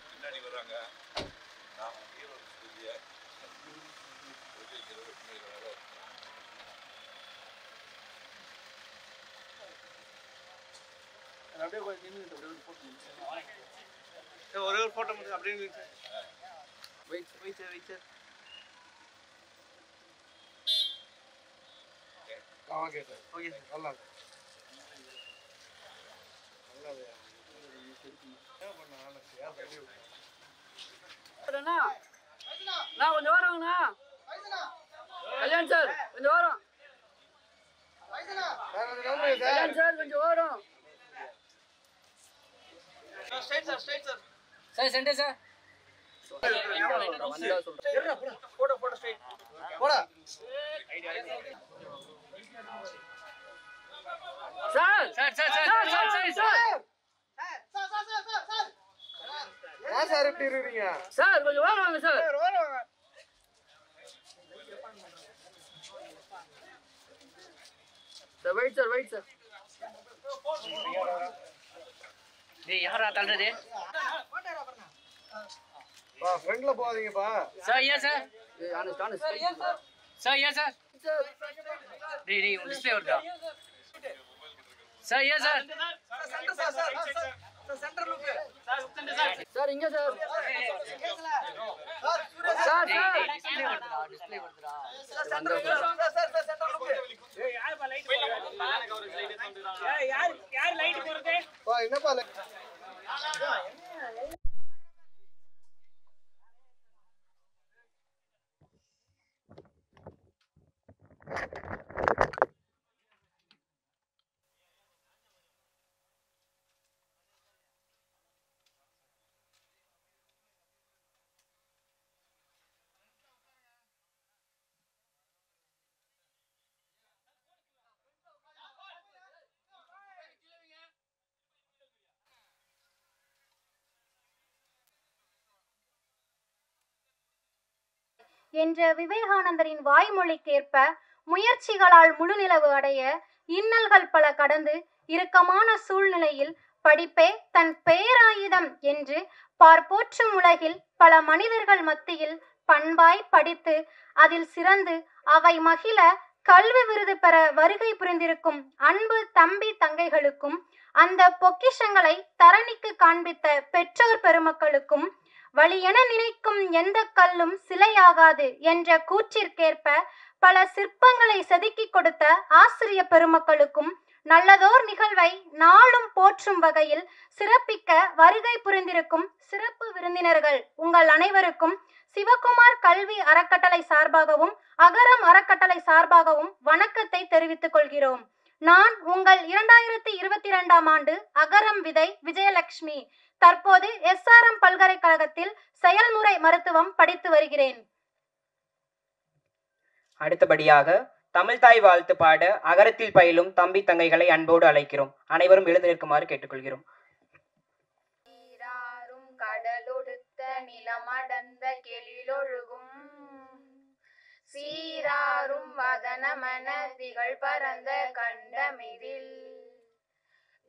பின்னாடி வர்றாங்க. நாம் ஹீரோ ஸ்டுடியோ அப்படியே நின்று ஒரே ஒரு போட்டோ மட்டும் அப்படியே வெயிட் ஓகே சார் நல்லா கொஞ்சம் வருவாங்கண்ணா கல்யாண் சார் கொஞ்சம் வரும் கல்யாண் சார் கொஞ்சம் வரும் sir centre sir photo straight போடா sir sir sir sir sir sir sir எப்படி இருக்கீங்க சார் கொஞ்சம் வருவாங்க சார் சார் வெயிட் சார் டேய் யாரா தள்ளுறது பா ஃப்ரண்ட்ல போகாதீங்கப்பா சார் ஏன் சார் ஆனஸ்ட் சார் ஏன் சார் டேய் உன் டிஸ்ப்ளே வருதா சார் ஏன் சார் சென்டர் லுக் சார் இங்க சார் சார் டிஸ்ப்ளே வருதுடா சென்டர் லுக் ஏய் யார் லைட் போறது பா என்னப்பா என்ற விவேகானந்தரின் வாய்மொழிக்கேற்ப முயற்சிகளால் முழுநிலவு அடைய இன்னல்கள் பல கடந்து இறுக்கமான சூழ்நிலையில் படிப்பே தன் பேராயுதம் என்று பார்ப்போற்றும் உலகில் பல மனிதர்கள் மத்தியில் பண்பாய் படித்து அதில் சிறந்து அவை மகிழ கல்வி விருது பெற வருகை புரிந்திருக்கும் அன்பு தம்பி தங்கைகளுக்கும் அந்த பொக்கிஷங்களை தரணிக்கு காண்பித்த பெற்றோர் பெருமக்களுக்கும் வலியென நினைக்கும் எந்த கல்லும் சிலையாகாது என்ற கூற்றிற்கேற்ப பல சிற்பங்களை செதுக்கி கொடுத்த ஆசிரிய பெருமக்களுக்கும் நல்லதோர் நிகழ்வை நாளும் போற்றும் வகையில் சிறப்பிக்க வருகை புரிந்திருக்கும் சிறப்பு விருந்தினர்கள் உங்கள் அனைவருக்கும் சிவகுமார் கல்வி அறக்கட்டளை சார்பாகவும் அகரம் அறக்கட்டளை சார்பாகவும் வணக்கத்தை தெரிவித்துக் கொள்கிறோம். நான் உங்கள் 2022ஆம் ஆண்டு அகரம் விதை விஜயலட்சுமி. தற்போது SRM பல்கலைக்கழகத்தில் செயல்முறை மருத்துவம் படித்து வருகிறேன். அடுத்தபடியாக தமிழ்தாய் வாழ்த்து பாட அகரத்தில் பயிலும் தம்பி தங்கைகளை அன்போடு அழைக்கிறோம். அனைவரும் எழுந்து நிற்குமாறு கேட்டுக்கொள்கிறோம். கடலொடுத்த நிலமடந்த கெளிலொழுகும் சீராரும் வதனமன திகழ் பரந்த கண்டமிதில்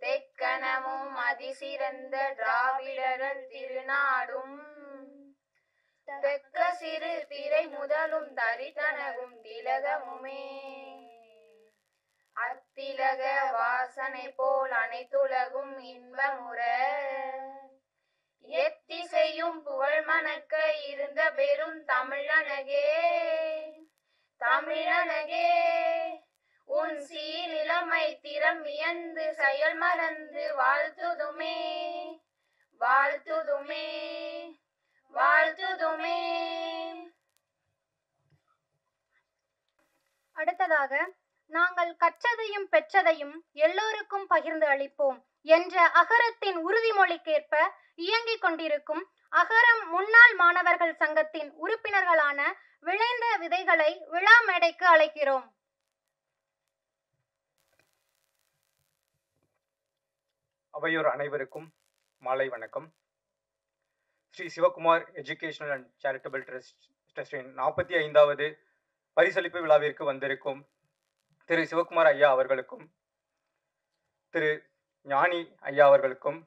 தெக்கணமும் அதிசிறந்த திராவிடர் திருநாடும் தெக்க சிறு திரை முதலும் தரிதனகும் திலகமுமே அத்திலக வாசனை போல் அனைத்துலகும் இன்பமுற எத்திசையும் புகழ் மணக்க இருந்த பெரும் தமிழனகே தமிழனகே உன் சீரிழமை திறம் வியந்து செயல் மறந்து வாழ்த்துதுமே வாழ்த்துதுமே வாழ்த்துதுமே. அடுத்ததாக நாங்கள் கற்றதையும் பெற்றதையும் எல்லோருக்கும் பகிர்ந்து அளிப்போம் என்ற அகரத்தின் உறுதிமொழிக்கேற்ப இயங்கிக் கொண்டிருக்கும் அகரம் முன்னாள் மாணவர்கள் சங்கத்தின் உறுப்பினர்களான விளைந்த விதைகளை விழா மேடைக்கு அழைக்கிறோம். அவையோர் அனைவருக்கும் மாலை வணக்கம். Shri Sivakumar educational and charitable ட்ரஸ்டின் 45வது பரிசளிப்பு விழாவிற்கு வந்திருக்கும் திரு சிவகுமார் ஐயா அவர்களுக்கும், திரு ஞானி ஐயா அவர்களுக்கும்,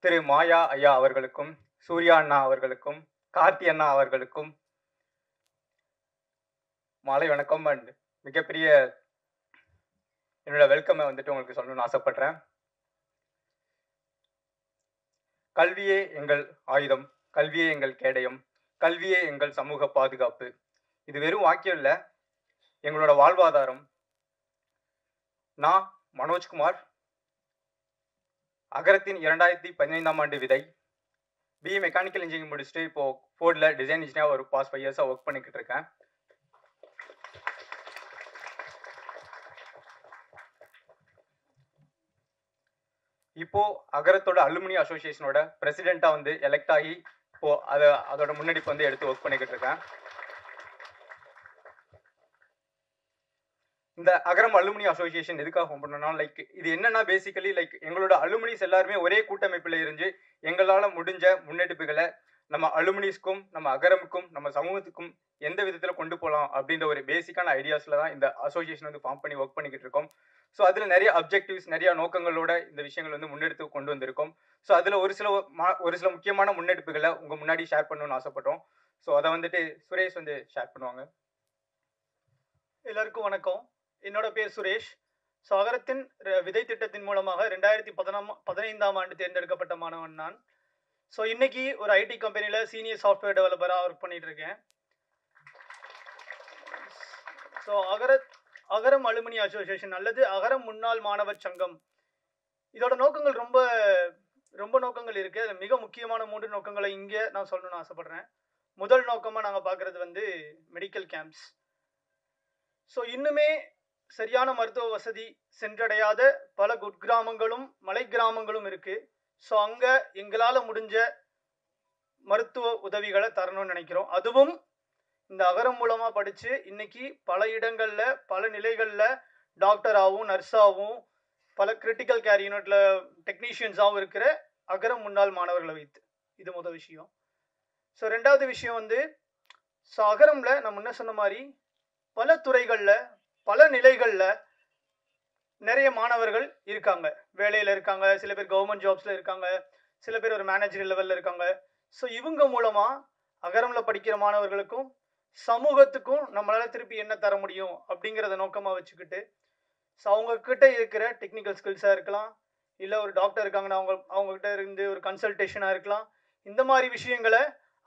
திரு மாயா ஐயா அவர்களுக்கும், சூர்யா அண்ணா அவர்களுக்கும், கார்த்தி அண்ணா அவர்களுக்கும் மாலை வணக்கம். அண்ட் மிகப்பெரிய என்னோட வெல்கமை உங்களுக்கு சொல்லணும்னு ஆசைப்படுறேன். கல்வியே எங்கள் ஆயுதம், கல்வியே எங்கள் கேடயம், கல்வியே எங்கள் சமூக பாதுகாப்பு. இது வெறும் வாக்கியம் இல்லை, எங்களோட வாழ்வாதாரம். நான் மனோஜ்குமார், அகரத்தின் 2015ஆம் ஆண்டு விதை. பிஇ மெக்கானிக்கல் இன்ஜினியரிங் முடிச்சுட்டு இப்போ ஃபோர்டில் டிசைன் இன்ஜினியராக ஒரு பாஸ்ட் 5 இயர்ஸாக ஒர்க் பண்ணிக்கிட்டு இருக்கேன். இப்போ அகரத்தோட அலுமினி அசோசியேஷனோட பிரசிடென்ட்டாக எலெக்ட் ஆகி இப்போ அதோட முன்னெடுப்பு எடுத்து ஒர்க் பண்ணிக்கிட்டு இருக்கேன். இந்த அகரம் அலுமினி அசோசியேஷன் எதுக்காக ஃபார்ம் பண்ணோம்னா, இது என்னன்னா பேசிக்கலி எங்களோட அலுமினிஸ் எல்லாருமே ஒரே கூட்டமைப்பில் இருந்து எங்களால் முடிஞ்ச முன்னெடுப்புகளை நம்ம அலுமினிஸ்க்கும், நம்ம அகரமுக்கும், நம்ம சமூகத்துக்கும் எந்த விதத்தில் கொண்டு போகலாம் அப்படின்ற ஒரு பேசிக்கான ஐடியாஸில் தான் இந்த அசோசியேஷன் ஃபார்ம் பண்ணி ஒர்க் பண்ணிக்கிட்டு இருக்கோம். ஸோ அதில் நிறைய அப்ஜெக்டிவ்ஸ், நிறைய நோக்கங்களோட இந்த விஷயங்கள் முன்னெடுத்து கொண்டு வந்திருக்கோம். ஸோ அதில் ஒரு சில முக்கியமான முன்னெடுப்புகளை உங்கள் முன்னாடி ஷேர் பண்ணணும்னு ஆசைப்பட்டோம். ஸோ அதை சுரேஷ் ஷேர் பண்ணுவாங்க. எல்லாருக்கும் வணக்கம். என்னோட பேர் சுரேஷ். ஸோ அகரத்தின் விதை திட்டத்தின் மூலமாக 2015ஆம் ஆண்டு தேர்ந்தெடுக்கப்பட்ட மாணவன் நான். ஸோ இன்னைக்கு ஒரு ஐடி கம்பெனியில் சீனியர் சாஃப்ட்வேர் டெவலப்பராக ஒர்க் பண்ணிட்டு இருக்கேன். ஸோ அகரம் அலுமினி அசோசியேஷன் அல்லது அகரம் முன்னாள் மாணவர் சங்கம், இதோட நோக்கங்கள் ரொம்ப நோக்கங்கள் இருக்குது. அதில் மிக முக்கியமான 3 நோக்கங்களை இங்கே நான் சொல்லணும்னு ஆசைப்படுறேன். முதல் நோக்கமாக நாங்கள் பார்க்குறது மெடிக்கல் கேம்ப்ஸ். ஸோ இன்னுமே சரியான மருத்துவ வசதி சென்றடையாத பல குக்கிராமங்களும் மலை கிராமங்களும் இருக்குது. ஸோ அங்கே எங்களால் முடிஞ்ச மருத்துவ உதவிகளை தரணும்னு நினைக்கிறோம். அதுவும் இந்த அகரம் மூலமாக படித்து இன்னைக்கு பல இடங்களில் பல நிலைகளில் டாக்டராகவும் நர்ஸாகவும் பல கிரிட்டிக்கல் கேர் யூனிட்டில் டெக்னீஷியன்ஸாகவும் இருக்கிற அகரம் முன்னாள் மாணவர்களை வைத்து. இது முதல் விஷயம். ஸோ ரெண்டாவது விஷயம் ஸோ அகரமில் நான் முன்ன சொன்ன மாதிரி பல துறைகளில் பல நிலைகளில் நிறைய மாணவர்கள் இருக்காங்க, வேலையில் இருக்காங்க. சில பேர் கவர்மெண்ட் ஜாப்ஸில் இருக்காங்க, சில பேர் ஒரு மேனேஜர் லெவலில் இருக்காங்க. ஸோ இவங்க மூலமாக அகரமில் படிக்கிற மாணவர்களுக்கும் சமூகத்துக்கும் நம்மளால் திருப்பி என்ன தர முடியும் அப்படிங்கிறத நோக்கமாக வச்சுக்கிட்டு, ஸோ அவங்கக்கிட்ட இருக்கிற டெக்னிக்கல் ஸ்கில்ஸாக இருக்கலாம், இல்லை ஒரு டாக்டர் இருக்காங்கன்னா அவங்கக்கிட்ட இருந்து ஒரு கன்சல்டேஷனாக இருக்கலாம். இந்த மாதிரி விஷயங்களை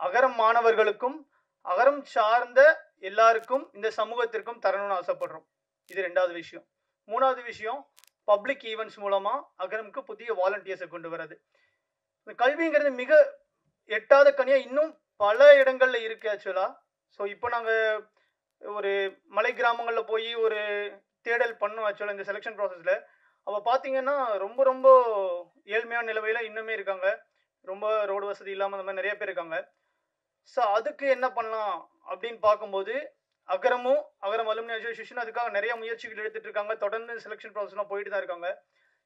அகரம் மாணவர்களுக்கும் அகரம் சார்ந்த எல்லாருக்கும் இந்த சமூகத்திற்கும் தரணும்னு ஆசைப்படுறோம். இது ரெண்டாவது விஷயம். மூணாவது விஷயம், பப்ளிக் ஈவெண்ட்ஸ் மூலமாக அகரமுக்கு புதிய வாலண்டியர்ஸை கொண்டு வர்றது. இந்த கல்விங்கிறது மிக எட்டாத கனியாக இன்னும் பல இடங்களில் இருக்குது ஆக்சுவலாக. ஸோ இப்போ நாங்கள் ஒரு மலை கிராமங்களில் போய் ஒரு தேடல் பண்ணோம் ஆக்சுவலாக இந்த செலெக்ஷன் ப்ராசஸில். அப்போ பார்த்தீங்கன்னா ரொம்ப ரொம்ப ஏழ்மையான நிலவையில் இன்னுமே இருக்காங்க, ரொம்ப ரோடு வசதி இல்லாமல் அந்த மாதிரி நிறைய பேர் இருக்காங்க. ஸோ அதுக்கு என்ன பண்ணலாம் அப்படின்னு பார்க்கும்போது அகரம் அலுமினி அசோசியேஷன் அதுக்காக நிறைய முயற்சிகள் எடுத்துகிட்டு இருக்காங்க. தொடர்ந்து செலெக்ஷன் ப்ராசஸ்லாம் போயிட்டு தான் இருக்காங்க.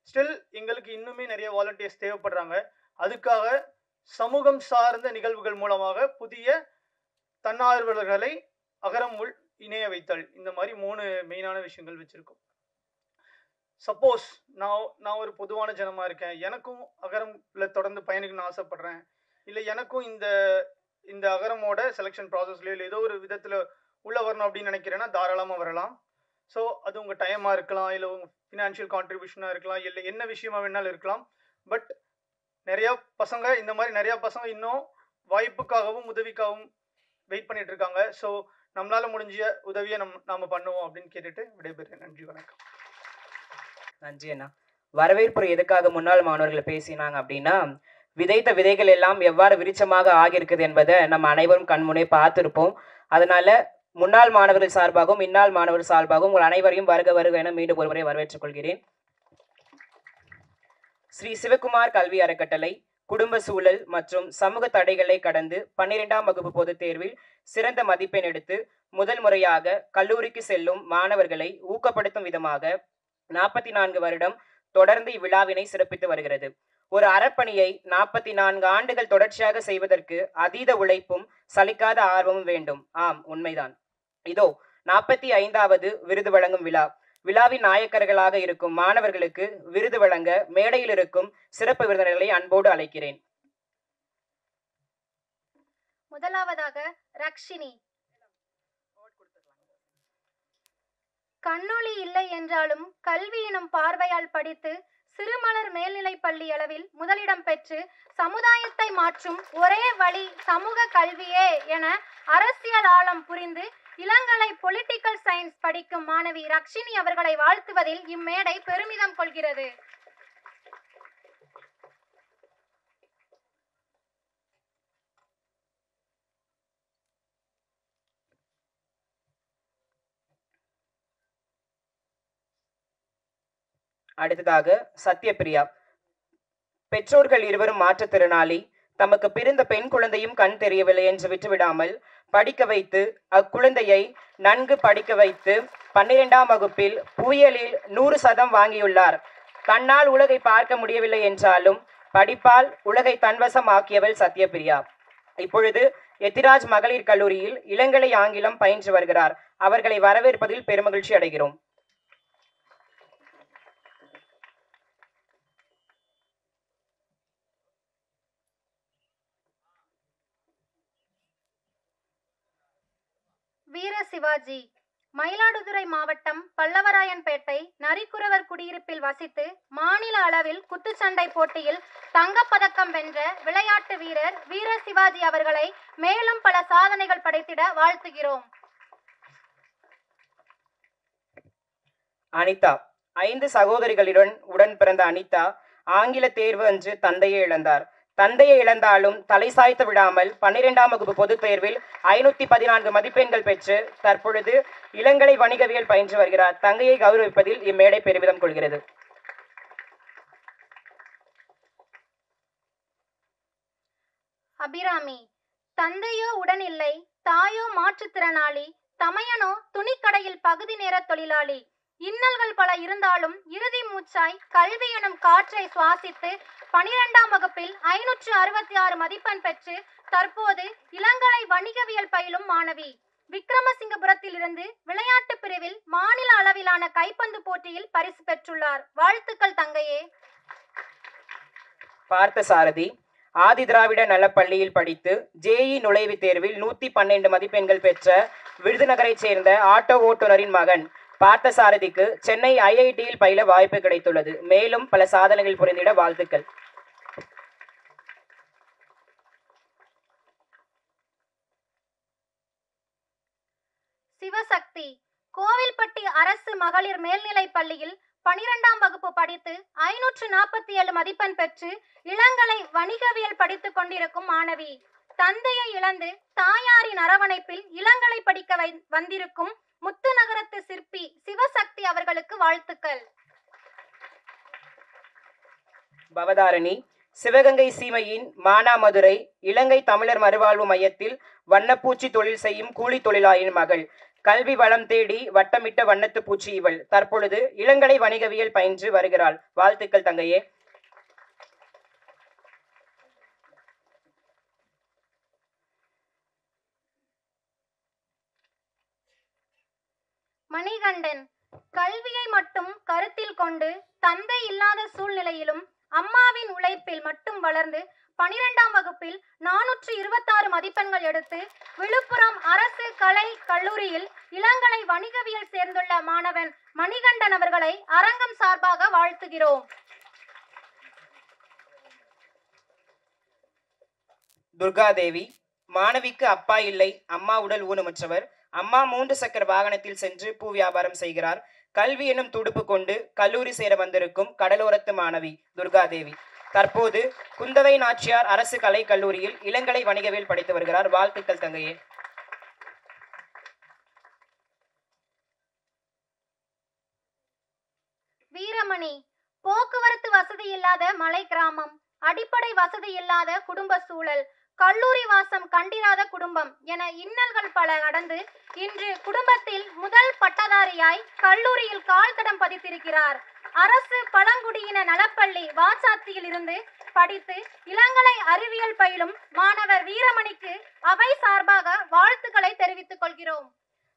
ஸ்டில் எங்களுக்கு இன்னுமே நிறைய வாலண்டியர்ஸ் தேவைப்படுறாங்க. அதுக்காக சமூகம் சார்ந்த நிகழ்வுகள் மூலமாக புதிய தன்னார்வலர்களை அகரம் உள் இணைய வைத்தல், இந்த மாதிரி 3 மெயினான விஷயங்கள் வச்சுருக்கோம். சப்போஸ் நான் ஒரு பொதுவான ஜனமாக இருக்கேன், எனக்கும் அகரமில் தொடர்ந்து பயணிக்கணும்னு ஆசைப்பட்றேன், இல்லை எனக்கும் இந்த அகரமோட செலெக்ஷன் ப்ராசஸ்லையோ இல்லை ஏதோ ஒரு விதத்தில் உள்ளே வரணும் அப்படின்னு நினைக்கிறேன்னா தாராளமாக வரலாம். ஸோ அது உங்கள் டைமாக இருக்கலாம், இல்லை உங்கள் ஃபினான்ஷியல் கான்ட்ரிபியூஷனாக இருக்கலாம், இல்லை என்ன விஷயமா வேணாலும் இருக்கலாம். பட் நிறையா பசங்க இந்த மாதிரி நிறையா பசங்க இன்னும் வாய்ப்புக்காகவும் உதவிக்காகவும் வெயிட் பண்ணிட்டு இருக்காங்க. ஸோ நம்மளால் முடிஞ்ச உதவியை நாம் பண்ணுவோம் அப்படின்னு கேட்டுட்டு விடைபெறுறேன். நன்றி, வணக்கம். நன்றி அண்ணா. வரவேற்புரை எதுக்காக முன்னாள் மாணவர்கள் பேசினாங்க அப்படின்னா, விதைத்த விதைகள் எல்லாம் எவ்வாறு விருட்சமாக ஆகியிருக்குது என்பதை நம்ம அனைவரும் கண்முனே பார்த்துருப்போம். அதனால முன்னாள் மாணவர்கள் சார்பாகவும் இந்நாள் மாணவர்கள் சார்பாகவும் உங்கள் அனைவரையும் வருக வருக என மீண்டும் ஒருமுறை வரவேற்றுக் கொள்கிறேன். ஸ்ரீ சிவகுமார் கல்வி அறக்கட்டளை குடும்ப சூழல் மற்றும் சமூக தடைகளை கடந்து 12ஆம் வகுப்பு பொதுத் தேர்வில் சிறந்த மதிப்பெண் எடுத்து முதல் முறையாக கல்லூரிக்கு செல்லும் மாணவர்களை ஊக்கப்படுத்தும் விதமாக 44 வருடம் தொடர்ந்து இவ்விழாவினை சிறப்பித்து வருகிறது. ஒரு அறப்பணியை 44 ஆண்டுகள் தொடர்ச்சியாக செய்வதற்கு அதீத உழைப்பும் சலிக்காத ஆர்வமும் வேண்டும். ஆம், உண்மைதான். இதோ 45வது விருது வழங்கும் விழா. விழாவின் நாயக்கர்களாக இருக்கும் மாணவர்களுக்கு விருது வழங்க மேடையில் இருக்கும் சிறப்பு விருந்தினர்களை அன்போடு அழைக்கிறேன். முதலாவதாக ரக்ஷினி. கண்ணொளி இல்லை என்றாலும் கல்வி எனும் பார்வையால் படித்து சிறுமலர் மேல்நிலைப் பள்ளி அளவில் முதலிடம் பெற்று சமுதாயத்தை மாற்றும் ஒரே வழி சமூக கல்வியே என அரசியல் ஆழம் புரிந்து இளங்கலை பொலிட்டிக்கல் சயின்ஸ் படிக்கும் மாணவி ரக்ஷினி அவர்களை வாழ்த்துவதில் இம்மேடை பெருமிதம் கொள்கிறது. அடுத்ததாக சத்யபிரியா. பெற்றோர்கள் இருவரும் மாற்றுத்திறனாளி. தமக்கு பிறந்த பெண் குழந்தையும் கண் தெரியவில்லை என்று விட்டுவிடாமல் படிக்க வைத்து அக்குழந்தையை நன்கு படிக்க வைத்து 12ஆம் வகுப்பில் புயலில் 100% வாங்கியுள்ளார். தன்னால் உலகை பார்க்க முடியவில்லை என்றாலும் படிப்பால் உலகை தன்வசம் ஆக்கியவள் சத்யபிரியா. இப்பொழுது எத்திராஜ் மகளிர் கல்லூரியில் இளங்கலை ஆங்கிலம் பயின்று வருகிறார். அவர்களை வரவேற்பதில் பெருமகிழ்ச்சி அடைகிறோம். வீர சிவாஜி. மயிலாடுதுறை மாவட்டம் பல்லவராயன்பேட்டை நரிக்குறவர் குடியிருப்பில் வசித்து மாநில அளவில் குத்துச்சண்டை போட்டியில் தங்கப்பதக்கம் வென்ற விளையாட்டு வீரர் வீர சிவாஜி அவர்களை மேலும் பல சாதனைகள் படைத்திட வாழ்த்துகிறோம். அனிதா. 5 சகோதரிகளுடன் உடன் பிறந்த அனிதா ஆங்கில தேர்வு அன்று தந்தையை இழந்தார். தந்தையை இழந்தாலும் தலை சாய்த்து விடாமல் 12ஆம் வகுப்பு பொதுத் தேர்வில் 514 மதிப்பெண்கள் பெற்று தற்பொழுது இளங்கலை வணிகவியல் பயின்று வருகிறார். தங்கையை கௌரவிப்பதில் இம்மேடை பெருமிதம் கொள்கிறது. அபிராமி. தந்தையோ உடனில்லை, தாயோ மாற்றுத்திறனாளி, தமையனோ துணிக்கடையில் பகுதி நேர தொழிலாளி. இன்னல்கள் பல இருந்தாலும் இறுதி மூச்சாய் கல்வி எனும் காற்றை சுவாசித்து 12ஆம் வகுப்பில் 566 மதிப்பெண் பெற்று தற்போது இளங்கலை வணிகவியல் பயிலும் மாணவி. விக்ரமசிங்கபுரத்தில் இருந்து விளையாட்டு பிரிவில் மாநில அளவிலான கைப்பந்து போட்டியில் பரிசு பெற்றுள்ளார். வாழ்த்துக்கள் தங்கையே. பார்த்தசாரதி. ஆதி திராவிட நலப்பள்ளியில் படித்து ஜேஇ நுழைவுத் தேர்வில் 112 மதிப்பெண்கள் பெற்ற விருதுநகரைச் சேர்ந்த ஆட்டோ ஓட்டுநரின் மகன் பார்த்தசாரதிக்கு சென்னை IITயில் பயில வாய்ப்பு கிடைத்துள்ளது. மேலும் பல சாதனைகள் புரிந்திட வாழ்த்துக்கள். சிவசக்தி. கோவில்பட்டி அரசு மகளிர் மேல்நிலைப் பள்ளியில் 12ஆம் வகுப்பு படித்து 547 மதிப்பெண் பெற்று இளங்கலை வணிகவியல் படித்துக் கொண்டிருக்கும் மாணவி. தந்தையை இழந்து தாயாரின் அரவணைப்பில் இளங்கலை படிக்க வந்திருக்கும் முத்துநகரத்து சிற்பி சிவசக்தி அவர்களுக்கு வாழ்த்துக்கள். பவதாரணி. சிவகங்கை சீமையின் மானாமதுரை இலங்கை தமிழர் மறுவாழ்வு மையத்தில் வண்ணப்பூச்சி தொழில் செய்யும் கூலி தொழிலாளியின் மகள். கல்வி வளம் தேடி வட்டமிட்ட வண்ணத்து பூச்சி இவள். தற்பொழுது இளங்கலை வணிகவியல் பயின்று வருகிறாள். வாழ்த்துக்கள் தங்கையே. மணிகண்டன். கல்வியை மட்டும் கருத்தில் கொண்டு தந்தை இல்லாத சூழ்நிலையிலும் அம்மாவின் உழைப்பில் மட்டும் வளர்ந்து 12ஆம் வகுப்பில் 426 மதிப்பெண்கள் எடுத்து விழுப்புரம் அரசு கலை கல்லூரியில் இளங்கலை வணிகவியல் சேர்ந்துள்ள மாணவன் மணிகண்டன் அவர்களை அரங்கம் சார்பாக வாழ்த்துகிறோம். துர்காதேவி. மாணவிக்கு அப்பா இல்லை, அம்மா உடல் ஊனமுற்றவர். அம்மா 3 சக்கர வாகனத்தில் சென்று பூ வியாபாரம் செய்கிறார். கல்வி எனும் துடுப்பு கொண்டு கல்லூரி சேர வந்திருக்கும் கடலோரத்து மாணவி துர்காதேவி. தற்போது குந்தவை நாச்சியார் அரசு கலை கல்லூரியில் இளங்கலை வணிகவியல் படித்து வருகிறார். வாழ்த்துக்கள் தங்கையே. வீரமணி. போக்குவரத்து வசதி இல்லாத மலை கிராமம், அடிப்படை வசதி இல்லாத குடும்ப சூழல், கல்லூரி வாசம் கண்டிராத குடும்பம் என இன்னல்கள் பல கடந்து இன்று குடும்பத்தில் முதல் பட்டதாரியாய் கல்லூரியில் கால் தடம் பதித்திருக்கிறார். அரசு பழங்குடியின நலப்பள்ளி வாச்சாத்தியில் இருந்து படித்து இளங்கலை அறிவியல் பயிலும் மாணவர் வீரமணிக்கு அவை சார்பாக வாழ்த்துக்களை தெரிவித்துக் கொள்கிறோம்.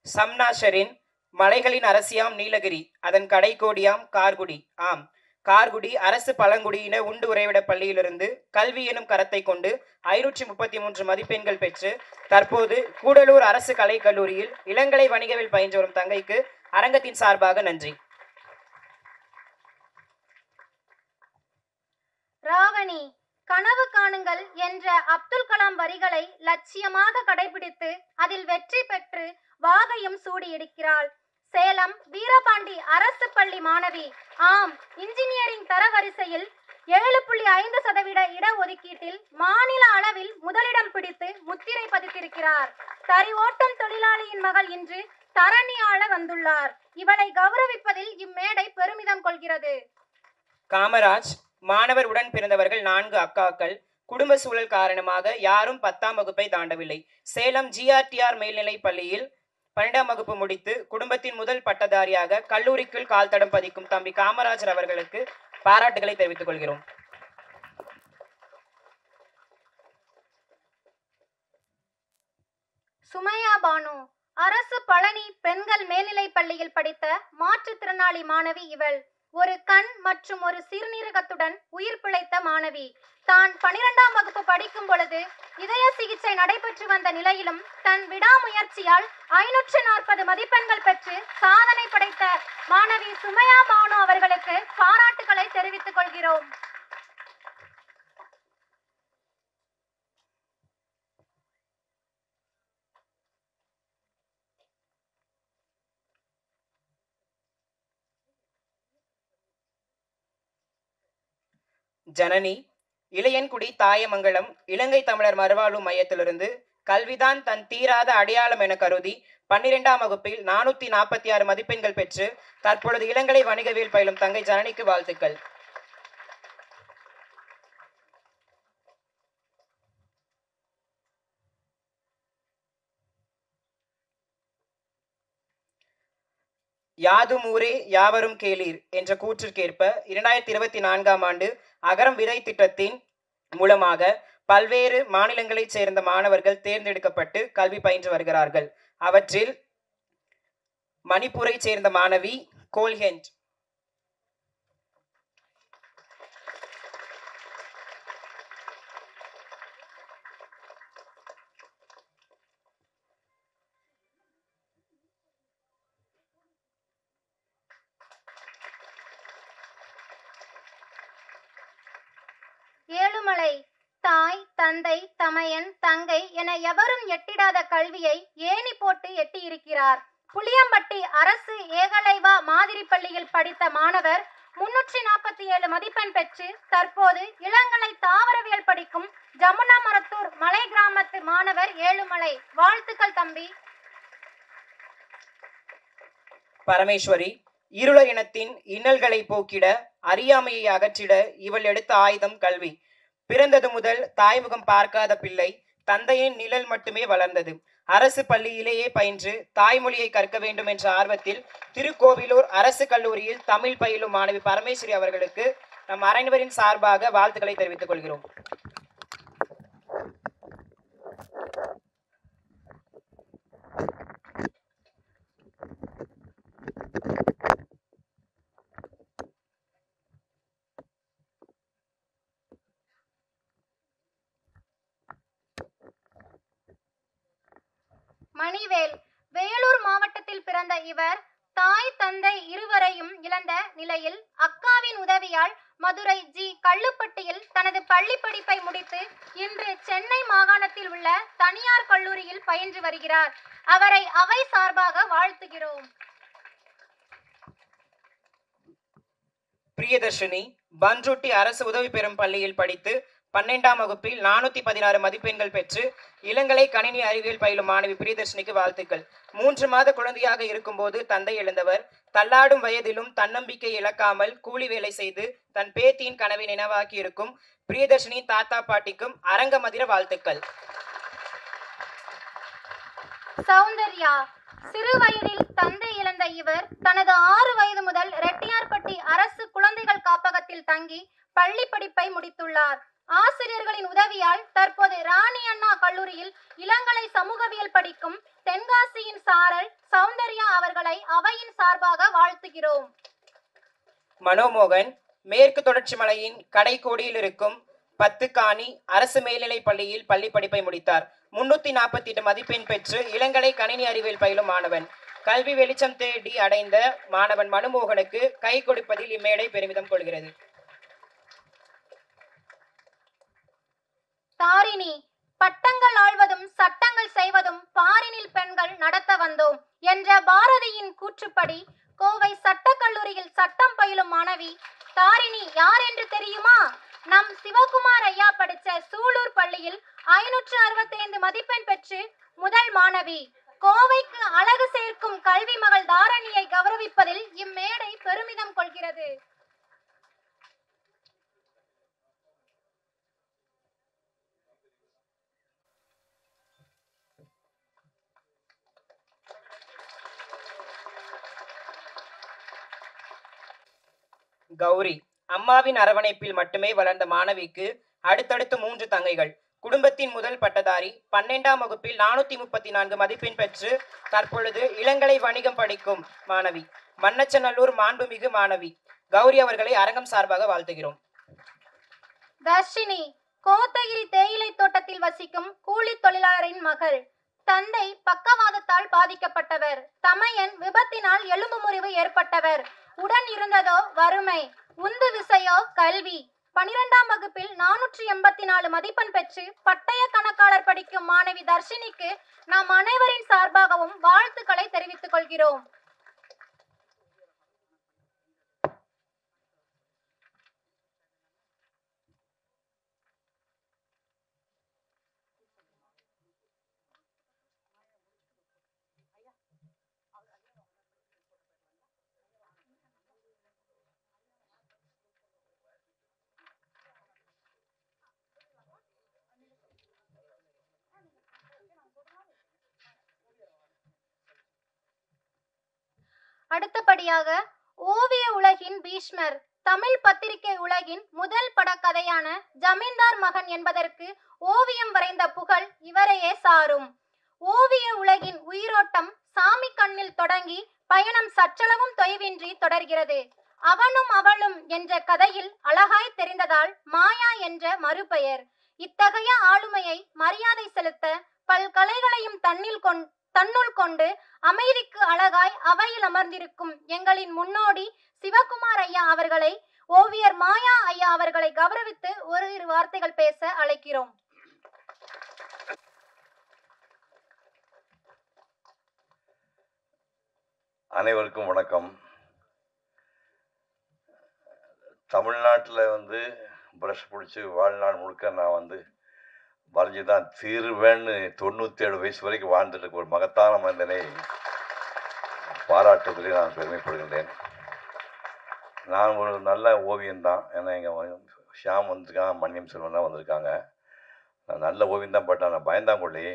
சம்னாஷரின் மலைகளின் அரசியாம் நீலகிரி, அதன் கடைக்கோடியாம் கார்குடி. ஆம், கார்குடி அரசு பழங்குடியின உண்டு உறைவிட பள்ளியிலிருந்து கல்வி எனும் கரத்தை கொண்டு 533 மதிப்பெண்கள் பெற்று தற்போது கூடலூர் அரசு கலைக்கல்லூரியில் இளங்கலை வணிகவில் பயின்று வரும் தங்கைக்கு அரங்கத்தின் சார்பாக நன்றி. ராவணி, கனவு காணுங்கள் என்ற அப்துல் கலாம் வரிகளை லட்சியமாக கடைபிடித்து அதில் வெற்றி பெற்று வாகையும் சூடியிருக்கிறாள். சேலம் வீரபாண்டி அரசு பள்ளி மாணவி. ஆம், இன்ஜினியரிங் தரவரிசையில் 7.5% இடஒதுக்கீட்டில் மாநில அளவில் முதலிடம் பிடித்து முத்திரை பதித்திருக்கிறார். தறி ஓட்டும் தொழிலாளியின் மகள் இன்று தரணி ஆள வந்துள்ளார். இவளை கௌரவிப்பதில் இம்மேடை பெருமிதம் கொள்கிறது. காமராஜ், மாணவர் உடன் பிறந்தவர்கள் 4 அக்காக்கள். குடும்ப சூழல் காரணமாக யாரும் 10ஆம் வகுப்பை தாண்டவில்லை. சேலம் GRTR மேல்நிலை பள்ளியில் 12ஆம் வகுப்பு முடித்து குடும்பத்தின் முதல் பட்டதாரியாக கல்லூரிக்குள் கால் தடம் பதிக்கும் தம்பி காமராஜர் அவர்களுக்கு பாராட்டுகளை தெரிவித்துக் கொள்கிறோம். சுமையா பானு, அரசு பழனி பெண்கள் மேல்நிலை பள்ளியில் படித்த மாற்றுத்திறனாளி மாணவி இவள். ஒரு கண் மற்றும் ஒரு சிறுநீரகத்துடன் உயிர் பிழைத்த மாணவி. தான் 12ஆம் வகுப்பு படிக்கும் பொழுது இதய சிகிச்சை நடைபெற்று வந்த நிலையிலும் தன் விடாமுயற்சியால் 540 மதிப்பெண்கள் பெற்று சாதனை படைத்த மாணவி சுமையா பானு அவர்களுக்கு பாராட்டுகளை தெரிவித்துக் கொள்கிறோம். ஜனனி, இளையன்குடி தாயமங்கலம் இலங்கை தமிழர் மறுவாழ்வு மையத்திலிருந்து கல்விதான் தன் தீராத அடையாளம் என கருதி 12ஆம் வகுப்பில் 446 மதிப்பெண்கள் பெற்று தற்பொழுது இளங்கலை வணிகவியல் பயிலும் தங்கை ஜனனிக்கு வாழ்த்துக்கள். யாதும் ஊரே யாவரும் கேளீர் என்ற கூற்றிற்கேற்ப 2024ஆம் ஆண்டு அகரம் விதை திட்டத்தின் மூலமாக பல்வேறு மாநிலங்களைச் சேர்ந்த மாணவர்கள் தேர்ந்தெடுக்கப்பட்டு கல்வி பயின்று வருகிறார்கள். அவற்றில் மணிப்பூரை சேர்ந்த மாணவி கோல்ஹென்ட், ஏழுமலை, தாய் தந்தை தமையன் தங்கை என எவரும் எட்டிடாத கல்வியை ஏணி போட்டு எட்டியிருக்கிறார். புளியம்பட்டி அரசு ஏகலைவா மாதிரி பள்ளியில் படித்த மாணவர் 347 மதிப்பெண் பெற்று தற்போது இளங்கலை தாவரவியல் படிக்கும் ஜமுனா மரத்தூர் மலை கிராமத்து மாணவர் ஏழுமலை. வாழ்த்துக்கள் தம்பி. பரமேஸ்வரி, இருள இனத்தின் இன்னல்களை போக்கிட அறியாமையை அகற்றிட இவள் எடுத்த ஆயுதம் கல்வி. பிறந்தது முதல் தாய்முகம் பார்க்காத பிள்ளை தந்தையின் நிழல் மட்டுமே வளர்ந்தது. அரசு பள்ளியிலேயே பயின்று தாய்மொழியை கற்க வேண்டும் என்ற ஆர்வத்தில் திருக்கோவிலூர் அரசு கல்லூரியில் தமிழ் பயிலும் மாணவி பரமேஸ்வரி அவர்களுக்கு நம் அனைவரின் சார்பாக வாழ்த்துக்களை தெரிவித்துக் கொள்கிறோம். மணிவேல், வேலூர் மாவட்டத்தில் பிறந்த இவர் தாய் தந்தை இருவரையும் இழந்த நிலையில் அக்காவின் உதவியால் மதுரை கள்ளுப்பட்டியில் தனது பள்ளி படிப்பை முடித்து இன்று சென்னை மாகாணத்தில் உள்ள தனியார் கல்லூரியில் பயின்று வருகிறார். அவரை அவை சார்பாக வாழ்த்துகிறோம். பிரியதர்ஷினி, பன்ருட்டி அரசு உதவி பெறும் பள்ளியில் படித்து 12ஆம் வகுப்பில் 416 மதிப்பெண்கள் பெற்று இளங்கலை கணினி அறிவியல் பயிலும் மாணவி பிரியதர்ஷினிக்கு வாழ்த்துக்கள். 3 மாத குழந்தையாக இருக்கும்போது தந்தை இழந்தவர். தள்ளாடும் வயதிலும் தன்னம்பிக்கை இழக்காமல் கூலி வேலை செய்து தன் பேத்தியின் கனவை நினைவாக்கி இருக்கும் பிரியதர்ஷினி தாத்தா பாட்டிக்கும் அரங்க மதிர வாழ்த்துக்கள். சௌந்தர்யா, சிறு வயதில் தந்தை இழந்த இவர் தனது 6 வயது முதல் ரெட்டியார்பட்டி அரசு குழந்தைகள் காப்பகத்தில் தங்கி பள்ளி படிப்பை முடித்துள்ளார். ஆசிரியர்களின் உதவியால் தற்போது ராணி அண்ணா கல்லூரியில் இளங்கலை சமூகவியல் படிக்கும் தென்காசியின் சாரல் சௌந்தர்யா அவர்களை அவையின் சார்பாக வாழ்த்துகிறோம். மனோமோகன் மேற்கு தொடர்ச்சி மலையின் கடைக்கோடியில் இருக்கும் 10 காணி அரசு மேல்நிலைப் பள்ளியில் பள்ளி படிப்பை முடித்தார். 348 மதிப்பெண் பெற்று இளங்கலை கணினி அறிவியல் பயிலும் மாணவன். கல்வி வெளிச்சம் தேடி அடைந்த மாணவன் மனுமோகனுக்கு கை கொடுப்பதில் இம்மேடை பெருமிதம் கொள்கிறது. தாரிணி, பட்டங்கள் ஆள்வதும் சட்டங்கள் செய்வதும் பாரினில் பெண்கள் நடத்த வந்தோம் என்ற பாரதியின் கூற்றுப்படி கோவை சட்டக்கல்லூரியில் சட்டம் பயிலும் மாணவி தாரிணி யார் என்று தெரியுமா? நம் சிவகுமார் ஐயா படித்த சூலூர் பள்ளியில் 565 மதிப்பெண் பெற்று முதல் மாணவி. கோவைக்கு அழகு சேர்க்கும் கல்வி மகள் தாரணியை கௌரவிப்பதில் இம்மேடை பெருமிதம் கொள்கிறது. கௌரி, அம்மாவின் அரவணைப்பில் மட்டுமே வளர்ந்த மாணவிக்கு அடுத்தடுத்து 3 தங்கைகள். குடும்பத்தின் முதல் பட்டதாரி. 12ஆம் வகுப்பில் 434 மதிப்பெண் பெற்று தற்பொழுது இளங்கலை வணிகம் படிக்கும் மாணவி. மண்ணச்சநல்லூர் மாண்புமிகு மாணவி கௌரி அவர்களை அரங்கம் சார்பாக வாழ்த்துகிறோம். தர்ஷினி, கோத்தகிரி தேயிலை தோட்டத்தில் வசிக்கும் கூலி தொழிலாளரின் மகள். தந்தை பக்கவாதத்தால் பாதிக்கப்பட்டவர். தமையன் விபத்தினால் எலும்பு முறிவு ஏற்பட்டவர். உடன் இருந்ததோ வறுமை, உந்து விசையோ கல்வி. 12ஆம் வகுப்பில் 484 மதிப்பெண் பெற்று பட்டய கணக்காளர் படிக்கும் மாணவி தர்ஷினிக்கு நாம் அனைவரின் சார்பாகவும் வாழ்த்துக்களை தெரிவித்துக் கொள்கிறோம். அடுத்தபடியாக ஓவிய உலகின் பீஷ்மர், தமிழ் பத்திரிகை உலகின் முதல் படக்கதையான ஜமீன்தார் மகன் என்பதற்கு ஓவியம் வரைந்த புகழ் இவரையே சாரும். ஓவிய உலகின் உயிரோட்டம் சாமி கண்ணில் தொடங்கி பயணம் சற்றளவும் தொய்வின்றி தொடர்கிறது. அவனும் அவளும் என்ற கதையில் அழகாய் தெரிந்ததால் மாயா என்ற மறுபெயர். இத்தகைய ஆளுமையை மரியாதை செலுத்த பல்கலைகளையும் தன்னுள் கொண்டு அமைதிக்கு அழகாய் அவையில் அமர்ந்திருக்கும் எங்களின் முன்னோடி சிவகுமார் ஐயா அவர்களை ஓவியர் மாயா ஐயா அவர்களை கௌரவித்து ஓரிரு வார்த்தைகள் பேச அழைக்கிறோம். அனைவருக்கும் வணக்கம். தமிழ்நாட்டில் ப்ரஷ் பிடிச்சி வாழ்நாள் முழுக்க நான் வரைஞ்சி தான் தீர்வேன்னு 97 வயசு வரைக்கும் வாழ்ந்துட்டு ஒரு மகத்தான மனிதனை பாராட்டுவதில் நான் பெருமைப்படுகின்றேன். நான் ஒரு நல்ல ஓவியம்தான். ஏன்னா எங்கள் ஷியாம் வந்திருக்காங்க, மன்னியம் செல்வன்லாம் வந்திருக்காங்க. நான் நல்ல ஓவியம்தான். பட் நான் பயந்தாங்கொள்ளி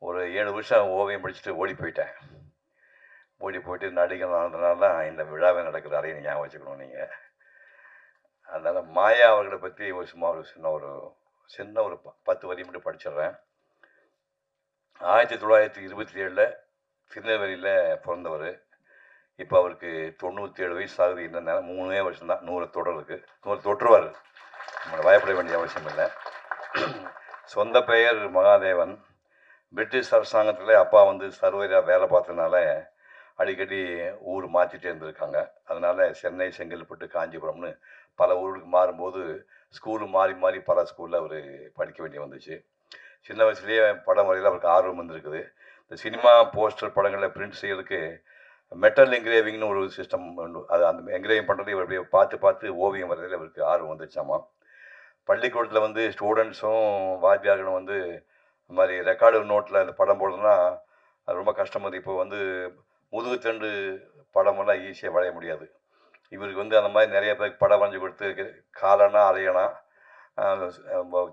ஒரு 7 வருஷம் ஓவியம் படிச்சுட்டு ஓடி போயிட்டு நடிகர் ஆனதுனால தான் இந்த விழாவை நடக்குது. அதையும் ஞாபகம் வச்சுக்கணும் நீங்கள். அதனால் மாயா அவர்களை பற்றி ஒரு சின்ன ஒரு 10 வரி மட்டும் படிச்சிடுறேன். 1927 திருநெல்வேலியில் பிறந்தவர். இப்போ அவருக்கு 97 வயசு ஆகுது. என்ன 3 வருஷம்தான் 100 தொடருக்கு. 100 தொற்றுவார். நம்மளை பயப்பட வேண்டிய அவசியம் இல்லை. சொந்த பெயர் மகாதேவன். பிரிட்டிஷ் அரசாங்கத்தில் அப்பா சர்வராக வேலை பார்த்ததுனால அடிக்கடி ஊர் மாற்றிட்டே இருந்திருக்காங்க. அதனால் சென்னை, செங்கல்பட்டு, காஞ்சிபுரம்னு பல ஊருக்கு மாறும்போது ஸ்கூலு மாறி பல ஸ்கூலில் அவர் படிக்க வேண்டி வந்துச்சு. சின்ன வயசுலேயே படம் வரையில் அவருக்கு ஆர்வம் வந்திருக்குது. இந்த சினிமா போஸ்டர் படங்களில் பிரிண்ட் செய்யறதுக்கு மெட்டல் என்கிரேவிங்னு ஒரு சிஸ்டம் உண்டு. அது அந்த என்கிரேவிங் பண்ணுறது இவர் பார்த்து ஓவியம் வரையில் அவருக்கு ஆர்வம் வந்துச்சாமா. பள்ளிக்கூடத்தில் ஸ்டூடெண்ட்ஸும் வாத்தியார்களும் இந்த மாதிரி ரெக்கார்டு நோட்டில் அந்த படம் போடுறதுன்னா அது ரொம்ப கஷ்டம். இப்போ முதுகு தண்டு படமெல்லாம் ஈஸியாக வரைய முடியாது. இவருக்கு அந்த மாதிரி நிறைய பேருக்கு படம் வரைஞ்சி கொடுத்து காலனா அலையனா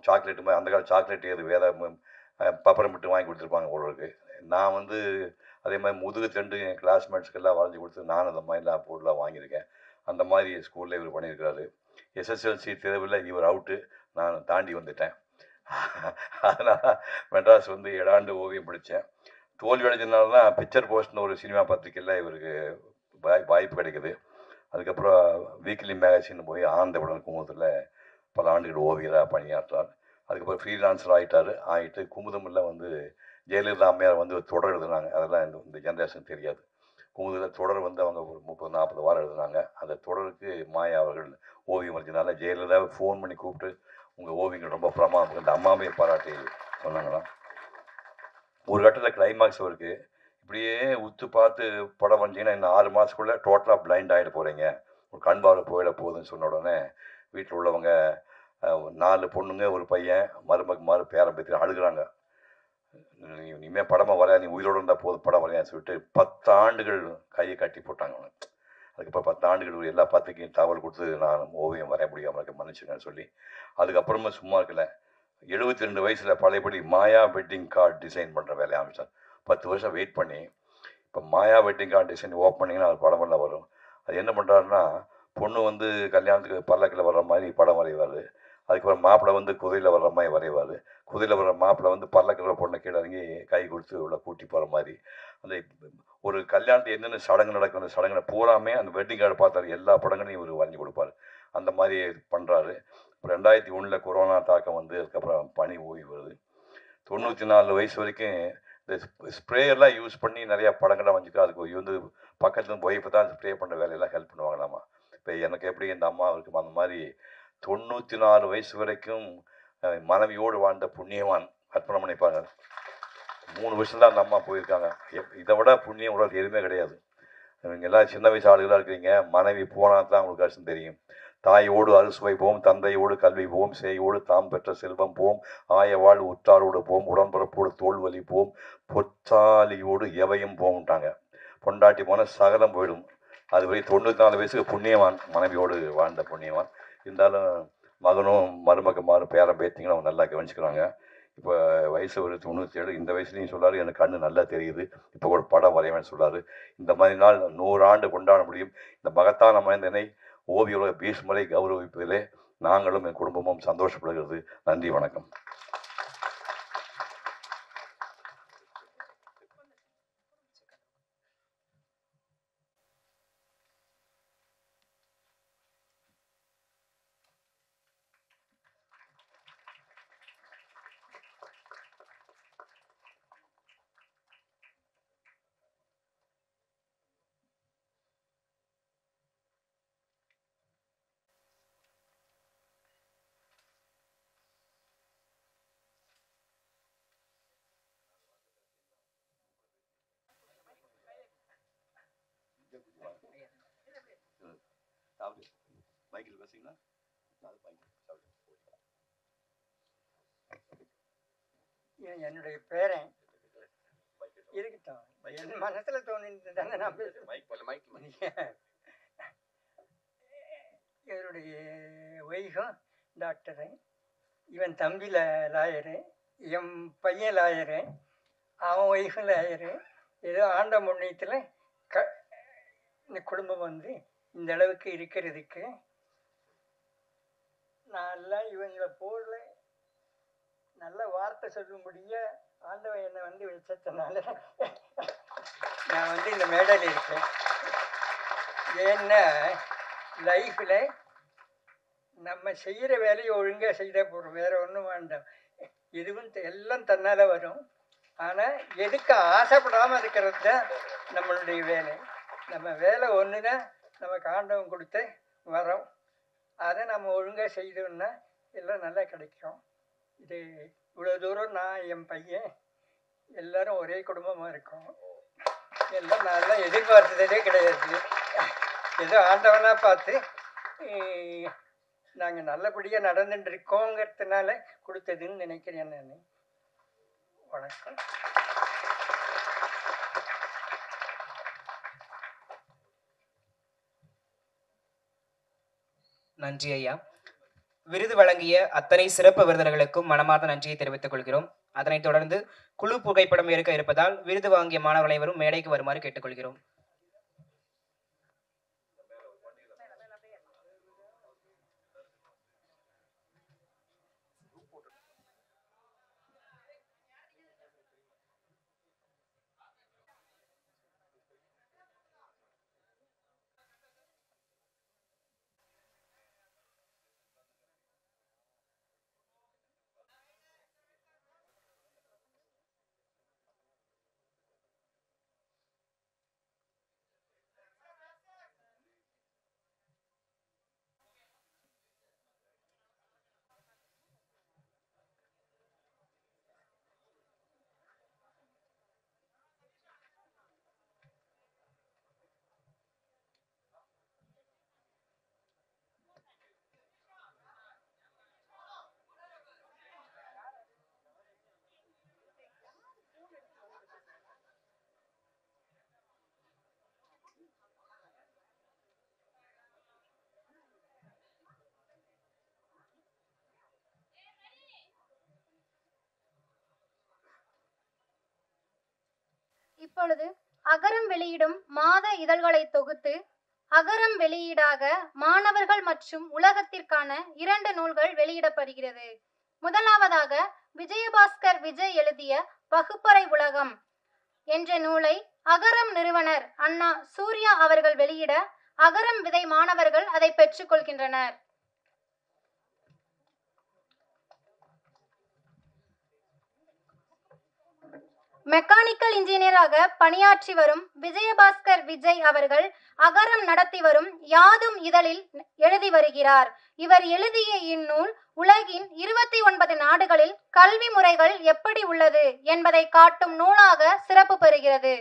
சாக்லேட்டு மாதிரி அந்த கால சாக்லேட் எது வேறு பப்பரம் மட்டும் வாங்கி கொடுத்துருப்பாங்க போல இருக்கு. நான் அதே மாதிரி முதுகு தண்டு என் கிளாஸ்மேட்ஸ்க்கெல்லாம் வரைஞ்சி கொடுத்து நான் அந்த மாதிரிலாம் பொருளாக வாங்கியிருக்கேன். அந்த மாதிரி ஸ்கூலில் இவர் பண்ணியிருக்கிறாரு. எஸ்எஸ்எல்சி தேர்வில் இவர் அவுட்டு, நான் தாண்டி வந்துட்டேன். அதனால் மெட்ராஸ் வந்து 7 ஆண்டு ஓவியம் படித்தேன். தோல்வி அடைஞ்சதுனால தான் பிக்சர் போஸ்ட்னு ஒரு சினிமா பத்திரிக்கையில் இவருக்கு வாய்ப்பு கிடைக்குது. அதுக்கப்புறம் வீக்லி மேகசின் போய் ஆனந்தவுடன் குமுதத்தில் பல ஆண்டுகள் ஓவியராக பணியாற்றார். அதுக்கப்புறம் ஃப்ரீலான்சர் ஆகிட்டு குமுதமில் வந்து ஜெயலலிதா அம்மையார் வந்து தொடர் எழுதுனாங்க. அதெல்லாம் இந்த ஜென்ரேஷன் தெரியாது. குமுதத்தில் தொடர் வந்து அவங்க ஒரு 30-40 வாரம் எழுதுனாங்க. அந்த தொடருக்கு மாயா அவர்கள் ஓவியம் வரைஞ்சனால ஜெயலலிதாவை ஃபோன் பண்ணி கூப்பிட்டு உங்கள் ஓவியங்கள் ரொம்ப பிரமாதம் இந்த அம்மாவே பாராட்டி சொன்னாங்களாம். ஒரு கட்டத்தில் கிளைமாக்ஸ் அவருக்கு இப்படியே உத்து பார்த்து படம் வந்தீங்கன்னா இன்னும் 6 மாதத்துக்குள்ளே டோட்டலாக பிளைண்ட் ஆகிட போகிறீங்க, ஒரு கண் பார்வை போயிட போகுதுன்னு சொன்ன உடனே வீட்டில் உள்ளவங்க 4 பொண்ணுங்க ஒரு பையன் மருமகுமார் பேரன் பேத்தி அழுகுறாங்க. நீ இனிமேல் படமாக வரையா, நீ உயிரோடு இருந்தால் போதும் படம் வரையான்னு சொல்லிட்டு 10 ஆண்டுகள் கையை கட்டி போட்டாங்க அவனுக்கு. அதுக்கப்புறம் 10 ஆண்டுகள் எல்லா பத்திரிக்கையும் தகவல் கொடுத்து நான் ஓவியம் வரைய முடியாமல் இருக்க மன்னிச்சுங்கன்னு சொல்லி அதுக்கப்புறமா சும்மா இருக்கல 72 வயசில் பழையபடி மாயா வெட்டிங் கார்டு டிசைன் பண்ணுற வேலையை ஆரம்பித்தார். 10 வருஷம் வெயிட் பண்ணி இப்போ மாயா வெட்டிங் கார்டு டிசைன் ஓப்பன் பண்ணிங்கன்னா அது படமெல்லாம் வரும். அது என்ன பண்ணுறாருன்னா பொண்ணு வந்து கல்யாணத்துக்கு பல்லக்கில் வர்ற மாதிரி படம் வரைவார். அதுக்கப்புறம் மாப்பிள்ளை வந்து குதிரையில் வர்ற மாதிரி வரைவார். குதிரையில் வர்ற மாப்பிள்ளை வந்து பல்லக்கில் பொண்ணை கீழே இறங்கி கை கொடுத்து உள்ள கூட்டி போகிற மாதிரி அந்த ஒரு கல்யாணத்துக்கு என்னென்ன சடங்கு நடக்கும் அந்த சடங்குகளை பூராமே அந்த வெட்டிங் கார்டு பார்த்தாரு எல்லா படங்களையும் இவர் வரைஞ்சி கொடுப்பார். அந்த மாதிரி பண்ணுறாரு. 2001 கொரோனா தாக்கம் வந்து அதுக்கப்புறம் பனி ஓய்வு வருது. 94 வயசு வரைக்கும் இந்த ஸ்ப்ரேயெல்லாம் யூஸ் பண்ணி நிறையா படங்கள்லாம் வரைஞ்சிக்கா. அதுக்கு வந்து பக்கத்துல ஒய்ஃபை தான் ஸ்ப்ரே பண்ணுற வேலையெல்லாம் ஹெல்ப் பண்ணுவாங்களாமா. இப்போ எனக்கு எப்படி இந்த அம்மா இருக்கும் அந்த மாதிரி 94 வயசு வரைக்கும் மனைவியோடு வாழ்ந்த புண்ணியவான் கற்பனை பண்ணிப்பாங்க. 3 வருஷம் தான் அந்த அம்மா போயிருக்காங்க. இதை விட புண்ணியம் உலகத்தில் எதுவுமே கிடையாது. நீங்கள் எல்லாம் சின்ன வயசு ஆளுகளாக இருக்கிறீங்க. மனைவி போனால் தான் உங்களுக்கு கஷ்டம் தெரியும். தாயோடு அறுசுவை போம், தந்தையோடு கல்வி போம், சேயோடு தாம் பெற்ற செல்வம் போம், ஆயவாள் உற்றாரோடு போம், உடன்பரப்போடு தோல் வலி போம், பொற்றாலியோடு எவையும் போம்ட்டாங்க. பொண்டாட்டி போனால் சகலம் போயிடும். அதுவரை 94 வயசுக்கு புண்ணியவான், மனைவியோடு வாழ்ந்த புண்ணியவான். இருந்தாலும் மகனும் மருமகமாரும் பேரன் பேத்திங்களும் அவங்க நல்லா கவனிச்சுக்கிறாங்க. இப்போ வயசு ஒரு 97. இந்த வயசுலையும் சொல்லாரு எனக்கு கண்ணு நல்லா தெரியுது, இப்போ ஒரு படம் வரைவேன்னு சொல்லாரு. இந்த மாதிரி நாள் 100 ஆண்டு கொண்டாட முடியும். இந்த மகத்தான மனிதனை ஓவிய பீஷ்மரை கௌரவிப்பதிலே நாங்களும் என் குடும்பமும் சந்தோஷப்படுகிறது. நன்றி, வணக்கம். மைக்கில் பேசிங்கன்னா என்னுடைய பேரன் இருக்கட்டும், என் மனசுல தோணிட்டு தானே நான் இவருடைய ஒய்ஃபும் டாக்டரு, இவன் தம்பி லாயரு, என் பையன் லாயரு, அவன் ஒய்ஃபும் லாயரு. ஏதோ ஆண்ட முன்னியத்தில் இந்த குடும்பம் வந்து இந்த அளவுக்கு இருக்கிறதுக்கு நான் இவங்களை போல நல்ல வார்த்தை சொல்லும்படியா ஆண்டவன் என்னை வந்து வச்சதுனால நான் வந்து இந்த மேடையில் இருக்கேன். ஏன்னா லைஃப்பில் நம்ம செய்கிற வேலையை ஒழுங்காக செய்தால் போகிறோம், வேறு ஒன்றும் வேண்டாம். எதுவும் எல்லாம் தன்னால் வரும். ஆனால் எதுக்கு ஆசைப்படாமல் இருக்கிறது தான் நம்மளுடைய வேலை. நம்ம வேலை ஒன்று தான் நமக்கு ஆண்டவன் கொடுத்த வரோம். அதை நம்ம ஒழுங்காக செய்தோம்னா எல்லாம் நல்லா கிடைக்கும். இது இவ்வளோ தூரம் நான் என் பையன் எல்லோரும் ஒரே குடும்பமாக இருக்கோம். எல்லாம் நல்லா எதிர்பார்த்ததே கிடையாது. ஏதோ ஆண்டவனாக பார்த்து நாங்கள் நல்லபடியாக நடந்துட்டு இருக்கோங்கிறதுனால கொடுத்ததுன்னு நினைக்கிறேன் நான். வணக்கம். நன்றி ஐயா. விருது வழங்கிய அத்தனை சிறப்பு விருந்தினர்களுக்கும் மனமார்ந்த நன்றியை தெரிவித்துக் கொள்கிறோம். அதனைத் தொடர்ந்து குழு புகைப்படம் எடுக்க இருப்பதால் விருது வாங்கிய மாணவர்கள் அனைவரும் மேடைக்கு வருமாறு கேட்டுக்கொள்கிறோம். இப்பொழுது அகரம் வெளியிடும் மாத இதழ்களை தொகுத்து அகரம் வெளியீடாக மாணவர்கள் மற்றும் உலகத்திற்கான 2 நூல்கள் வெளியிடப்படுகிறது. முதலாவதாக விஜயபாஸ்கர் விஜய் எழுதிய வகுப்பறை உலகம் என்ற நூலை அகரம் நிறுவனர் அண்ணா சூர்யா அவர்கள் வெளியிட அகரம் விதை மாணவர்கள் அதை பெற்றுக்கொள்கின்றனர். மெக்கானிக்கல் இன்ஜினியராக பணியாற்றி வரும் விஜயபாஸ்கர் விஜய் அவர்கள் அகரம் நடத்தி வரும் யாதும் இதழில் எழுதி வருகிறார். இவர் எழுதிய இந்நூல் உலகின் 29 நாடுகளில் கல்வி முறைகள் எப்படி உள்ளது என்பதை காட்டும் நூலாக சிறப்பு பெறுகிறது.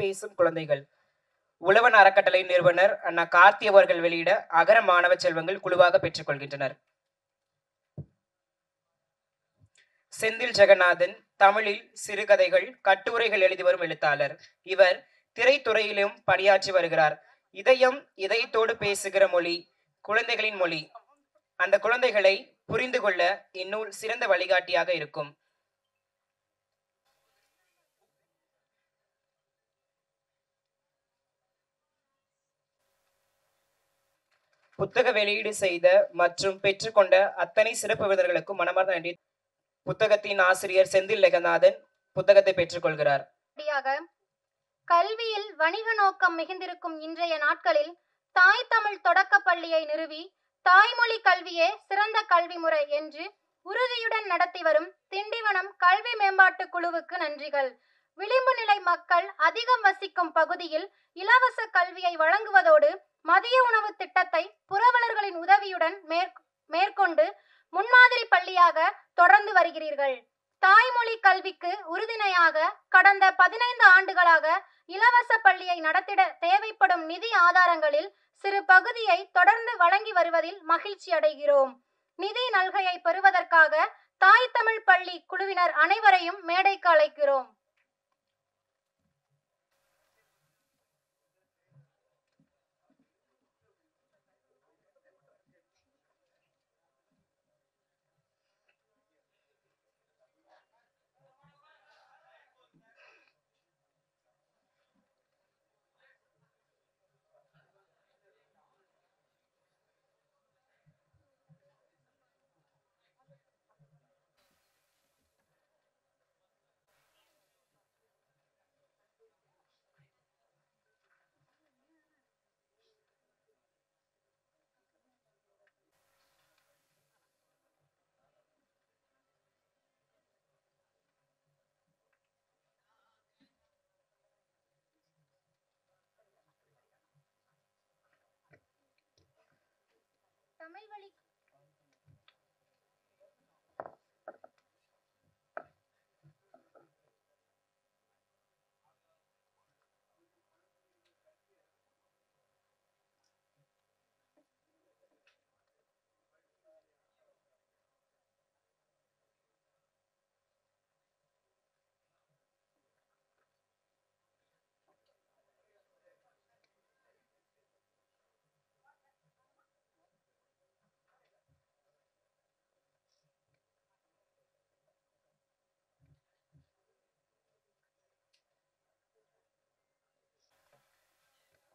பேசும் குழந்தைகள் உழவன் அறக்கட்டளை நிறுவனர் அண்ணா கார்த்தி அவர்கள் வெளியிட அகர மாணவ செல்வங்கள் குழுவாக பெற்றுக்கொள்கின்றனர். செந்தில் ஜெகநாதன் தமிழில் சிறுகதைகள் கட்டுரைகள் எழுதி வரும் எழுத்தாளர். இவர் திரைத்துறையிலும் பணியாற்றி வருகிறார். இதயம் இதயத்தோடு பேசுகிற மொழி குழந்தைகளின் மொழி. அந்த குழந்தைகளை புரிந்து கொள்ள இந்நூல் சிறந்த வழிகாட்டியாக இருக்கும். புத்தக வெளியீடு செய்த மற்றும் பெற்றுக்கொண்ட அத்தனை சிறப்பு விருந்தினர்களுக்கும் மனமார்ந்த நன்றி. புத்தகத்தின் ஆசிரியர் செந்தில் ஜெகநாதன் புத்தகத்தை பெற்றுக்கொள்கிறார். கல்வியில் வணிக நோக்கம் மிகுந்திருக்கும் இன்றைய நாட்களில் தாய் தமிழ் தொடக்க பள்ளியை நிறுவி தாய்மொழி கல்வியே சிறந்த கல்வி முறை என்று உறுதியுடன் நடத்தி வரும் திண்டிவனம் கல்வி மேம்பாட்டு குழுவுக்கு நன்றிகள். விளிம்பு நிலை மக்கள் அதிகம் வசிக்கும் பகுதியில் இலவச கல்வியை வழங்குவதோடு மதிய உணவு திட்டத்தை புரவலர்களின் உதவியுடன் மேற்கொண்டு முன்மாதிரி பள்ளியாக தொடர்ந்து வருகிறீர்கள். தாய்மொழி கல்விக்கு உறுதுணையாக கடந்த 15 ஆண்டுகளாக இலவச பள்ளியை நடத்திட தேவைப்படும் நிதி ஆதாரங்களில் சிறு பகுதியை தொடர்ந்து வழங்கி வருவதில் மகிழ்ச்சி அடைகிறோம். நிதி நல்கையை பெறுவதற்காக தாய் தமிழ் பள்ளி குழுவினர் அனைவரையும் மேடைக்கு அழைக்கிறோம். தமிழ் வழி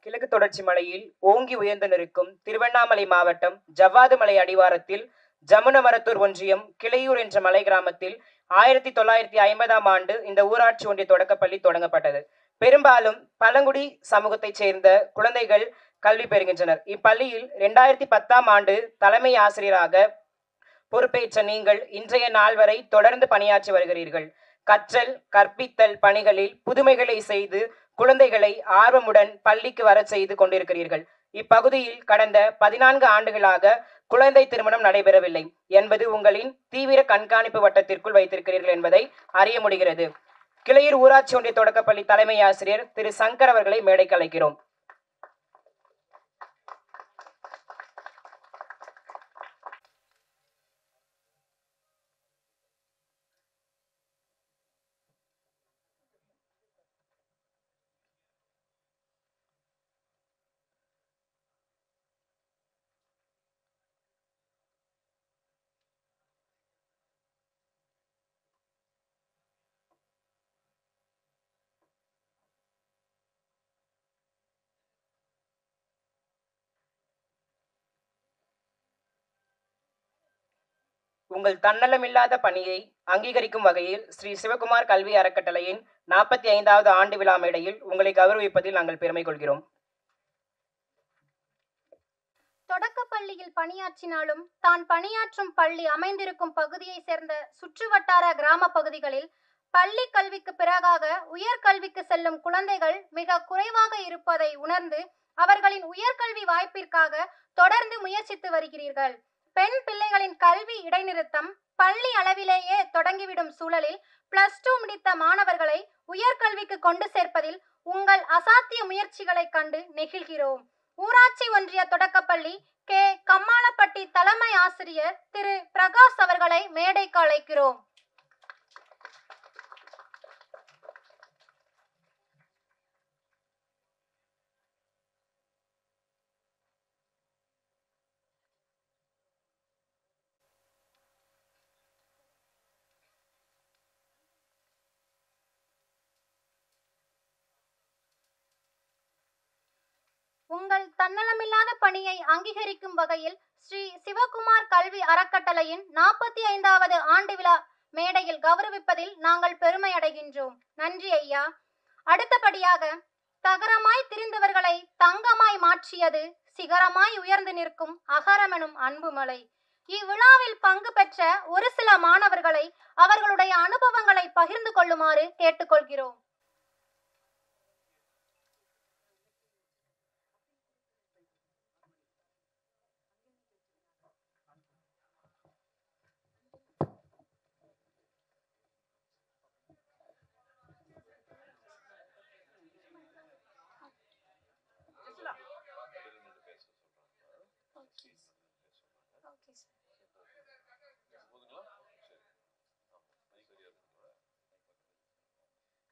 கிழக்கு தொடர்ச்சி மலையில் ஓங்கி உயர்ந்து நிற்கும் திருவண்ணாமலை மாவட்டம் ஜவ்வாது மலை அடிவாரத்தில் ஜமுனமரத்தூர் ஒன்றியம் கிளையூர் என்ற மலை கிராமத்தில் 1950ஆம் ஆண்டு இந்த ஊராட்சி ஒன்றிய தொடக்கப்பள்ளி தொடங்கப்பட்டது. பெரும்பாலும் பழங்குடி சமூகத்தைச் சேர்ந்த குழந்தைகள் கல்வி பெறுகின்றனர். இப்பள்ளியில் 2010ஆம் ஆண்டு தலைமை ஆசிரியராக பொறுப்பேற்ற நீங்கள் இன்றைய நாள் வரை தொடர்ந்து பணியாற்றி வருகிறீர்கள். கற்றல் கற்பித்தல் பணிகளில் புதுமைகளை செய்து குழந்தைகளை ஆர்வமுடன் பள்ளிக்கு வர செய்து கொண்டிருக்கிறீர்கள். இப்பகுதியில் கடந்த 14 ஆண்டுகளாக குழந்தை திருமணம் நடைபெறவில்லை என்பது உங்களின் தீவிர கண்காணிப்பு வட்டத்திற்குள் வைத்திருக்கிறீர்கள் என்பதை அறிய முடிகிறது. கிளையூர் ஊராட்சி ஒன்றிய தொடக்கப்பள்ளி தலைமை ஆசிரியர் திரு சங்கர் அவர்களை மேடைக்கு அழைக்கிறோம். உங்கள் தன்னலமில்லாத பணியை அங்கீகரிக்கும் வகையில் ஸ்ரீ சிவகுமார் கல்வி அறக்கட்டளையின் 45வது ஆண்டு விழா மேடையில் உங்களை கௌரவிப்பதில் நாங்கள் பெருமை கொள்கிறோம். தொடக்கப்பள்ளியில் பணியாற்றினாலும் தான் பணியாற்றும் பள்ளி அமைந்திருக்கும் பகுதியை சேர்ந்த சுற்றுவட்டார கிராம பகுதிகளில் பள்ளி கல்விக்கு பிறகாக உயர்கல்விக்கு செல்லும் குழந்தைகள் மிக குறைவாக இருப்பதை உணர்ந்து அவர்களின் உயர்கல்வி வாய்ப்பிற்காக தொடர்ந்து முயற்சித்து வருகிறீர்கள். பெண் பிள்ளைகளின் கல்வி இடைநிறுத்தம் பள்ளி அளவிலேயே தொடங்கிவிடும் சூழலில் +2 முடித்த மாணவர்களை உயர்கல்விக்கு கொண்டு சேர்ப்பதில் உங்கள் அசாத்திய முயற்சிகளை கண்டு நெகிழ்கிறோம். ஊராட்சி ஒன்றிய தொடக்கப்பள்ளி கே. கம்மாளப்பட்டி தலைமை ஆசிரியர் திரு பிரகாஷ் அவர்களை மேடைக்கு அழைக்கிறோம். உங்கள் தன்னலமில்லாத பணியை அங்கீகரிக்கும் வகையில் ஸ்ரீ சிவகுமார் கல்வி அறக்கட்டளையின் 45வது ஆண்டு விழா மேடையில் கௌரவிப்பதில் நாங்கள் பெருமை அடைகின்றோம். நன்றி ஐயா. அடுத்தபடியாக தகரமாய் திரிந்தவர்களை தங்கமாய் மாற்றியது சிகரமாய் உயர்ந்து நிற்கும் அகரமெனும் அன்புமலை. இவ்விழாவில் பங்கு பெற்ற ஒரு சில மாணவர்களை அவர்களுடைய அனுபவங்களை பகிர்ந்து கொள்ளுமாறு கேட்டுக்கொள்கிறோம்.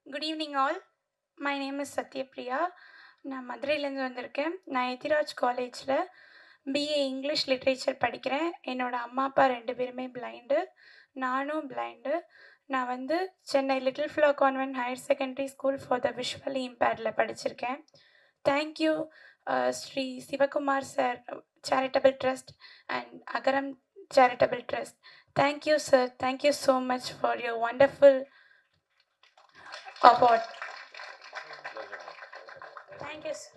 Good evening all. My name is Satyapriya. நான் மதுரையிலேருந்து வந்திருக்கேன். நான் எதிராஜ் காலேஜில் பிஏ இங்கிலீஷ் லிட்ரேச்சர் படிக்கிறேன். என்னோட அம்மா அப்பா 2 பேருமே பிளைண்டு, நானும் பிளைண்டு. நான் வந்து Chennai little flower convent higher secondary school for the visually இம்பேர்டில் படிச்சிருக்கேன். Thank you Shri Sivakumar sir charitable trust and Agaram charitable trust. Thank you sir. Thank you so much for your wonderful award. Thank you sir.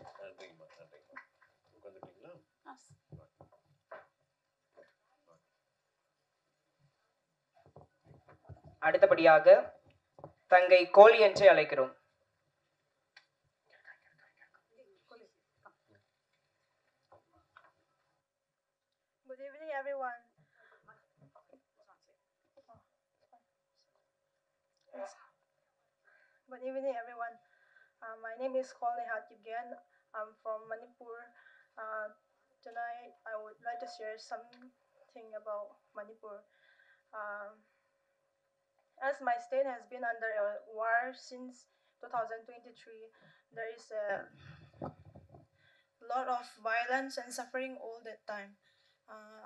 அடுத்தபடியாக தங்கை கோழி என்று அழைக்கிறோம். Good evening everyone. Good evening everyone. My name is Kholi Hatibgen. I'm from Manipur. Tonight I would like to share something about Manipur. As my state has been under a war since 2023, there is a lot of violence and suffering all the time.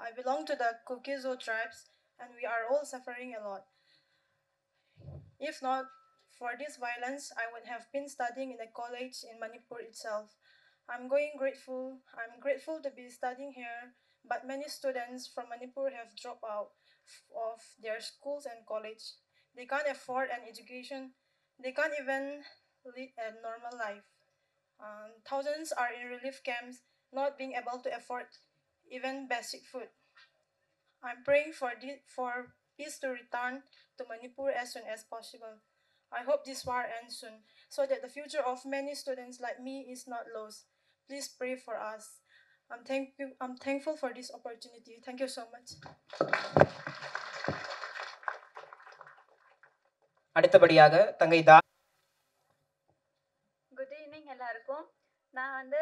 I belong to the Kukizo tribes and we are all suffering a lot. If not for this violence, I would have been studying in a college in Manipur itself. I'm grateful to be studying here, but many students from Manipur have dropped out of their schools and college. They can't afford an education. They can't even lead a normal life. Thousands are in relief camps, not being able to afford even basic food. I'm praying for peace to return to Manipur as soon as possible. I hope this war ends soon, so that the future of many students like me is not lost. Please pray for us. I'm thankful for this opportunity. Thank you so much. அடுத்தபடியாக தங்கை good evening எல்லாருக்கும். நான்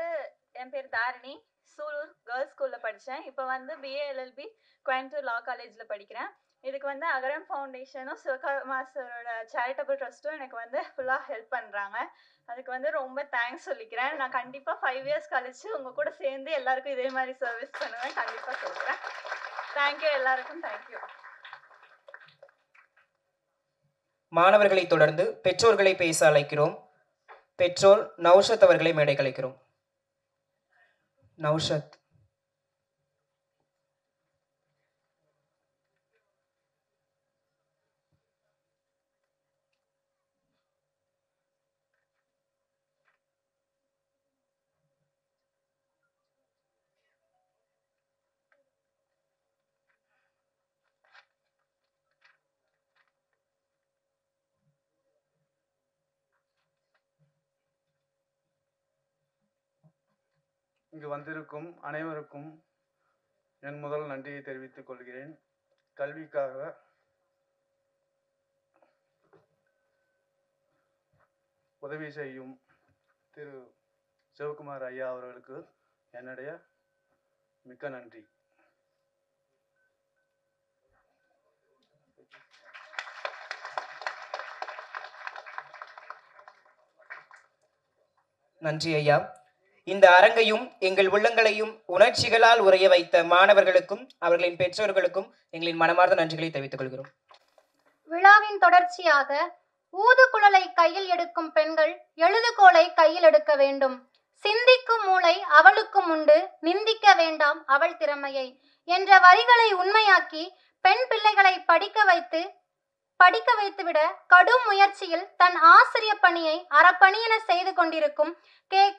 என் பேர் Dharani, Sulur girls ஸ்கூலில் படித்தேன். இப்போ BA LLB Coimbatore லா காலேஜில் படிக்கிறேன். இதுக்கு அகரம் ஃபவுண்டேஷனும் சிவகுமார் சாரோட சேரிட்டபிள் ட்ரஸ்ட்டும் எனக்கு ஃபுல்லாக ஹெல்ப் பண்ணுறாங்க. அதுக்கு ரொம்ப தேங்க்ஸ் சொல்லிக்கிறேன். நான் கண்டிப்பாக 5 இயர்ஸ் கழிச்சு உங்கள் கூட சேர்ந்து எல்லாருக்கும் இதே மாதிரி சர்வீஸ் பண்ணுவேன், கண்டிப்பாக சொல்கிறேன். தேங்க்யூ எல்லாருக்கும், தேங்க்யூ. மாணவர்களை தொடர்ந்து பெற்றோர்களை பேச அழைக்கிறோம். பெற்றோர் நௌஷத் அவர்களை மேடைக்கு அழைக்கிறோம். நௌஷத். இங்கு வந்திருக்கும் அனைவருக்கும் என் முதல் நன்றியை தெரிவித்துக் கொள்கிறேன். கல்விக்காக உதவி செய்யும் திரு சிவகுமார் ஐயா அவர்களுக்கு என்னுடைய மிக்க நன்றி. நன்றி ஐயா. இந்த அரங்கையும் எங்கள் உள்ளங்களையும் உணர்ச்சிகளால் உறைய வைத்த மாணவர்களுக்கும் அவர்களின் பெற்றோர்களுக்கும் எங்களின் மனமார்ந்த நன்றிகளை தெரிவித்துக் கொள்கிறோம். விழாவின் தொடர்ச்சியாக ஊதுகுழலை கையில் எடுக்கும் பெண்கள் எழுதுகோலை கையில் எடுக்க வேண்டும். சிந்திக்கும் மூளை அவளுக்கும் உண்டு, நிந்திக்க வேண்டாம் அவள் திறமையை என்ற வரிகளை உண்மையாக்கி பெண் பிள்ளைகளை படிக்க வைத்துவிட கடும் முயற்சியில் தன் ஆசிரியர் பணியை அறப்பணியென செய்து கொண்டிருக்கும்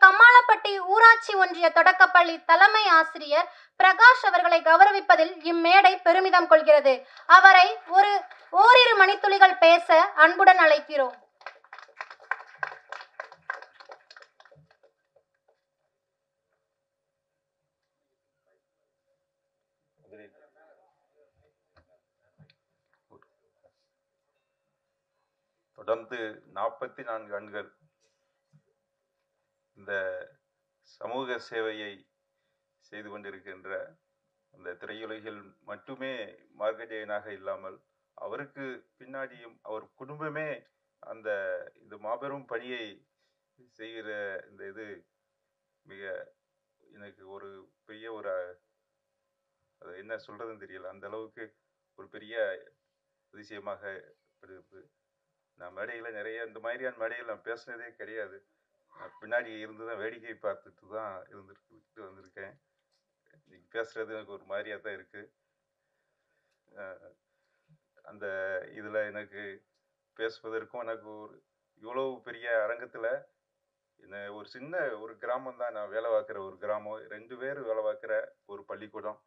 கம்மாளப்பட்டி ஊராட்சி ஒன்றிய தொடக்கப்பள்ளி தலைமை ஆசிரியர் பிரகாஷ் அவர்களை கௌரவிப்பதில் இம்மேடை பெருமிதம் கொள்கிறது. அவரை ஓரிரு மணித்துளிகள் பேச அன்புடன் அழைக்கிறோம். தொடர்ந்து 44 ஆண்டுகள் இந்த சமூக சேவையை செய்து கொண்டிருக்கின்ற அந்த திரையுலகில் மட்டுமே மார்க்கெட்டியனாக இல்லாமல் அவருக்கு பின்னாடியும் அவர் குடும்பமே இந்த மாபெரும் பணியை செய்கிற இந்த இது மிக எனக்கு ஒரு பெரிய அது என்ன சொல்றதுன்னு தெரியல. அந்த அளவுக்கு ஒரு பெரிய அதிசயமாக இருக்குது. நான் மேடையில் நிறைய இந்த மாதிரியான மேடையில் நான் பேசுனதே கிடையாது. நான் பின்னாடி இருந்து தான் வேடிக்கை பார்த்துட்டு தான் வந்திருக்கேன். இன்னைக்கு பேசுறது எனக்கு ஒரு மாதிரியாக தான் இருக்கு. அந்த இதில் எனக்கு பேசுவதற்கும் எனக்கு இவ்வளவு பெரிய அரங்கத்தில் என்ன ஒரு கிராமம் தான் நான் வேலை பார்க்குற ஒரு கிராமம். 2 பேர் வேலை பார்க்குற ஒரு பள்ளிக்கூடம்,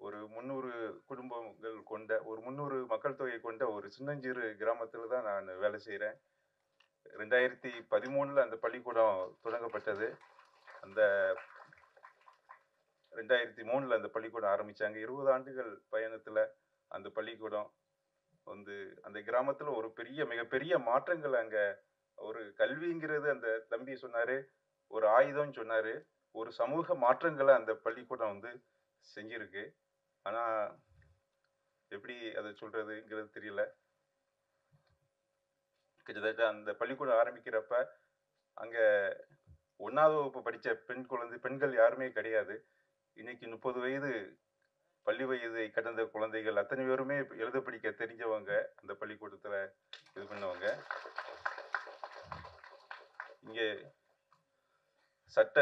ஒரு 300 குடும்பங்கள் கொண்ட ஒரு 300 மக்கள் தொகை கொண்ட ஒரு சின்னஞ்சிறு கிராமத்தில் தான் நான் வேலை செய்கிறேன். 2013 அந்த பள்ளிக்கூடம் தொடங்கப்பட்டது. அந்த 2003 அந்த பள்ளிக்கூடம் ஆரம்பித்தாங்க. 20 ஆண்டுகள் பயணத்தில் அந்த பள்ளிக்கூடம் அந்த கிராமத்தில் ஒரு மிகப்பெரிய மாற்றங்கள் அங்கே ஒரு கல்விங்கிறது அந்த தம்பி சொன்னார், ஒரு ஆயுதம்னு சொன்னார். ஒரு சமூக மாற்றங்களை அந்த பள்ளிக்கூடம் செஞ்சிருக்கு. ஆனால் எப்படி அதை சொல்றதுங்கிறது தெரியல. கிட்டத்தட்ட அந்த பள்ளிக்கூடம் ஆரம்பிக்கிறப்ப அங்கே 1ஆவது வகுப்பு படித்த பெண்கள் யாருமே கிடையாது. இன்னைக்கு 30 வயது பள்ளி வயதை கடந்த குழந்தைகள் அத்தனை பேருமே எழுத படிக்க தெரிஞ்சவங்க அந்த பள்ளிக்கூடத்தில் இது பண்ணவங்க. இங்கே சட்ட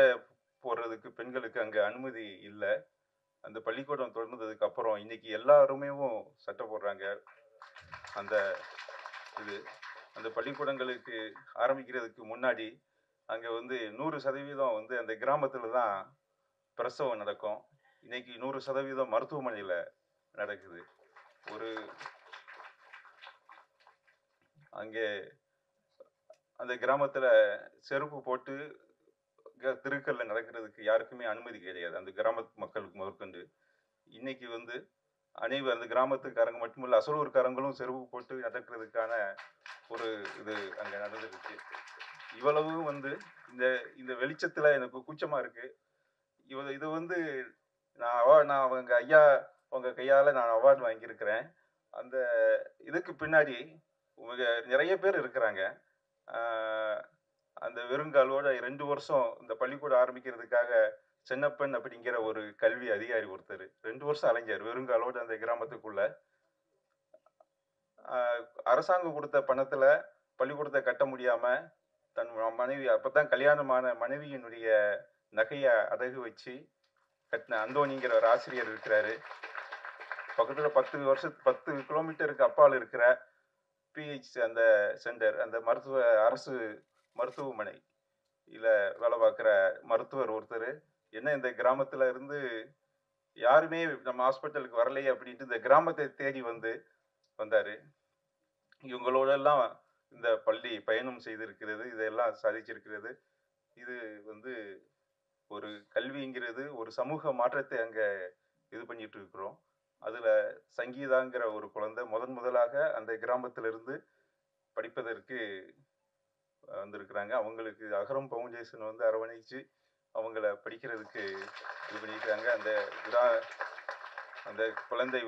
போடுறதுக்கு பெண்களுக்கு அங்கே அனுமதி இல்லை. அந்த பள்ளிக்கூடம் தொடர்ந்ததுக்கு அப்புறம் இன்னைக்கு எல்லாருமே சட்டை போடுறாங்க. அந்த இது அந்த பள்ளிக்கூடங்களுக்கு ஆரம்பிக்கிறதுக்கு முன்னாடி அங்கே 100% அந்த கிராமத்தில் தான் பிரசவம் நடக்கும். இன்னைக்கு 100% மருத்துவமனையில் நடக்குது. ஒரு அங்கே அந்த கிராமத்தில் செருப்பு போட்டு தெருக்கல்ல நடக்கிறதுக்கு யாருக்குமே அனுமதி கிடையாது, அந்த கிராமத்து மக்களுக்கு முதற்கொண்டு. இன்னைக்கு அந்த கிராமத்துக்காரங்க மட்டுமில்ல, அசலூர்காரங்களும் செருப்பு போட்டு நடக்கிறதுக்கான ஒரு இது அங்கே நடந்துருக்கு. இவ்வளவு இந்த இந்த வெளிச்சத்தில் எனக்கு கூச்சமாக இருக்கு. இது நான் அவங்க கையால் நான் அவார்டு வாங்கியிருக்கிறேன். அந்த இதுக்கு பின்னாடி நிறைய பேர் இருக்கிறாங்க. அந்த வெறுங்காலோட 2 வருஷம் இந்த பள்ளிக்கூடம் ஆரம்பிக்கிறதுக்காக சென்னப்பன் அப்படிங்கிற ஒரு கல்வி அதிகாரி ஒருத்தர் 2 வருஷம் அலைஞ்சார் வெறுங்காலோட அந்த கிராமத்துக்குள்ள. அரசாங்கம் கொடுத்த பணத்துல பள்ளிக்கூடத்தை கட்ட முடியாம தன் மனைவி, அப்பதான் கல்யாணமான மனைவியினுடைய நகையை அடகு வச்சு கட்டின அந்தோனிங்கிற ஒரு ஆசிரியர் இருக்கிறாரு. பக்கத்துல 10 கிலோமீட்டருக்கு அப்பால் இருக்கிற பிஹெச் அந்த சென்டர், அந்த அரசு மருத்துவமனை வேலை பார்க்குற மருத்துவர் ஒருத்தர் என்ன இந்த கிராமத்துல இருந்து யாருமே நம்ம ஹாஸ்பிட்டலுக்கு வரலையே அப்படின்ட்டு இந்த கிராமத்தை தேடி வந்தாரு. இவங்களோட எல்லாம் இந்த பள்ளி பயணம் செய்திருக்கிறது, இதெல்லாம் சாதிச்சிருக்கிறது. இது ஒரு கல்விங்கிறது ஒரு சமூக மாற்றத்தை அங்க இது பண்ணிட்டு இருக்கிறோம். அதுல சங்கீதாங்கிற ஒரு குழந்தை முதலாக அந்த கிராமத்திலிருந்து படிப்பதற்கு வந்திருக்கிறாங்க. அவங்களுக்கு அகரம் ஃபவுண்டேஷன் அரவணைச்சு அவங்கள படிக்கிறதுக்கு இது பண்ணியிருக்காங்க. அந்த குழந்தை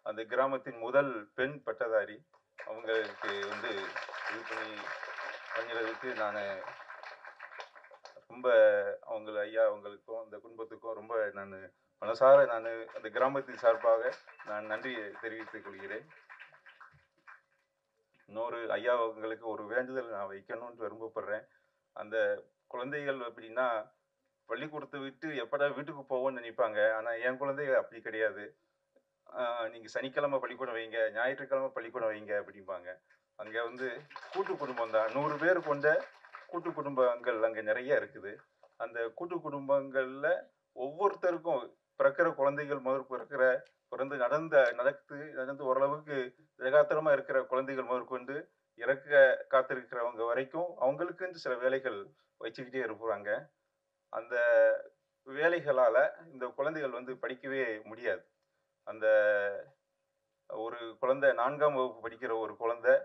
அந்த கிராமத்தின் முதல் பெண் பட்டதாரி. அவங்களுக்கு இது பண்ணுறதுக்கு நான் ரொம்ப அவங்களுக்கும் அந்த குடும்பத்துக்கும் ரொம்ப நான் மனசார அந்த கிராமத்தின் சார்பாக நான் நன்றி தெரிவித்துக் கொள்கிறேன். இன்னொரு அவங்களுக்கு ஒரு வேண்டுதல் நான் வைக்கணும்னு விரும்பப்படுறேன். அந்த குழந்தைகள் அப்படின்னா பள்ளிக்கூடத்தை விட்டு எப்படா வீட்டுக்கு போவோம்னு நினைப்பாங்க. ஆனால் என் குழந்தைகள் அப்படி கிடையாது. நீங்கள் சனிக்கிழமை பள்ளிக்கூடம் வைங்க, ஞாயிற்றுக்கிழமை பள்ளிக்கூடம் வைங்க அப்படிம்பாங்க. அங்கே கூட்டு குடும்பம் தான், 100 பேர் கொண்ட கூட்டு குடும்பங்கள் அங்கே நிறைய இருக்குது. அந்த கூட்டு குடும்பங்களில் ஒவ்வொருத்தருக்கும் பிறக்கிற குழந்தைகள் நடந்து ஓரளவுக்கு ஏகாத்திரமா இருக்கிற குழந்தைகள் முதற்கொண்டு இறக்க காத்திருக்கிறவங்க வரைக்கும் அவங்களுக்குன்னு சில வேலைகள் வச்சுக்கிட்டே இருப்பாங்க. அந்த வேலைகளால இந்த குழந்தைகள் படிக்கவே முடியாது. அந்த ஒரு குழந்தை 4ஆம் வகுப்பு படிக்கிற ஒரு குழந்தை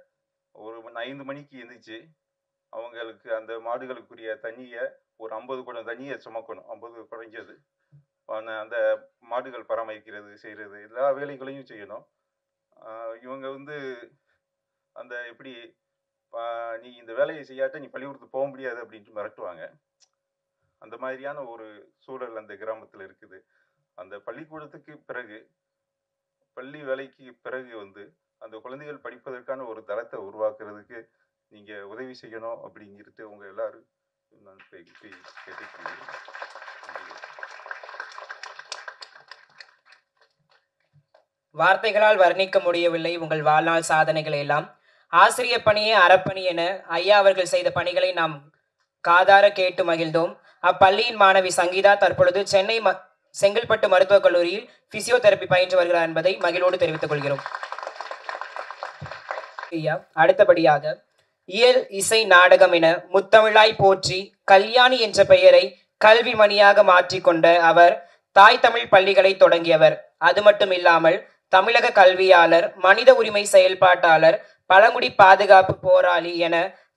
ஒரு 5 மணிக்கு எந்திரிச்சு அவங்களுக்கு அந்த மாடுகளுக்குரிய தண்ணியை ஒரு 50 குடம் தண்ணியை சுமக்கணும். 50 குறைஞ்சது. அந்த மாடுகள் பராமரிக்கிறது செய்கிறது எல்லா வேலைகளையும் செய்யணும். இவங்க அந்த எப்படி நீ இந்த வேலையை செய்யாட்ட நீ பள்ளிக்கூடத்துக்கு போக முடியாது அப்படின்ட்டு மிரட்டுவாங்க. அந்த மாதிரியான ஒரு சூழல் அந்த கிராமத்தில் இருக்குது. அந்த பள்ளிக்கூடத்துக்கு பிறகு பள்ளி வேலைக்கு பிறகு அந்த குழந்தைகள் படிப்பதற்கான ஒரு தளத்தை உருவாக்குறதுக்கு நீங்க உதவி செய்யணும் அப்படிங்கிறது உங்க எல்லாரும் நான் கேட்டுக்கொள்கிறேன். வார்த்தைகளால் வர்ணிக்க முடியவில்லை உங்கள் வாழ்நாள் சாதனைகளை எல்லாம். ஆசிரியர் பணியே அறப்பணி என ஐயா அவர்கள் செய்த பணிகளை நாம் காதார கேட்டு மகிழ்ந்தோம். அப்பள்ளியின் மாணவி சங்கீதா தற்பொழுது சென்னை செங்கல்பட்டு மருத்துவக் கல்லூரியில் பிசியோதெரப்பி பயின்று வருகிறார் என்பதை மகிழ்வோடு தெரிவித்துக் கொள்கிறோம். அடுத்தபடியாக இயல் இசை நாடகம் என முத்தமிழாய் போற்றி கல்யாணி என்ற பெயரை கல்வி மணியாக மாற்றிக்கொண்ட அவர் தாய் தமிழ் பள்ளிகளை தொடங்கியவர். அது மட்டும் இல்லாமல் தமிழக கல்வியாளர், மனித உரிமை செயல்பாட்டாளர், பழங்குடி பாதுகாப்பு போராளி என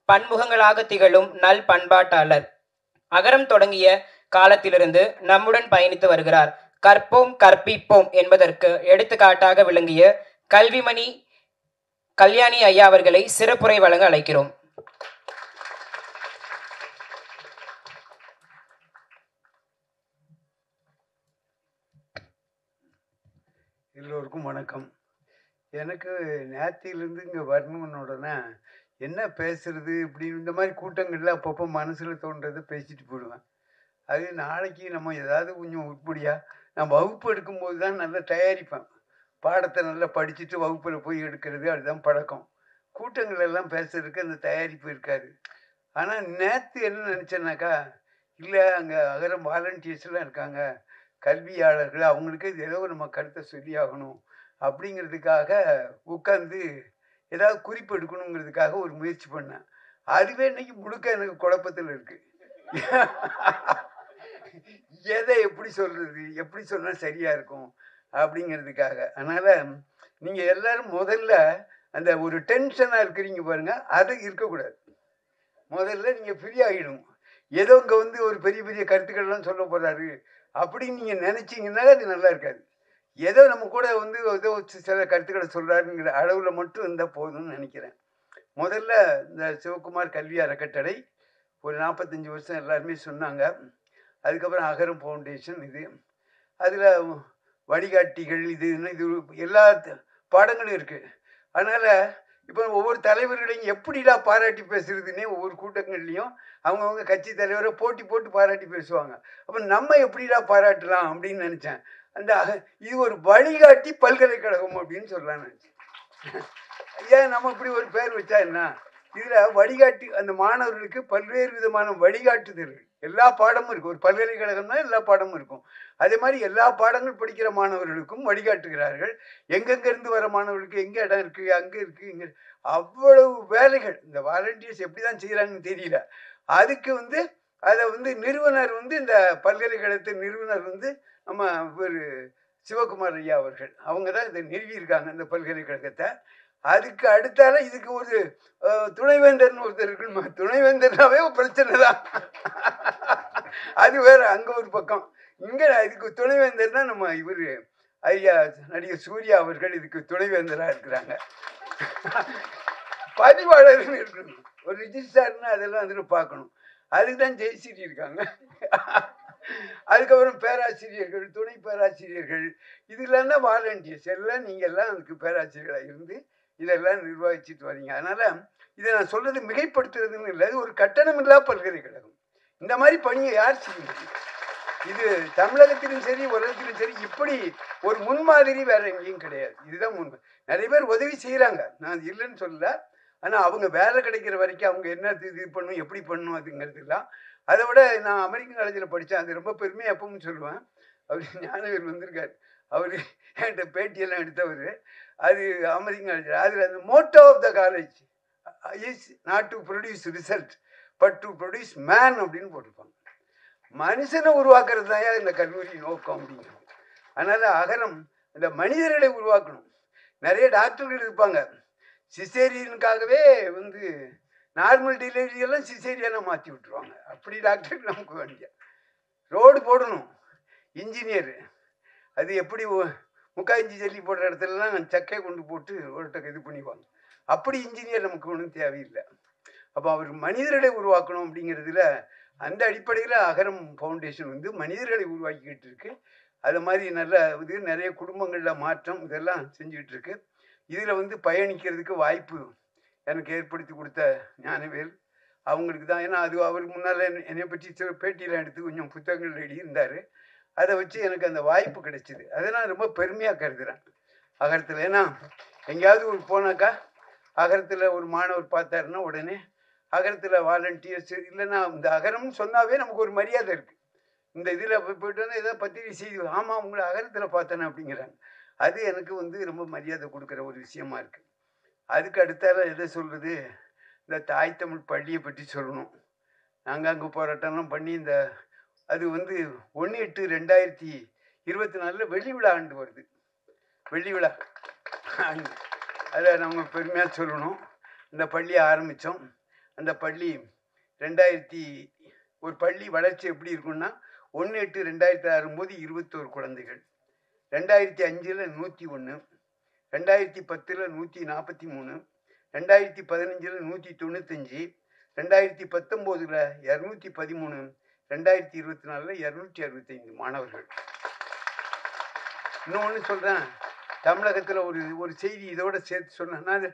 பன்முகங்களாக திகழும் நல் பண்பாட்டாளர். அகரம் தொடங்கிய காலத்திலிருந்து நம்முடன் பயணித்து வருகிறார். கற்போம் கற்பிப்போம் என்பதற்கு எடுத்துக்காட்டாக விளங்கிய கல்விமணி கல்யாணி ஐயா அவர்களை சிறப்புரை வழங்க அழைக்கிறோம். எல்லோருக்கும் வணக்கம். எனக்கு நேத்தியிலேருந்து இங்கே வரணுன்னோடனே என்ன பேசுறது இப்படி இந்த மாதிரி கூட்டங்களில் அப்பப்போ மனசில் தோன்றதை பேசிட்டு போயிடுவேன். அது நாளைக்கு நம்ம ஏதாவது கொஞ்சம் உருப்படியாக நான் வகுப்பு எடுக்கும்போது தான் நல்லா தயாரிப்பேன். பாடத்தை நல்லா படிச்சுட்டு வகுப்பில் போய் எடுக்கிறது அதுதான் பழக்கம். கூட்டங்கள் எல்லாம் பேசுறதுக்கு அந்த தயாரிப்பு இருக்காது. ஆனால் நேற்று என்ன நினச்சேன்னாக்கா, இல்லை அங்கே அகரம் வாலண்டியர்ஸ்லாம் இருக்காங்க, கல்வியாளர்கள், அவங்களுக்கு இது ஏதோ நம்ம கருத்தை சொல்லி ஆகணும் அப்படிங்கிறதுக்காக உட்காந்து ஏதாவது குறிப்பு எடுக்கணுங்கிறதுக்காக ஒரு முயற்சி பண்ணேன். அதுவே இன்னைக்கு முழுக்க எனக்கு குழப்பத்தில் இருக்கு. எதை எப்படி சொல்றது, எப்படி சொன்னால் சரியா இருக்கும் அப்படிங்கிறதுக்காக. அதனால நீங்க எல்லாரும் முதல்ல அந்த ஒரு டென்ஷனா இருக்கிறீங்க பாருங்க, அது இருக்கக்கூடாது. முதல்ல நீங்க ஃப்ரீ ஆகிடும். ஏதோ இங்க வந்து ஒரு பெரிய பெரிய கருத்துக்கள்லாம் சொல்ல போறாரு அப்படின்னு நீங்க நினைச்சீங்கன்னா அது நல்லா இருக்காது. ஏதோ நம்ம கூட வந்து ஏதோ சில கருத்துக்களை சொல்றாருங்கிற அளவுல மட்டும் இருந்தால் போதும்னு நினைக்கிறேன். முதல்ல இந்த சிவகுமார் கல்வி அறக்கட்டளை ஒரு 45 வருஷம் எல்லாருமே சொன்னாங்க. அதுக்கப்புறம் அகரம் ஃபவுண்டேஷன் இது, அதில் வழிகாட்டிகள் இது எல்லா பாடங்களும் இருக்குது. அதனால் இப்போ ஒவ்வொரு தலைவர்களையும் எப்படிடா பாராட்டி பேசுறதுன்னே ஒவ்வொரு கூட்டங்கள்லையும் அவங்கவுங்க கட்சி தலைவரை போட்டி போட்டு பாராட்டி பேசுவாங்க. அப்போ நம்ம எப்படிடா பாராட்டலாம் அப்படின்னு நினச்சேன். அந்த இது ஒரு வழிகாட்டி பல்கலைக்கழகம் அப்படின்னு சொல்லலாம்னு நினச்சேன். ஏன் நம்ம இப்படி ஒரு பேர் வச்சா என்ன? இதில் வழிகாட்டி அந்த மாணவர்களுக்கு பல்வேறு விதமான வழிகாட்டுதல்கள், எல்லா பாடமும் இருக்குது. ஒரு பல்கலைக்கழகம்னா எல்லா பாடமும் இருக்கும். அதே மாதிரி எல்லா பாடங்கள் படிக்கிற மாணவர்களுக்கும் வழிகாட்டுகிறார்கள். எங்கெங்கேருந்து வர மாணவர்களுக்கு எங்கே இடம் இருக்குது, அங்கே இருக்குது, இங்கே அவ்வளவு வேலைகள் இந்த வாலண்டியர்ஸ் எப்படி தான் செய்கிறாங்கன்னு தெரியல. அதுக்கு வந்து அதை வந்து நிறுவனர் வந்து இந்த பல்கலைக்கழகத்தின் நிறுவனர் வந்து நம்ம ஒரு சிவகுமார் ஐயா அவர்கள், அவங்க தான் இதை நிறுவியிருக்காங்க இந்த பல்கலைக்கழகத்தை. அதுக்கு அடுத்தால இதுக்கு ஒரு துணைவேந்தர்னு ஒருத்தர் இருக்கு. துணைவேந்தர்னாவே ஒரு பிரச்சனை தான். அது வேற, அங்க ஒரு பக்கம். இங்க இதுக்கு துணைவேந்தர் தான் நம்ம இவர் ஐயா நடிகர் சூர்யா அவர்கள் இதுக்கு துணைவேந்தரா இருக்கிறாங்க. பதிவாளர்னு இருக்கணும், ஒரு ரிஜிஸ்டார்னு அதெல்லாம் அதில் பார்க்கணும். அதுக்கு தான் ஜெயஸ்ரீ இருக்காங்க. அதுக்கப்புறம் பேராசிரியர்கள், துணை பேராசிரியர்கள், இதெல்லாம் தான் வாலண்டியர்ஸ். எல்லாம் நீங்கள் எல்லாம் அதுக்கு பேராசிரியர்களாக இருந்து இதெல்லாம் நிர்வகிச்சுட்டு வரீங்க. அதனால இதை நான் சொல்றது மிகைப்படுத்துறதுன்னு இல்லை, இது ஒரு கட்டணமில்லா பல்கலைக்கழகம். இந்த மாதிரி பணியை யார் செய்ய முடியும்? இது தமிழகத்திலும் சரி உலகத்திலும் சரி இப்படி ஒரு முன்மாதிரி வேற எங்கேயும் கிடையாது. இதுதான் முன்மாதிரி. நிறைய பேர் உதவி செய்கிறாங்க, நான் இல்லைன்னு சொல்லல. ஆனால் அவங்க வேலை கிடைக்கிற வரைக்கும் அவங்க என்ன இது பண்ணணும், எப்படி பண்ணணும் அதுங்கிறதுலாம். அதை விட நான் அமெரிக்கன் காலேஜில் படித்தேன், அது ரொம்ப பெருமையாக எப்பவும் சொல்லுவேன். அவர் ஞானவேல் வந்திருக்கார், அவர் என்கிட்ட பேட்டியெல்லாம் எடுத்தவர். அது அமெரிக்கன் காலேஜ். அதில் அந்த motto of the college is not to produce result but to produce man அப்படின்னு போட்டிருப்பாங்க. மனுஷனை உருவாக்குறது தான் இந்த கல்லூரி நோக்கம் அப்படிங்கிறது. அதனால் அகரம் இந்த மனிதர்களை உருவாக்கணும். நிறைய டாக்டர்கள் இருப்பாங்க, சிசேரியனுக்காகவே வந்து நார்மல் டெலிவரியெல்லாம் சிசேரியனாக மாற்றி விட்டுருவாங்க. அப்படி டாக்டர் நமக்கு வேண்டிய ரோடு போடணும். இன்ஜினியர் அது எப்படி முக்காய்ஞ்சி ஜல்லி போடுற இடத்துலலாம் சக்கையை கொண்டு போட்டு ரோட்டை இது பண்ணிடுவாங்க. அப்படி இன்ஜினியர் நமக்கு ஒன்றும் தேவையில்லை. அப்போ அவர் மனிதர்களை உருவாக்கணும் அப்படிங்கிறதுல அந்த அடிப்படையில் அகரம் ஃபவுண்டேஷன் வந்து மனிதர்களை உருவாக்கிக்கிட்டு இருக்கு. அது மாதிரி நல்ல இது நிறைய குடும்பங்களில் மாற்றம் இதெல்லாம் செஞ்சுக்கிட்டு இருக்கு. இதில் வந்து பயணிக்கிறதுக்கு வாய்ப்பு எனக்கு ஏற்படுத்தி கொடுத்த ஞானவேல் அவங்களுக்கு தான். ஏன்னா அது அவருக்கு முன்னால் என்னை பற்றி பேட்டியில் எடுத்து கொஞ்சம் புத்தகங்கள் எழுதியிருந்தார். அதை வச்சு எனக்கு அந்த வாய்ப்பு கிடைச்சிது. அதை நான் ரொம்ப பெருமையாக கருதுகிறேன் அகரத்தில். ஏன்னா எங்கேயாவது ஒரு போனாக்கா அகரத்தில் ஒரு மாணவர் பார்த்தாருன்னா உடனே அகரத்தில் வாலண்டியர்ஸ் இல்லைன்னா இந்த அகரம்னு சொன்னாவே நமக்கு ஒரு மரியாதை இருக்குது. இந்த இதில் போய்ட்டு வந்து ஏதாவது பத்திரிகை செய்தி, ஆமாம் உங்களை அகரத்தில் பார்த்தேனே அப்படிங்கிறாங்க. அது எனக்கு வந்து ரொம்ப மரியாதை கொடுக்குற ஒரு விஷயமா இருக்குது. அதுக்கு அடுத்தால எதை சொல்கிறது, இந்த தாய் தமிழ் பள்ளியை பற்றி சொல்லணும். நாங்கள் அங்கே போராட்டம்லாம் பண்ணி இந்த அது வந்து 1/8/2024 வெள்ளி விழா ஆண்டு வருது. வெள்ளி விழா ஆண்டு அதை நம்ம பெருமையாக சொல்லணும். இந்த பள்ளியை ஆரம்பித்தோம். அந்த பள்ளி 2000 ஒரு பள்ளி வளர்ச்சி எப்படி இருக்குன்னா 1/8/2006 ஆகும்போது 21 குழந்தைகள், 2005 101, 2010 143, 2015 195, 2019 213, 2024 265 மாணவர்கள். இன்னொன்று சொல்கிறேன், தமிழகத்தில் ஒரு செய்தி இதோட சேர்த்து சொன்னேன்னா அது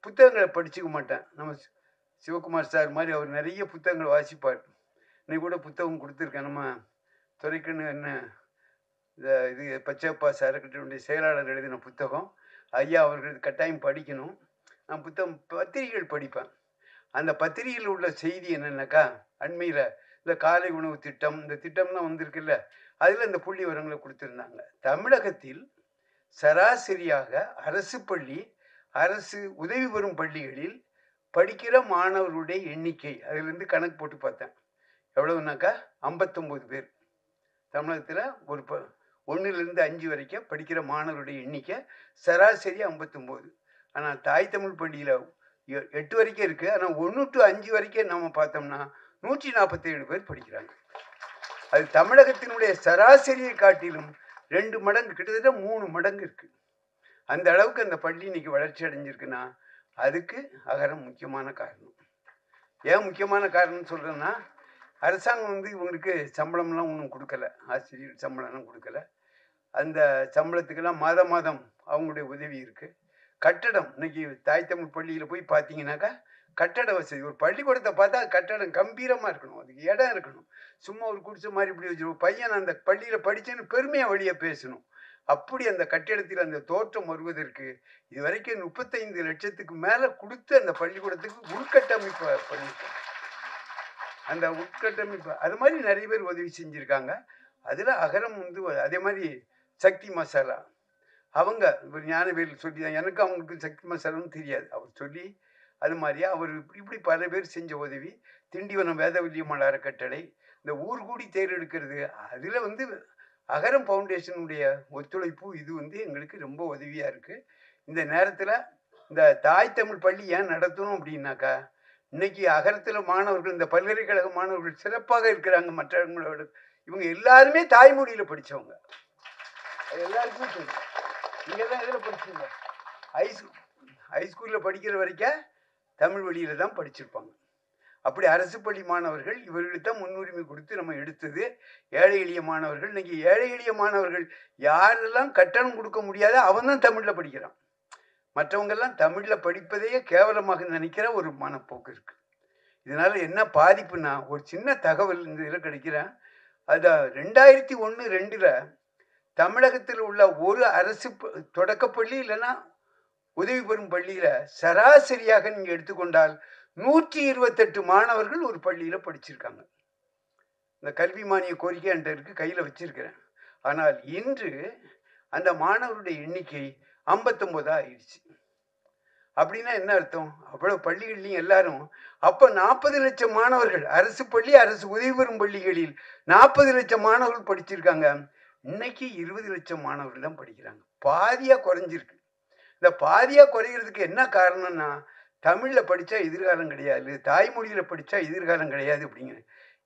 புத்தகங்களை படிச்சுக்க மாட்டேன். நம்ம சிவகுமார் சார் மாதிரி அவர் நிறைய புத்தகங்களை வாசிப்பார். இன்னைக்கு கூட புத்தகம் கொடுத்துருக்கேன். நம்ம துறைக்குன்னு என்ன இது பச்சையப்பா அறக்கட்டளையுடைய செயலாளர் எழுதின புத்தகம். ஐயா அவர்கள் கட்டாயம் படிக்கணும். நான் புத்தகம் பத்திரிகைகள் படிப்பேன். அந்த பத்திரிகையில் உள்ள செய்தி என்னென்னாக்கா, அண்மையில் இந்த காலை உணவு திட்டம், இந்த திட்டம்லாம் வந்திருக்குல்ல, அதில் இந்த புள்ளி விவரங்களை கொடுத்துருந்தாங்க. தமிழகத்தில் சராசரியாக அரசு பள்ளி, அரசு உதவி பெறும் பள்ளிகளில் படிக்கிற மாணவர்களுடைய எண்ணிக்கை அதிலிருந்து கணக்கு போட்டு பார்த்தேன். எவ்வளவுனாக்கா 59 பேர். தமிழகத்தில் ஒரு 1லேருந்து 5 வரைக்கும் படிக்கிற மாணவருடைய எண்ணிக்கை சராசரி 59. ஆனால் தாய் தமிழ் பள்ளியில் 8 வரைக்கும் இருக்குது. ஆனால் 1 to 5 வரைக்கும் நம்ம பார்த்தோம்னா 147 பேர் படிக்கிறாங்க. அது தமிழகத்தினுடைய சராசரியை காட்டிலும் 2 மடங்கு, கிட்டத்தட்ட 3 மடங்கு இருக்குது. அந்த அளவுக்கு அந்த பள்ளி இன்னைக்கு வளர்ச்சி அடைஞ்சிருக்குன்னா அதுக்கு அகரம் முக்கியமான காரணம். ஏன் முக்கியமான காரணம்னு சொல்கிறேன்னா, அரசாங்கம் இவங்களுக்கு சம்பளம்லாம் ஒன்றும் கொடுக்கல, ஆசிரியர் சம்பளம்லாம் கொடுக்கல. அந்த சம்பளத்துக்கெல்லாம் மாதம் மாதம் அவங்களுடைய உதவி இருக்குது. கட்டடம், இன்னைக்கு தாய் தமிழ் பள்ளியில் போய் பார்த்தீங்கன்னாக்கா கட்டட வசதி, ஒரு பள்ளிக்கூடத்தை பார்த்தா கட்டடம் கம்பீரமாக இருக்கணும், அதுக்கு இடம் இருக்கணும். சும்மா ஒரு குடிசை மாதிரி இப்படி வச்சுருவோம். பையன் அந்த பள்ளியில் படித்தேன்னு பெருமையாக வழியாக பேசணும். அப்படி அந்த கட்டிடத்தில் அந்த தோற்றம் வருவதற்கு இது வரைக்கும் 35 லட்சத்துக்கு மேலே கொடுத்து அந்த பள்ளிக்கூடத்துக்கு உள்கட்டமைப்பு பண்ணியிருக்காங்க. அந்த உட்கட்டமைப்பு அது மாதிரி நிறைய பேர் உதவி செஞ்சுருக்காங்க. அதில் அகரம் அதே மாதிரி சக்தி மசாலா அவங்க ஒரு ஞானவேல் சொல்லி தான், எனக்கு அவங்களுக்கு சக்தி மசாலான்னு தெரியாது, அவர் சொல்லி அது மாதிரியா அவர் இப்படி பல பேர் செஞ்ச உதவி. திண்டிவனம் வேதவல்லியம்மாள் அறக்கட்டளை, இந்த ஊர்கூடி தேர் எடுக்கிறது, அதில் அகரம் ஃபவுண்டேஷனுடைய ஒத்துழைப்பு இது எங்களுக்கு ரொம்ப உதவியாக இருக்குது. இந்த நேரத்தில் இந்த தாய் தமிழ் பள்ளி ஏன் நடத்தணும் அப்படின்னாக்கா, இன்னைக்கு அகரத்தில் மாணவர்கள், இந்த பல்கலைக்கழக மாணவர்கள் சிறப்பாக இருக்கிறாங்க மற்றவங்களோட. இவங்க எல்லாருமே தாய்மொழியில் படித்தவங்க, அது எல்லாருக்குமே தெரியும். நீங்கள் தான் எதில் படிச்சீங்க? ஹைஸ்கூலில் படிக்கிற வரைக்கும் தமிழ் வழியில் தான் படிச்சிருப்பாங்க. அப்படி அரசு பள்ளி மாணவர்கள் இவர்களுக்கு தான் முன்னுரிமை கொடுத்து நம்ம எடுத்தது. ஏழை எளிய மாணவர்கள், இன்னைக்கு ஏழை எளிய மாணவர்கள் யாரெல்லாம் கட்டணம் கொடுக்க முடியாத அவன் தான் தமிழில் படிக்கிறான். மற்றவங்கெல்லாம் தமிழில் படிப்பதையே கேவலமாக நினைக்கிற ஒரு மனப்போக்கு இருக்குது. இதனால் என்ன பாதிப்புனா, ஒரு சின்ன தகவல் இந்த இதில் கிடைக்கிறேன். அது 2001-2 தமிழகத்தில் உள்ள ஒரு அரசு தொடக்கப்பள்ளி இல்லைன்னா உதவி பெறும் பள்ளியில் சராசரியாக நீங்கள் எடுத்துக்கொண்டால் 128 மாணவர்கள் ஒரு பள்ளியில் படிச்சிருக்காங்க. இந்த கல்வி மானிய கோரிக்கை என்கிட்ட இருக்குது, கையில் வச்சிருக்கிறேன். ஆனால் இன்று அந்த மாணவருடைய எண்ணிக்கை 59 ஆயிடுச்சு. அப்படின்னா என்ன அர்த்தம்? அவ்வளோ பள்ளிகள்லையும் எல்லாரும் அப்போ 40 லட்சம் மாணவர்கள் அரசு பள்ளி, அரசு உதவி பெறும் பள்ளிகளில் 40 லட்சம் மாணவர்கள் படிச்சிருக்காங்க. இன்னைக்கு 20 லட்சம் மாணவர்கள் தான் படிக்கிறாங்க. பாதியாக குறைஞ்சிருக்கு. இந்த பாதியாக குறைகிறதுக்கு என்ன காரணம்னா, தமிழில் படித்தா எதிர்காலம் கிடையாது, தாய்மொழியில் படித்தா எதிர்காலம் கிடையாது அப்படிங்கிற.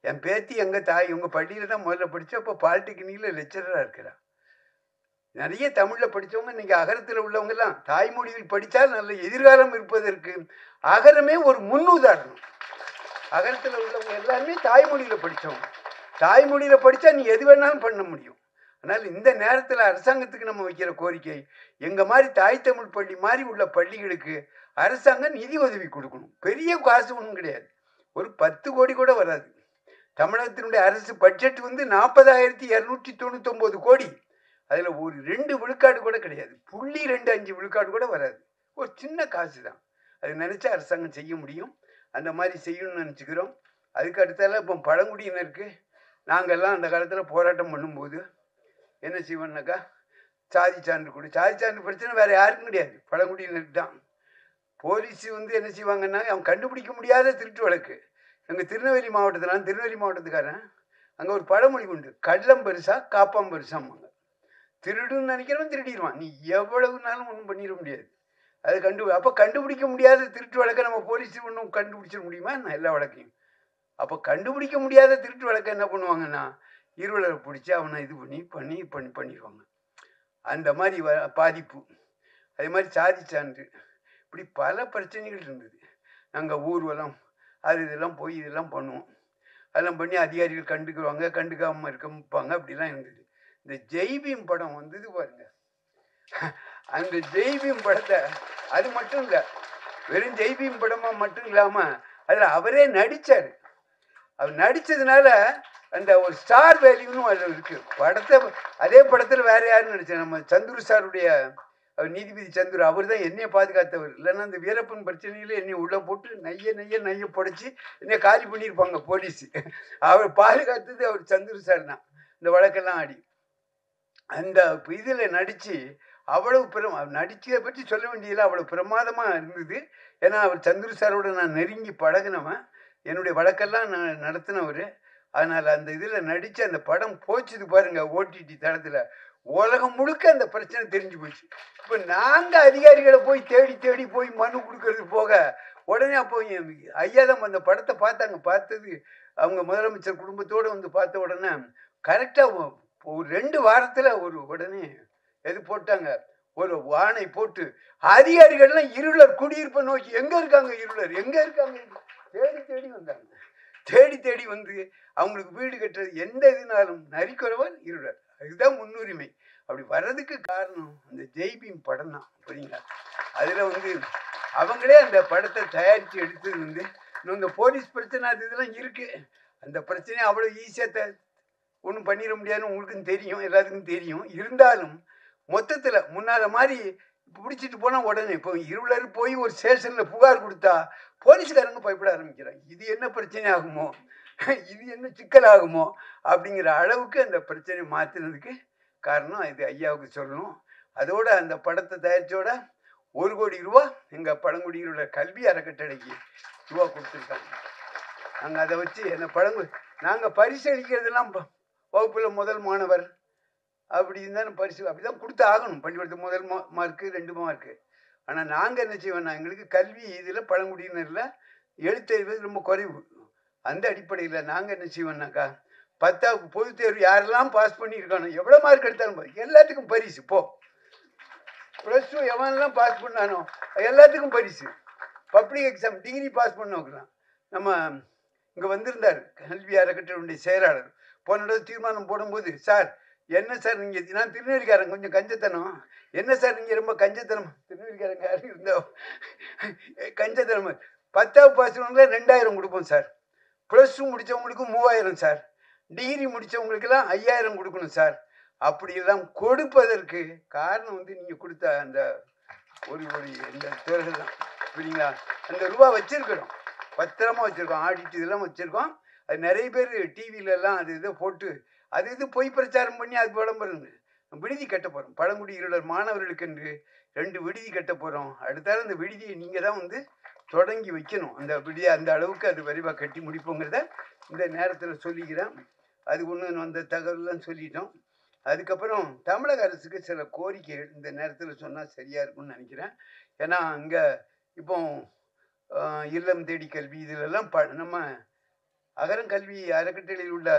என் பேத்தி உங்கள் பள்ளியில் தான் முதல்ல படித்தா, இப்போ பாலிடெக்னிக்கில் லெக்சரராக இருக்கிறா. நிறைய தமிழில் படித்தவங்க இன்றைக்கி அகரத்தில் உள்ளவங்கெல்லாம் தாய்மொழியில் படித்தால் நல்ல எதிர்காலம் இருப்பதற்கு அகரமே ஒரு முன்னுதாரணம். அகரத்தில் உள்ளவங்க எல்லாருமே தாய்மொழியில் படித்தவங்க. தாய்மொழியில் படித்தா நீ எது வேணாலும் பண்ண முடியும். ஆனால் இந்த நேரத்தில் அரசாங்கத்துக்கு நம்ம வைக்கிற கோரிக்கை, எங்கள் மாதிரி தாய் தமிழ் பள்ளி மாதிரி உள்ள பள்ளிகளுக்கு அரசாங்கம் நிதி உதவி கொடுக்கணும். பெரிய காசு ஒன்றும் கிடையாது, ஒரு 10 கோடி கூட வராது. தமிழகத்தினுடைய அரசு பட்ஜெட் 40,299 கோடி. அதில் ஒரு 2 விழுக்காடு கூட கிடையாது, 0.25 விழுக்காடு கூட வராது. ஒரு சின்ன காசு தான். அது நினச்சா அரசாங்கம் செய்ய முடியும். அந்த மாதிரி செய்யணும்னு நினச்சிக்கிறோம். அதுக்கு அடுத்தால இப்போ பழங்குடியினருக்கு நாங்கள்லாம் அந்த காலத்தில் போராட்டம் பண்ணும்போது என்ன செய்வோம்னாக்கா, சாதி சான்று கொடு. சாதி சான்று பிரச்சனை வேறு யாருக்கும் கிடையாது, பழங்குடியினருக்கு தான். போலீஸ் என்ன செய்வாங்கன்னா, அவன் கண்டுபிடிக்க முடியாத திருட்டு வழக்கு. எங்கள் திருநெல்வேலி மாவட்டத்தில், திருநெல்வேலி மாவட்டத்துக்காரன், அங்கே ஒரு பழமொழி உண்டு, கள்ளம் பெருசா காப்பாம் பெருசாம்பாங்க. திருடுன்னு நினைக்கிறவன் திருடிடுவான், நீ எவ்வளவுனாலும் ஒன்றும் பண்ணிட முடியாது. அது அப்போ கண்டுபிடிக்க முடியாத திருட்டு வழக்கை நம்ம போலீஸ் ஒன்றும் கண்டுபிடிச்சிட முடியுமா? நான் எல்லா வழக்கையும். அப்போ கண்டுபிடிக்க முடியாத திருட்டு வழக்கை என்ன பண்ணுவாங்கன்னா, இருவலரை பிடிச்சி அவனை இது பண்ணிடுவாங்க. அந்த மாதிரி பாதிப்பு. அதே மாதிரி சாதி சான்று, இப்படி பல பிரச்சனைகள் இருந்தது. நாங்கள் ஊர்வலம் இதெல்லாம் போய் இதெல்லாம் பண்ணுவோம். அதெல்லாம் பண்ணி அதிகாரிகள் கண்டுக்குவாங்க, கண்டுக்காமல் இருப்பாங்க, அப்படிலாம் இருந்தது. இந்த ஜெய்பீம் படம் வந்தது பாருங்க, அந்த ஜெய்பீம் படத்தை, அது மட்டும் இல்லை, வெறும் ஜெய்பீம் படமாக மட்டும் இல்லாமல் அதில் அவரே நடித்தார். அவர் நடித்ததுனால அந்த ஒரு ஸ்டார் வேல்யூன்னு அதில் இருக்குது. படத்தை அதே படத்தில் வேறு யாருன்னு நடித்தேன், நம்ம சந்துரு சாருடைய அவர் நீதிபதி சந்துரு, அவர் தான் என்னையை பாதுகாத்தவர். இல்லைன்னா அந்த வீரப்பன் பிரச்சனையில் என்னை உள்ளே போட்டு நைய புடைச்சி என்னை காலி பண்ணியிருப்பாங்க போலீஸு. அவர் பாதுகாத்தது அவர் சந்துரு சார் தான், இந்த வழக்கெல்லாம் ஆடி. அந்த இதில் நடித்து அவ்வளவு நடிச்சதை பற்றி சொல்ல வேண்டியதில்லை, அவ்வளோ பிரமாதமாக இருந்தது. ஏன்னா அவர் சந்துரு சாரோட நான் நெருங்கி பழகினவன், என்னுடைய வழக்கெல்லாம் நான் நடத்தினவர். அதனால் அந்த இதில் நடித்து அந்த படம் போச்சுது பாருங்க ஓடிடி தளத்தில், உலகம் முழுக்க அந்த பிரச்சனை தெரிஞ்சு போச்சு. இப்போ நாங்கள் அதிகாரிகளை போய் தேடி போய் மனு கொடுக்கறது போக உடனே அப்போ ஐயா தான் அந்த படத்தை பார்த்தாங்க. பார்த்தது அவங்க முதலமைச்சர் குடும்பத்தோடு வந்து பார்த்த உடனே கரெக்டாக ஒரு 2 வாரத்தில் உடனே எது போட்டாங்க, ஒரு ஆணை போட்டு அதிகாரிகள்லாம் இருளர் குடியிருப்பை நோக்கி எங்கே இருக்காங்க தேடி வந்தாங்க. தேடி வந்து அவங்களுக்கு வீடு கட்டுறது எந்த இதுனாலும் நரிக்குறவர் இருளர், அதுதான் முன்னுரிமை. அப்படி வர்றதுக்கு காரணம் அந்த ஜெய்பீம் படம் தான். புரியுங்களா? அதில் அவங்களே அந்த படத்தை தயாரித்து எடுத்தது இன்னும் இந்த போலீஸ் பிரச்சனை அது இதெல்லாம் இருக்குது. அந்த பிரச்சனையை அவ்வளோ ஈஸியாக ஒன்றும் பண்ணிட முடியாதுன்னு உங்களுக்கும் தெரியும், எல்லாத்துக்கும் தெரியும். இருந்தாலும் மொத்தத்தில் முன்னால மாதிரி பிடிச்சிட்டு போனால் உடனே இப்போ இருளர் போய் ஒரு ஸ்டேஷனில் புகார் கொடுத்தா போலீஸ்காரங்க பயப்பட ஆரம்பிக்கிறாங்க. இது என்ன பிரச்சனை ஆகுமோ, இது என்ன சிக்கல் ஆகுமோ அப்படிங்கிற அளவுக்கு அந்த பிரச்சனையை மாற்றினதுக்கு காரணம் இது ஐயாவுக்கு சொல்லணும். அதோட அந்த படத்தை தயாரித்தோட 1 கோடி ரூபா எங்கள் பழங்குடியில் உள்ள கல்வி அறக்கட்டளைக்கு ரூபா கொடுத்துருக்காங்க. நாங்கள் அதை வச்சு நாங்கள் பரிசு அளிக்கிறதெல்லாம் வகுப்பில் முதல் மாணவர் அப்படி இருந்தாலும் பரிசு அப்படி தான் கொடுத்து ஆகணும். பள்ளிக்கூடத்துக்கு முதல் மார்க்கு 2 மார்க்கு. ஆனால் நாங்கள் என்ன செய்வோம்னா எங்களுக்கு கல்வி இதில் பழங்குடியினரில் எழுத்தறிவு ரொம்ப குறைவு. அந்த அடிப்படையில் நாங்கள் என்ன செய்வோம்னாக்கா 10வது பொதுத் தேர்வு யாரெல்லாம் பாஸ் பண்ணியிருக்கானோ எவ்வளோ மார்க் எடுத்தாலும் எல்லாத்துக்கும் பரிசு. +2 எவனெல்லாம் பாஸ் பண்ணானோ எல்லாத்துக்கும் பரிசு. பப்ளிக் எக்ஸாம் டிகிரி பாஸ் பண்ணவங்கலாம் நம்ம இங்கே வந்திருந்தார் கல்வி அறக்கட்டளையுடைய செயலாளர். போன தடவை தீர்மானம் போடும்போது, சார் என்ன சார் நீங்கள், நான் திருநெல்வேலிக்காரன் கொஞ்சம் கஞ்சத்தனம், என்ன சார் நீங்கள் ரொம்ப கஞ்சத்தனம், திருநெல்வேலிக்காரங்க யாரும் இருந்தோம் கஞ்சத்தனம். 10வது பாஸ் பண்ணவங்களே 2000 கொடுப்போம் சார், +2 முடித்தவங்களுக்கு 3000 சார், டிகிரி முடித்தவங்களுக்கெல்லாம் 5000 கொடுக்கணும் சார். அப்படியெல்லாம் கொடுப்பதற்கு காரணம் நீங்கள் கொடுத்த அந்த ஒரு இந்த துறைகள் தான். புரியுங்களா? அந்த ரூபா வச்சுருக்கணும், பத்திரமா வச்சுருக்கோம், ஆடிட்டு இதெல்லாம் வச்சுருக்கோம். அது நிறைய பேர் டிவிலெல்லாம் அது இதை போட்டு இது பொய் பிரச்சாரம் பண்ணி அது விளம்பரம். விடுதி கட்ட போகிறோம், பழங்குடி இருளர் மாணவர்களுக்கு என்று 2 விடுதி கட்ட போகிறோம். அடுத்தாலும் அந்த விடுதியை நீங்கள் தான் தொடங்கி வைக்கணும். அந்த விடுதியை அந்த அளவுக்கு அது விரைவாக கட்டி முடிப்போங்கிறத இந்த நேரத்தில் சொல்லிக்கிறேன். அது ஒன்று அந்த தகவலாம் சொல்லிட்டோம். அதுக்கப்புறம் தமிழக அரசுக்கு சில கோரிக்கைகள் இந்த நேரத்தில் சொன்னால் சரியாக இருக்கும்னு நினைக்கிறேன். ஏன்னா அங்கே இப்போ இல்லம் தேடி கல்வி இதிலெல்லாம் நம்ம அகரம் கல்வி அறக்கட்டளையில் உள்ள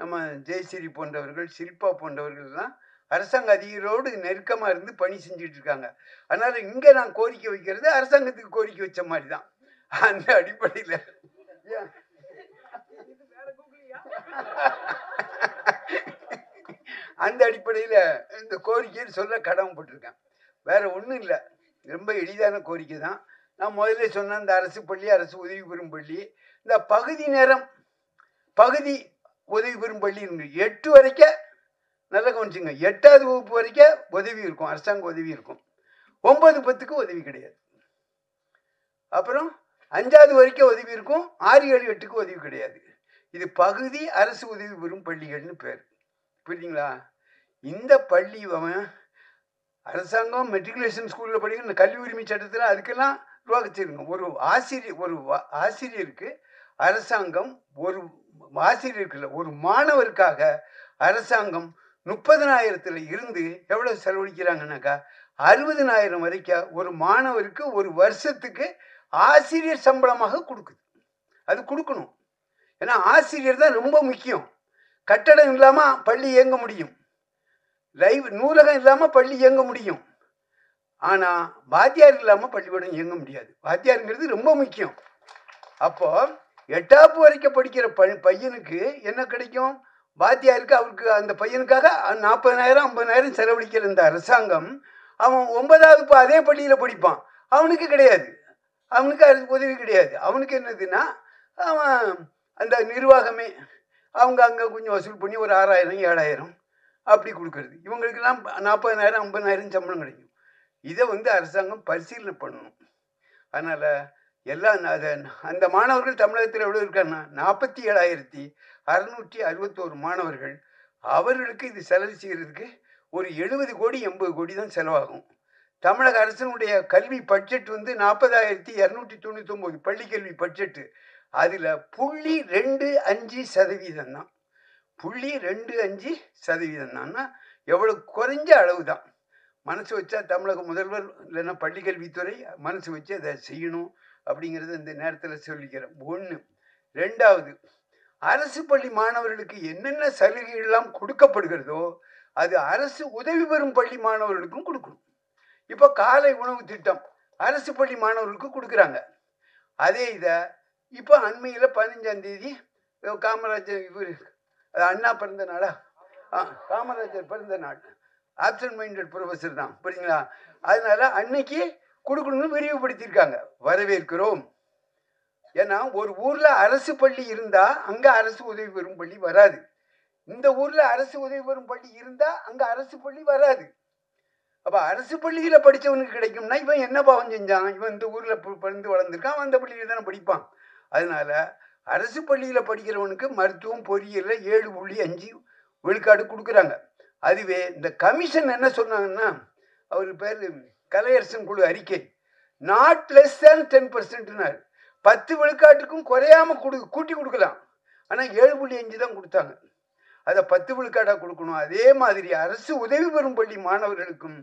நம்ம ஜெயஸ்ரீ போன்றவர்கள், ஷில்பா போன்றவர்கள்லாம் அரசாங்க அதிகாரிகளோடு நெருக்கமாக இருந்து பணி செஞ்சுட்டு இருக்காங்க. அதனால் இங்கே நான் கோரிக்கை வைக்கிறது அரசாங்கத்துக்கு கோரிக்கை வச்ச மாதிரி தான். அந்த அடிப்படையில் இந்த கோரிக்கையை சொல்ல கடமைப்பட்டிருக்கேன். வேறு ஒன்றும் இல்லை, ரொம்ப எளிதான கோரிக்கை தான். நான் முதல்ல சொன்ன இந்த அரசு பள்ளி, அரசு உதவி பெறும் பள்ளி, இந்த பகுதி உதவி பெறும் பள்ளி 8 வரைக்கும் நல்லா கவனிச்சுங்க. 8வது வகுப்பு வரைக்கும் உதவி இருக்கும், அரசாங்க உதவி இருக்கும். 9, 10க்கு உதவி கிடையாது. அப்புறம் 5வது வரைக்கும் உதவி இருக்கும், 6, 7, 8க்கு உதவி கிடையாது. இது பகுதி அரசு உதவி பெறும் பள்ளிகள்னு பேர். புரியுதுங்களா? இந்த பள்ளி அரசாங்கம் மெட்ரிகுலேஷன் ஸ்கூலில் படிக்கிற இந்த கல்வி உரிமை சட்டத்தில் அதுக்கெல்லாம் ரூபா வச்சுருங்க. ஒரு ஆசிரியருக்கு அரசாங்கம் ஒரு ஆசிரியருக்குள்ள ஒரு மாணவருக்காக அரசாங்கம் 30,000 இருந்து எவ்வளவு செலவழிக்கிறாங்கன்னாக்கா 60,000 வரைக்கும் ஒரு மாணவருக்கு ஒரு வருஷத்துக்கு ஆசிரியர் சம்பளமாக கொடுக்குது. அது கொடுக்கணும். ஏன்னா ஆசிரியர் தான் ரொம்ப முக்கியம். கட்டடம் இல்லாமல் பள்ளி இயங்க முடியும், நூலகம் இல்லாமல் பள்ளி இயங்க முடியும். ஆனால் வாத்தியார் இல்லாமல் பள்ளிக்கூடம் இயங்க முடியாது. வாத்தியாருங்கிறது ரொம்ப முக்கியம். அப்போ 8வது வரைக்கும் படிக்கிற பையனுக்கு என்ன கிடைக்கும்? வாத்தியாருக்கு அவருக்கு அந்த பையனுக்காக 40,000 50,000 செலவழிக்கிற இந்த அரசாங்கம் அவன் 9வது அதே பள்ளியில் படிப்பான், அவனுக்கு கிடையாது, அவனுக்கு உதவி கிடையாது. அவனுக்கு என்னதுன்னா அவன் அந்த நிர்வாகமே அவங்க அங்கே கொஞ்சம் வசூல் பண்ணி ஒரு 6000 7000 அப்படி கொடுக்கறது. இவங்களுக்கெல்லாம் 40,000 50,000 சம்பளம் கிடைக்கும். இதை வந்து அரசாங்கம் பரிசீலனை பண்ணணும். அதனால் எல்லாம் அந்த மாணவர்கள் தமிழகத்தில் எவ்வளோ இருக்காங்கன்னா 47,661 மாணவர்கள். அவர்களுக்கு இது செலவு செய்கிறதுக்கு ஒரு 70 கோடி 80 கோடி தான் செலவாகும். தமிழக அரசினுடைய கல்வி பட்ஜெட் வந்து 40,299 பள்ளிக்கல்வி பட்ஜெட்டு. அதில் 0.25% தான். 0.25% தான்னா எவ்வளோ குறைஞ்ச அளவு தான். மனசு வச்சா தமிழக முதல்வர் இல்லைன்னா பள்ளிக்கல்வித்துறை மனசு வச்சு அதை செய்யணும் அப்படிங்கிறத இந்த நேரத்தில் சொல்லிக்கிறேன். 1. 2வது, அரசு பள்ளி மாணவர்களுக்கு என்னென்ன சலுகைகள்லாம் கொடுக்கப்படுகிறதோ அது அரசு உதவி பெறும் பள்ளி மாணவர்களுக்கும் கொடுக்கணும். இப்போ காலை உணவு திட்டம் அரசு பள்ளி மாணவர்களுக்கு கொடுக்குறாங்க. அதே இதை இப்போ அண்மையில் 15ஆம் தேதி காமராஜர் இவர் அண்ணா பிறந்த நாளா காமராஜர் பிறந்த நாள். ஆப்சன்ட் மைண்டட் ப்ரொஃபஸர் தான், புரியுங்களா? அதனால அன்னைக்கு கொடுக்கணும்னு விரிவுபடுத்தியிருக்காங்க. வரவேற்கிறோம். ஏன்னா ஒரு ஊரில் அரசு பள்ளி இருந்தால் அங்கே அரசு உதவி பெறும் பள்ளி வராது. இந்த ஊரில் அரசு உதவி பெறும் பள்ளி இருந்தால் அங்கே அரசு பள்ளி வராது. அப்போ அரசு பள்ளியில் படித்தவனுக்கு கிடைக்கும்னா இவன் என்ன பாவம் செஞ்சான்? இவன் இந்த ஊரில் பிறந்து வளர்ந்துருக்கான், அந்த பள்ளியில் தானே படிப்பான். அதனால அரசு பள்ளியில் படிக்கிறவனுக்கு மருத்துவம் பொறியியலில் 7.5 விழுக்காடு கொடுக்குறாங்க. அதுவே இந்த கமிஷன் என்ன சொன்னாங்கன்னா, அவர் பேர் கலையரசன் குழு அறிக்கை, நாட் லெஸ் தேன் 10%. 10 விழுக்காட்டுக்கும் குறையாமல் கூட்டி கொடுக்கலாம். ஆனால் 7.5 தான் கொடுத்தாங்க. அதை 10 விழுக்காடாக கொடுக்கணும். அதே மாதிரி அரசு உதவி பெறும் பள்ளி மாணவர்களுக்கும்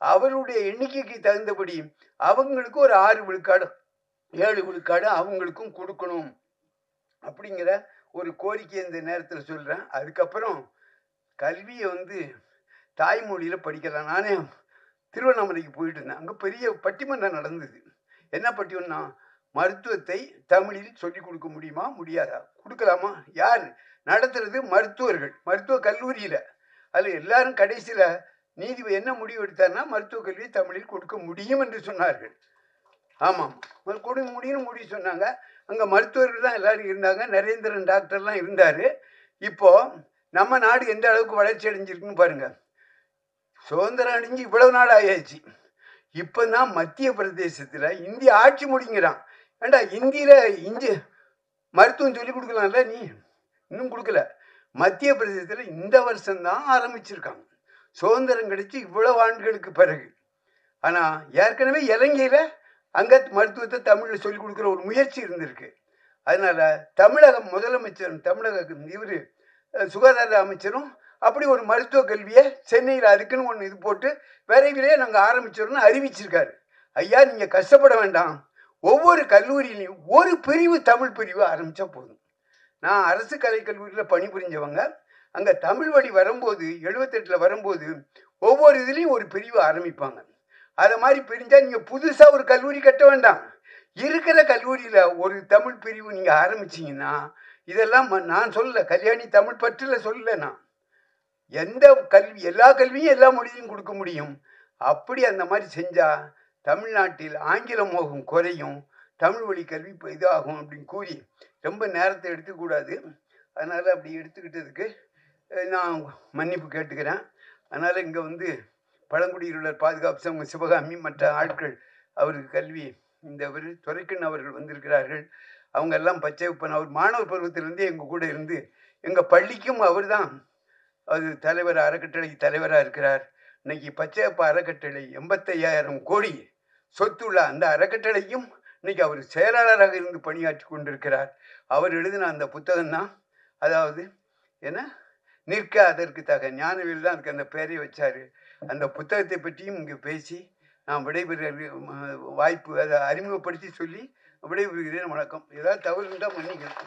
அவருடைய எண்ணிக்கைக்கு தகுந்தபடி அவங்களுக்கு ஒரு 6 விழுக்காடு 7 விழுக்காடு அவங்களுக்கும் கொடுக்கணும் அப்படிங்கிற ஒரு கோரிக்கை இந்த நேரத்தில் சொல்கிறேன். அதுக்கப்புறம் கல்வியை வந்து தாய்மொழியில் படிக்கலாம். நானே திருவண்ணாமலைக்கு போயிட்டு இருந்தேன். அங்கே பெரிய பட்டிமன்றம் நடந்தது. என்ன பட்டிமன்றம்னா, மருத்துவத்தை தமிழில் சொல்லிக் கொடுக்க முடியுமா முடியாதா, கொடுக்கலாமா? யார் நடத்துறது? மருத்துவர்கள், மருத்துவ கல்லூரியில். அதில் எல்லாரும் கடைசியில் நீதிபதி என்ன முடிவு எடுத்தார்னா, மருத்துவக் கல்வியை தமிழில் கொடுக்க முடியும் என்று சொன்னார்கள். ஆமாம், கொடுக்க முடியும்னு முடிவு சொன்னாங்க. அங்கே மருத்துவர்கள் தான் எல்லாரும் இருந்தாங்க. நரேந்திரன் டாக்டர்லாம் இருந்தார். இப்போது நம்ம நாடு எந்த அளவுக்கு வளர்ச்சி அடைஞ்சிருக்குன்னு பாருங்கள். சுதந்திரம் அடைஞ்சு இவ்வளவு நாள் ஆயாச்சு. இப்போ தான் மத்திய பிரதேசத்தில் இந்திய ஆட்சி முடிங்கிறான். ஏண்டா இந்தியில் மருத்துவம் சொல்லி கொடுக்கலாம்ல, நீ இன்னும் கொடுக்கல. மத்திய பிரதேசத்தில் இந்த வருஷம்தான் ஆரம்பிச்சிருக்காங்க, சுதந்திரம் கிடைச்சி இவ்வளவு ஆண்டுகளுக்கு பிறகு. ஆனால் ஏற்கனவே இலங்கையில் அங்கே மருத்துவத்தை தமிழில் சொல்லிக் கொடுக்குற ஒரு முயற்சி இருந்திருக்கு. அதனால் தமிழக முதலமைச்சரும் தமிழக இவர் சுகாதார அமைச்சரும் அப்படி ஒரு மருத்துவ கல்வியை சென்னையில் அதுக்குன்னு ஒன்று இது போட்டு விரைவிலே நாங்கள் ஆரம்பிச்சிடணும்னு அறிவிச்சிருக்காரு. ஐயா, நீங்கள் கஷ்டப்பட வேண்டாம். ஒவ்வொரு கல்லூரியிலையும் ஒரு பிரிவு தமிழ் பிரிவு ஆரம்பித்தா போதும். நான் அரசு கலைக்கல்லூரியில் பணிபுரிஞ்சவங்க. அங்கே தமிழ் வழி வரும்போது 78 வரும்போது ஒவ்வொரு இதுலேயும் ஒரு பிரிவு ஆரம்பிப்பாங்க. அதை மாதிரி பிரிஞ்சால் நீங்கள் புதுசாக ஒரு கல்லூரி கட்ட வேண்டாம். இருக்கிற கல்லூரியில் ஒரு தமிழ் பிரிவு நீங்கள் ஆரம்பிச்சிங்கன்னா, இதெல்லாம் நான் சொல்லலை, கல்யாணி தமிழ் பற்றில் சொல்லலை. நான் எந்த கல்வி எல்லா கல்வியும் எல்லா மொழியும் கொடுக்க முடியும். அப்படி அந்த மாதிரி செஞ்சால் தமிழ்நாட்டில் ஆங்கில மோகம் குறையும், தமிழ் வழி கல்வி இப்போ இதாகும் அப்படின்னு கூறி ரொம்ப நேரத்தை எடுத்துக்கூடாது. அதனால் அப்படி எடுத்துக்கிட்டதுக்கு நான் மன்னிப்பு கேட்டுக்கிறேன். அதனால் இங்கே வந்து பழங்குடியினர் பாதுகாப்பு சங்கம் சிவகாமி மற்ற ஆட்கள் அவருக்கு கல்வி இந்த துரைக்கண் அவர்கள் வந்திருக்கிறார்கள். அவங்க எல்லாம் பச்சையப்பன் அவர் மாணவர் பருவத்திலிருந்தே எங்கள் கூட இருந்து எங்கள் பள்ளிக்கும் அவர் தான் அது தலைவர், அறக்கட்டளை தலைவராக இருக்கிறார். இன்னைக்கு பச்சையப்ப அறக்கட்டளை 85,000 கோடி சொத்துள்ள அந்த அறக்கட்டளையும் இன்னைக்கு அவர் செயலாளராக இருந்து பணியாற்றி கொண்டிருக்கிறார். அவர் எழுதின அந்த புத்தகம் தான், அதாவது என்ன நிற்க அதற்கு தக ஞானவேல் தான் அதுக்கு அந்த பெயரை வச்சார். அந்த புத்தகத்தை பற்றியும் இங்கே பேசி நான் விடைபெற வாய்ப்பு அதை அறிமுகப்படுத்தி சொல்லி விடைபெறுகிறேன். வணக்கம். ஏதாவது தவறு இருந்தால் மன்னிக்கிறேன்.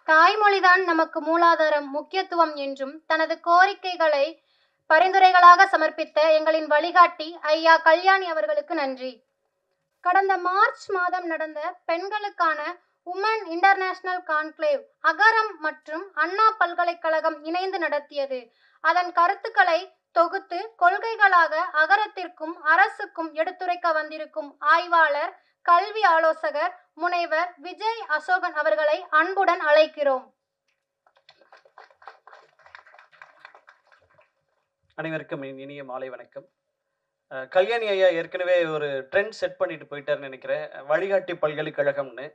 தாய்மொழிதான் நமக்கு மூலாதாரம், முக்கியத்துவம் என்றும் தனது கோரிக்கைகளை பரிந்துரைகளாக சமர்ப்பித்த எங்களின் வழிகாட்டி ஐயா கல்யாணி அவர்களுக்கு நன்றி. கடந்த மார்ச் மாதம் நடந்த பெண்களுக்கான உமன் இன்டர்நேஷனல் கான்க்ளேவ் அகரம் மற்றும் அண்ணா பல்கலைக்கழகம் இணைந்து நடத்தியது. அதன் கருத்துக்களை தொகுத்து கொள்கைகளாக அகரத்திற்கும் அரசுக்கும் எடுத்துரைக்க வந்திருக்கும் ஆய்வாளர், கல்வி ஆலோசகர் முனைவர் விஜய் அசோகன் அவர்களை அன்புடன் அழைக்கிறோம். அனைவருக்கும் இனிய மாலை வணக்கம். கல்யாணி ஐயா ஏற்கனவே ஒரு ட்ரெண்ட் செட் பண்ணிட்டு போயிட்டாருன்னு நினைக்கிறேன், வழிகாட்டி பல்கலைக்கழகம்னு.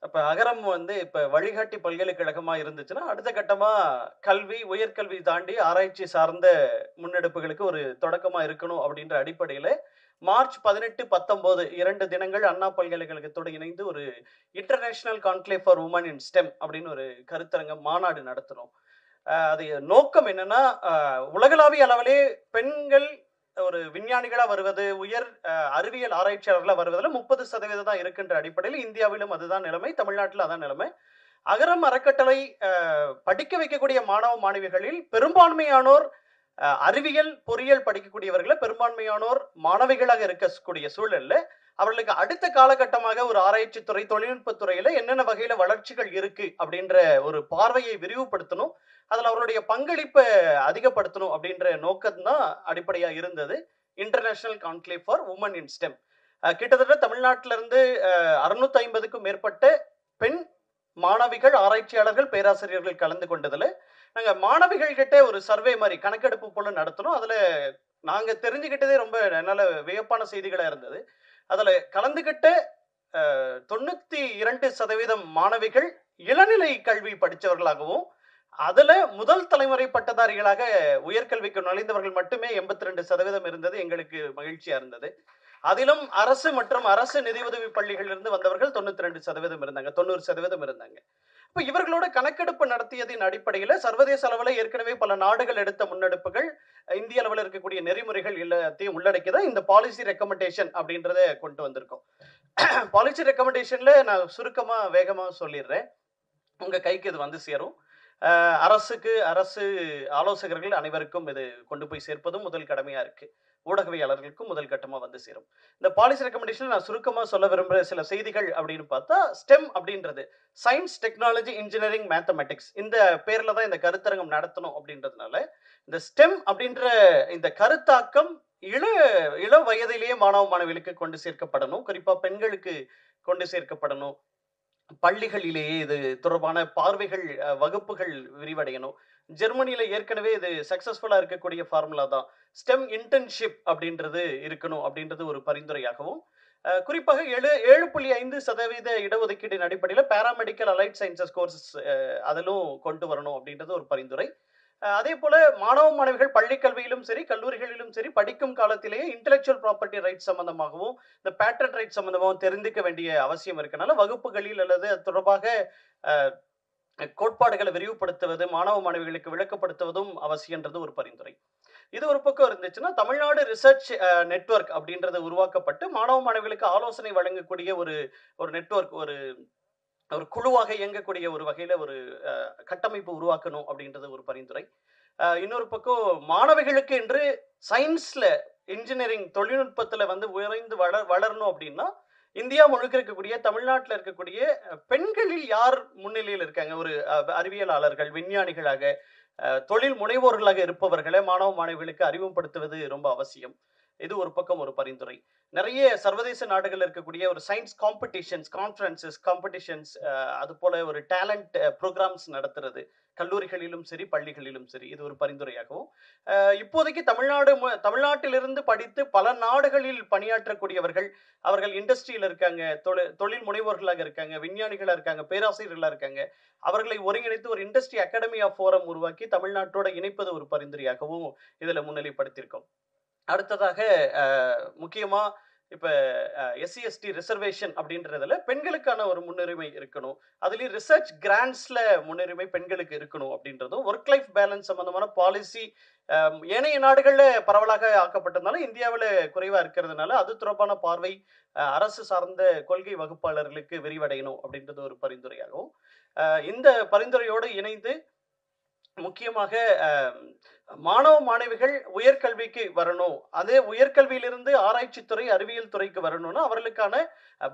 அப்போ அகரம் வந்து இப்போ வழிகாட்டி பல்கலைக்கழகமாக இருந்துச்சுன்னா அடுத்த கட்டமாக கல்வி, உயர்கல்வி தாண்டி ஆராய்ச்சி சார்ந்த முன்னெடுப்புகளுக்கு ஒரு தொடக்கமாக இருக்கணும் அப்படின்ற அடிப்படையில் மார்ச் 18, 19 2 தினங்கள் அண்ணா பல்கலைக்கழகத்தோடு இணைந்து ஒரு international conclave for women in STEM அப்படின்னு ஒரு கருத்தரங்கம் மாநாடு நடத்தினோம். அது நோக்கம் என்னன்னா, உலகளாவிய அளவிலே பெண்கள் ஒரு விஞ்ஞானிகளா வருவது, உயர் அறிவியல் ஆராய்ச்சியாளர்களா வருவதில் 30% தான் இருக்கின்ற அடிப்படையில் இந்தியாவிலும் அதுதான் நிலைமை, தமிழ்நாட்டில் அதான் நிலைமை. அகரம் அறக்கட்டளை படிக்க வைக்கக்கூடிய மாணவ மாணவிகளில் பெரும்பான்மையானோர் அறிவியல் பொறியியல் படிக்கக்கூடியவர்களை பெரும்பான்மையானோர் மாணவிகளாக இருக்கக்கூடிய சூழல்ல அவர்களுக்கு அடுத்த காலகட்டமாக ஒரு ஆராய்ச்சி துறை, தொழில்நுட்பத்துறையில என்னென்ன வகையில வளர்ச்சிகள் இருக்கு அப்படின்ற ஒரு பார்வையை விரிவுபடுத்தணும், அதில் அவருடைய பங்களிப்பை அதிகப்படுத்தணும் அப்படின்ற நோக்கம்தான் அடிப்படையாக இருந்தது international conclave for women in STEM. கிட்டத்தட்ட தமிழ்நாட்டிலிருந்து 650க்கும் மேற்பட்ட பெண் மாணவிகள், ஆராய்ச்சியாளர்கள், பேராசிரியர்கள் கலந்து கொண்டதில் நாங்கள் மாணவிகள் கிட்ட ஒரு சர்வே மாதிரி கணக்கெடுப்பு போல நடத்தணும். அதில் நாங்கள் தெரிஞ்சுக்கிட்டதே ரொம்ப நல்ல வியப்பான செய்திகளாக இருந்தது. அதில் கலந்துகிட்ட 92% மாணவிகள் இளநிலை கல்வி படித்தவர்களாகவும் அதில் முதல் தலைமுறை பட்டதாரிகளாக உயர்கல்விக்கு நுழைந்தவர்கள் மட்டுமே 82% இருந்தது. எங்களுக்கு மகிழ்ச்சியாக இருந்தது. அதிலும் அரசு மற்றும் அரசு நிதியுதவி பள்ளிகளிலிருந்து வந்தவர்கள் 92% இருந்தாங்க, 90% இருந்தாங்க. இப்போ இவர்களோட கணக்கெடுப்பு நடத்தியதின் அடிப்படையில் சர்வதேச அளவில் ஏற்கனவே பல நாடுகள் எடுத்த முன்னெடுப்புகள், இந்திய அளவில் இருக்கக்கூடிய நெறிமுறைகள் எல்லாத்தையும் உள்ளடக்கிதான் இந்த பாலிசி ரெக்கமெண்டேஷன் அப்படின்றத கொண்டு வந்திருக்கோம். பாலிசி ரெக்கமெண்டேஷன்ல நான் சுருக்கமாக வேகமாக சொல்லிடுறேன், உங்கள் கைக்கு இது வந்து சேரும். அரசு ஆலோசகர்கள் அனைவருக்கும் இது கொண்டு போய் சேர்ப்பதும் முதல் கடமையாக இருக்கு. ஊடகவியலாளர்களுக்கும் முதல் கட்டமாக வந்து சேரும். இந்த பாலிசி ரெக்கமெண்டேஷன் நான் சுருக்கமாக சொல்ல விரும்புகிற சில செய்திகள் அப்படின்னு பார்த்தா, ஸ்டெம் அப்படின்றது சயின்ஸ், டெக்னாலஜி, இன்ஜினியரிங், மேத்தமெட்டிக்ஸ், இந்த பேரில் தான் இந்த கருத்தரங்கம் நடத்தணும். அப்படின்றதுனால இந்த ஸ்டெம் அப்படின்ற இந்த கருத்தாக்கம் இள வயதிலேயே மாணவ மாணவிகளுக்கு கொண்டு சேர்க்கப்படணும், குறிப்பாக பெண்களுக்கு கொண்டு சேர்க்கப்படணும். பள்ளிகளிலேயே இது தொடர்பான பார்வைகள், வகுப்புகள் விரிவடையணும். ஜெர்மனியில ஏற்கனவே இது சக்சஸ்ஃபுல்லா இருக்கக்கூடிய ஃபார்முலா தான். ஸ்டெம் இன்டர்ன்ஷிப் அப்படின்றது இருக்கணும் அப்படின்றது ஒரு பரிந்துரையாகவும், குறிப்பாக 7.5% இடஒதுக்கீட்டின் அடிப்படையில் பேராமெடிக்கல் அலைட் சயின்சஸ் கோர்சஸ் அதிலும் கொண்டு வரணும் அப்படின்றது ஒரு பரிந்துரை. அதே போல மாணவ மாணவிகள் பள்ளி கல்வியிலும் சரி, கல்லூரிகளிலும் சரி, படிக்கும் காலத்திலேயே இன்டெலெக்சுவல் ப்ராப்பர்ட்டி ரைட்ஸ் சம்பந்தமாகவும் இந்த பேட்டன் ரைட்ஸ் சம்பந்தமாகவும் தெரிந்துக்க வேண்டிய அவசியம் இருக்கனால வகுப்புகளில் அல்லது அது தொடர்பாக கோட்பாடுகளை விரிவுபடுத்துவது, மாணவ மாணவிகளுக்கு விளக்கப்படுத்துவதும் அவசியன்றது ஒரு பரிந்துரை. இது ஒரு பக்கம் இருந்துச்சுன்னா, தமிழ்நாடு ரிசர்ச் நெட்வொர்க் அப்படின்றது உருவாக்கப்பட்டு மாணவ மாணவிகளுக்கு ஆலோசனை வழங்கக்கூடிய ஒரு நெட்வொர்க், ஒரு குழுவாக இயங்கக்கூடிய ஒரு வகையில ஒரு கட்டமைப்பு உருவாக்கணும் அப்படின்றது ஒரு பரிந்துரை. இன்னொரு பக்கம் மாணவிகளுக்கு என்று சயின்ஸ்ல, இன்ஜினியரிங், தொழில்நுட்பத்துல வந்து உயர்ந்து வளரணும் அப்படின்னா இந்தியா முழுக்க இருக்கக்கூடிய, தமிழ்நாட்டில் இருக்கக்கூடிய பெண்களில் யார் முன்னிலையில் இருக்காங்க, ஒரு அறிவியலாளர்கள், விஞ்ஞானிகளாக, தொழில் முனைவோர்களாக இருப்பவர்களை மாணவ மாணவிகளுக்கு அறிமுகப்படுத்துவது ரொம்ப அவசியம். இது ஒரு பக்கம் ஒரு பரிந்துரை. நிறைய சர்வதேச நாடுகள் இருக்கக்கூடிய ஒரு சயின்ஸ் காம்படிஷன்ஸ், கான்ஃபரன்சஸ், காம்படிஷன்ஸ், அது போல ஒரு டேலண்ட் ப்ரோக்ராம்ஸ் நடத்துறது கல்லூரிகளிலும் சரி, பள்ளிகளிலும் சரி, இது ஒரு பரிந்துரையாகவும், இப்போதைக்கு தமிழ்நாட்டிலிருந்து படித்து பல நாடுகளில் பணியாற்றக்கூடியவர்கள், அவர்கள் இண்டஸ்ட்ரியில் இருக்காங்க, தொழில் முனைவோர்களாக இருக்காங்க, விஞ்ஞானிகளாக இருக்காங்க, பேராசிரியர்களாக இருக்காங்க, அவர்களை ஒருங்கிணைத்து ஒரு இண்டஸ்ட்ரி அகாடமி ஆஃப் ஃபோரம் உருவாக்கி தமிழ்நாட்டோட இணைப்பது ஒரு பரிந்துரையாகவும் இதில் முன்னிலைப்படுத்தியிருக்கோம். அடுத்ததாக முக்கியமாக இப்போ எஸ்சி எஸ்டி ரிசர்வேஷன் அப்படின்றதுல பெண்களுக்கான ஒரு முன்னுரிமை இருக்கணும். அதுலேயும் ரிசர்ச் கிராண்ட்ஸில் முன்னுரிமை பெண்களுக்கு இருக்கணும் அப்படின்றதும், ஒர்க் லைஃப் பேலன்ஸ் சம்மந்தமான பாலிசி ஏனைய நாடுகளில் பரவலாக ஆக்கப்பட்டதுனால இந்தியாவில் குறைவாக இருக்கிறதுனால அது தொடர்பான பார்வை அரசு சார்ந்த கொள்கை வகுப்பாளர்களுக்கு விரிவடையணும் அப்படின்றது ஒரு பரிந்துரையாகும். இந்த பரிந்துரையோடு இணைந்து முக்கியமாக மாணவ மாணவிகள் உயர்கல்விக்கு வரணும், அதே உயர்கல்வியிலிருந்து ஆராய்ச்சித்துறை அறிவியல் துறைக்கு வரணும்னா அவர்களுக்கான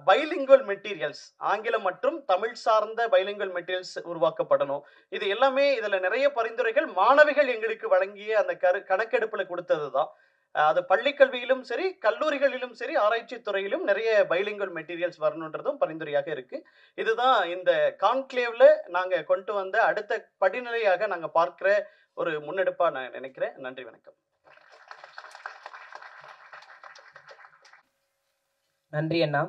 பைலிங்குவல் மெட்டீரியல்ஸ், ஆங்கிலம் மற்றும் தமிழ் சார்ந்த பைலிங்குவல் மெட்டீரியல்ஸ் உருவாக்கப்படணும். இது எல்லாமே இதில் நிறைய பரிந்துரைகள் மாணவிகள் எங்களுக்கு வழங்கிய அந்த கணக்கெடுப்பில் கொடுத்தது தான். அது பள்ளிக்கல்வியிலும் சரி, கல்லூரிகளிலும் சரி, ஆராய்ச்சி துறையிலும் நிறைய பைலிங்குவல் மெட்டீரியல்ஸ் வரணுன்றதும் பரிந்துரையாக இருக்கு. இதுதான் இந்த கான்க்ளேவ்ல நாங்க கொண்டு வந்த அடுத்த படிநிலையாக நாங்க பார்க்கிற ஒரு முன்னெடுப்பா நான் நினைக்கிறேன். நன்றி, வணக்கம். நன்றி அண்ணா.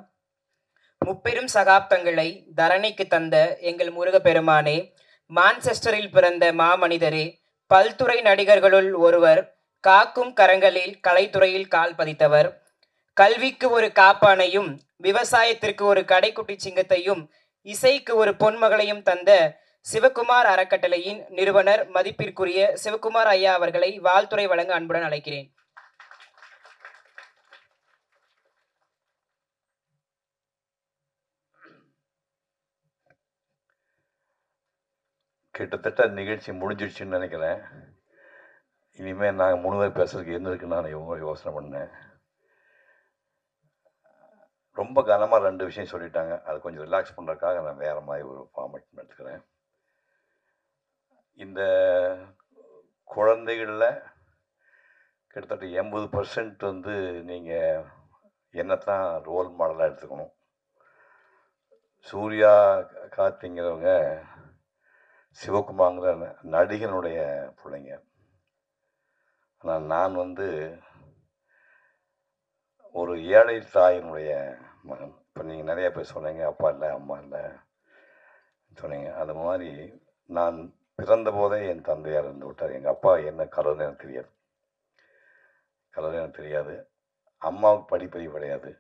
முப்பெரும் சகாப்தங்களை தரணிக்கு தந்த எங்கள் முருகப்பெருமானே, மான்செஸ்டரில் பிறந்த மாமனிதரே, பல்துறை நடிகர்களுள் ஒருவர், காக்கும் கரங்களில் கலைத்துறையில் கால் பதித்தவர், கல்விக்கு ஒரு காப்பானையும் விவசாயத்திற்கு ஒரு கடைக்குட்டி சிங்கத்தையும் இசைக்கு ஒரு பொன்மகளையும் தந்த சிவகுமார் அறக்கட்டளையின் நிறுவனர் மதிப்பிற்குரிய சிவகுமார் ஐயா அவர்களை வாழ்த்துரை வழங்க அன்புடன் அழைக்கிறேன். கிட்டத்தட்ட நிகழ்ச்சி முடிஞ்சிடுச்சுன்னு நினைக்கிறேன். இனிமேல் நாங்கள் 3 பேர் பேசுறதுக்கு என்ன இருக்குன்னு நான் யோசனை பண்ணேன். ரொம்ப கனமாக 2 விஷயம் சொல்லிட்டாங்க. அது கொஞ்சம் ரிலாக்ஸ் பண்ணுறதுக்காக நான் வேறு மாதிரி ஒரு ஃபார்மேட் எடுத்துக்கிறேன். இந்த குழந்தைகளில் கிட்டத்தட்ட 80% வந்து நீங்கள் என்னத்தான் ரோல் மாடலாக எடுத்துக்கணும். சூர்யா கார்த்திங்கிறவங்க சிவகுமார்ங்கிற நடிகனுடைய பிள்ளைங்க. ஆனால் நான் வந்து ஒரு ஏழை தாயினுடைய மகன். இப்போ நீங்கள் நிறைய பேர் சொன்னீங்க, அப்பா இல்லை அம்மா இல்லை சொன்னீங்க. அது மாதிரி நான் பிறந்த போதே என் தந்தையார் இருந்து விட்டார். எங்கள் அப்பா என்ன கலர்னு எனக்கு தெரியாது, அம்மாவுக்கு படிப்பறிவு கிடையாது.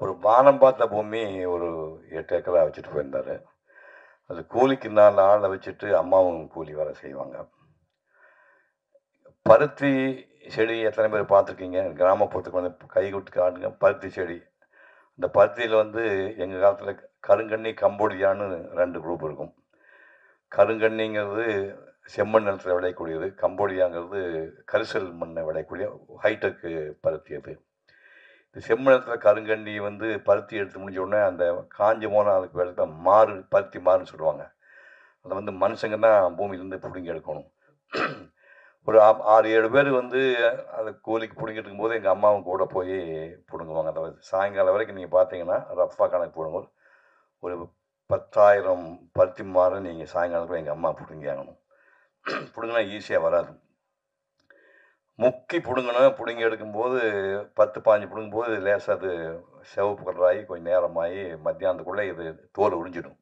ஒரு வானம் பார்த்த பூமி ஒரு 8 ஏக்கராக வச்சுட்டு போயிருந்தார். அது கூலிக்கு 4 ஆளை வச்சுட்டு அம்மாவும் கூலி வேலை செய்வாங்க. பருத்தி செடி எத்தனை பேர் பார்த்துருக்கீங்க? கிராமப்புறத்துக்கு வந்து கை விட்டு காட்டுங்க. பருத்தி செடி, இந்த பருத்தியில் வந்து எங்கள் காலத்தில் கருங்கண்ணி கம்போடியான்னு 2 குரூப் இருக்கும். கருங்கண்ணிங்கிறது செம்மண் நிலத்தில் விளையக்கூடியது, கம்போடியாங்கிறது கரிசல் மண்ணை விளையக்கூடிய ஹைடெக்கு பருத்தி. அது இந்த செம்மணத்தில் கருங்கண்ணி வந்து பருத்தி எடுத்து முடிஞ்ச உடனே அந்த காஞ்சி போன அதுக்கு வேலை மாறு, பருத்தி மாறுன்னு சொல்லுவாங்க. அதை வந்து மனுஷங்க தான் பூமியிலேருந்து பிடுங்கி எடுக்கணும். ஒரு 6-7 பேர் வந்து அதை கூலிக்கு பிடுங்கிட்டு இருக்கும்போது எங்கள் அம்மாவும் கூட போய் பிடுங்குவாங்க. அதாவது சாயங்காலம் வரைக்கும் நீங்கள் பார்த்தீங்கன்னா ரஃபாக கணக்கு போடும்போது ஒரு 10,000 பருத்தி மாறு நீங்கள் சாயங்காலத்தில் எங்கள் அம்மா பிடுங்கி ஆகணும். பிடுங்கினா ஈஸியாக வராது. முக்கி பிடுங்கணும். பிடுங்கி எடுக்கும்போது 10-15 பிடுங்கும்போது லேசாக அது சிவப்பு கலராகி கொஞ்சம் நேரமாகி மத்தியானத்துக்குள்ளே இது தோல் உறிஞ்சிடும்.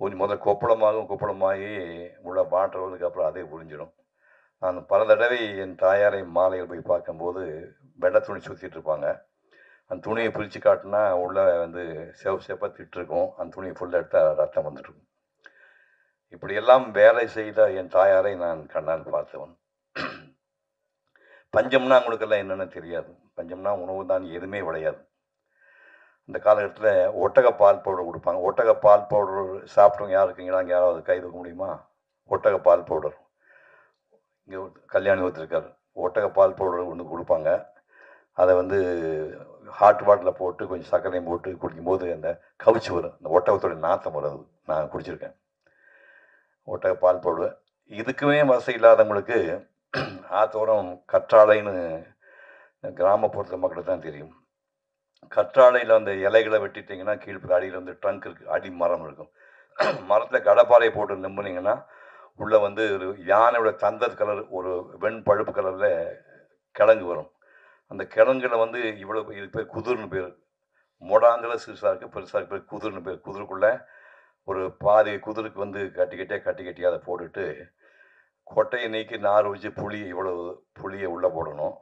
முதல்ல கொப்பளமாகி உள்ள வாட்டர் வந்ததுக்கு அப்புறம் அதே உறிஞ்சிடும். நான் பல தடவை என் தாயாரை மாலையில் போய் பார்க்கும்போது வெள்ளை துணி சுற்றிட்டு இருப்பாங்க. அந்த துணியை பிரித்து காட்டினா உள்ளே வந்து செவப்பாக திட்டிருக்கும். அந்த துணியை ஃபுல்லாக எடுத்தால் ரத்தம் வந்துட்டுருக்கும். இப்படியெல்லாம் வேலை செய்த என் தாயாரை நான் கண்ணால் பார்த்தவன். பஞ்சம்னா அவங்களுக்கெல்லாம் என்னென்னு தெரியாது. பஞ்சம்னா உணவு தான், எதுவுமே விளையாது. இந்த காலகட்டத்தில் ஒட்டகப்பால் பவுடர் கொடுப்பாங்க. ஒட்டகப்பால் பவுடர் சாப்பிட்டவங்க யார் இருக்கீங்களா? அங்கே யாராவது கை தூக்க முடியுமா? ஒட்டகப்பால் பவுடர் இங்கே கல்யாணி ஒருத்தருக்கார். ஒட்டகப்பால் பவுடர் ஒன்று கொடுப்பாங்க. அதை வந்து ஹாட் வாட்டரில் போட்டு கொஞ்சம் சர்க்கரையும் போட்டு குடிக்கும்போது அந்த கவிச்சு வரும். அந்த ஒட்டகத்தோடைய நாத்தம் வரும். நான் குடிச்சிருக்கேன் ஒட்டகப்பால் பவுடர். இதுக்குமே வசதி இல்லாதவங்களுக்கு ஆத்தோரம் கற்றாழைன்னு கிராமப்புறத்தில் மக்களுக்கு தான் தெரியும். கற்றாழையில் அந்த இலைகளை வெட்டிட்டிங்கன்னா கீழ்ப்பு அடியில் வந்து ட்ரங்க் இருக்குது, அடி மரம் இருக்கும். மரத்தில் கடப்பாறையை போட்டு நம்பினீங்கன்னா உள்ளே வந்து ஒரு யானையோட தந்தர் கலர், ஒரு வெண்பழுப்பு கலரில் கிழங்கு வரும். அந்த கிழங்குல வந்து இது பேர் குதிர்னு பேர். மொடாங்கிற சிறுசாக இருக்குது, பெருசாக இருக்குது, பேர் குதிர்னு பேர். குதிருக்குள்ளே ஒரு பாதி குதிருக்கு வந்து கட்டி அதை போட்டுட்டு கொட்டையை நீக்கி நார் வச்சு புளியை உள்ளே போடணும்.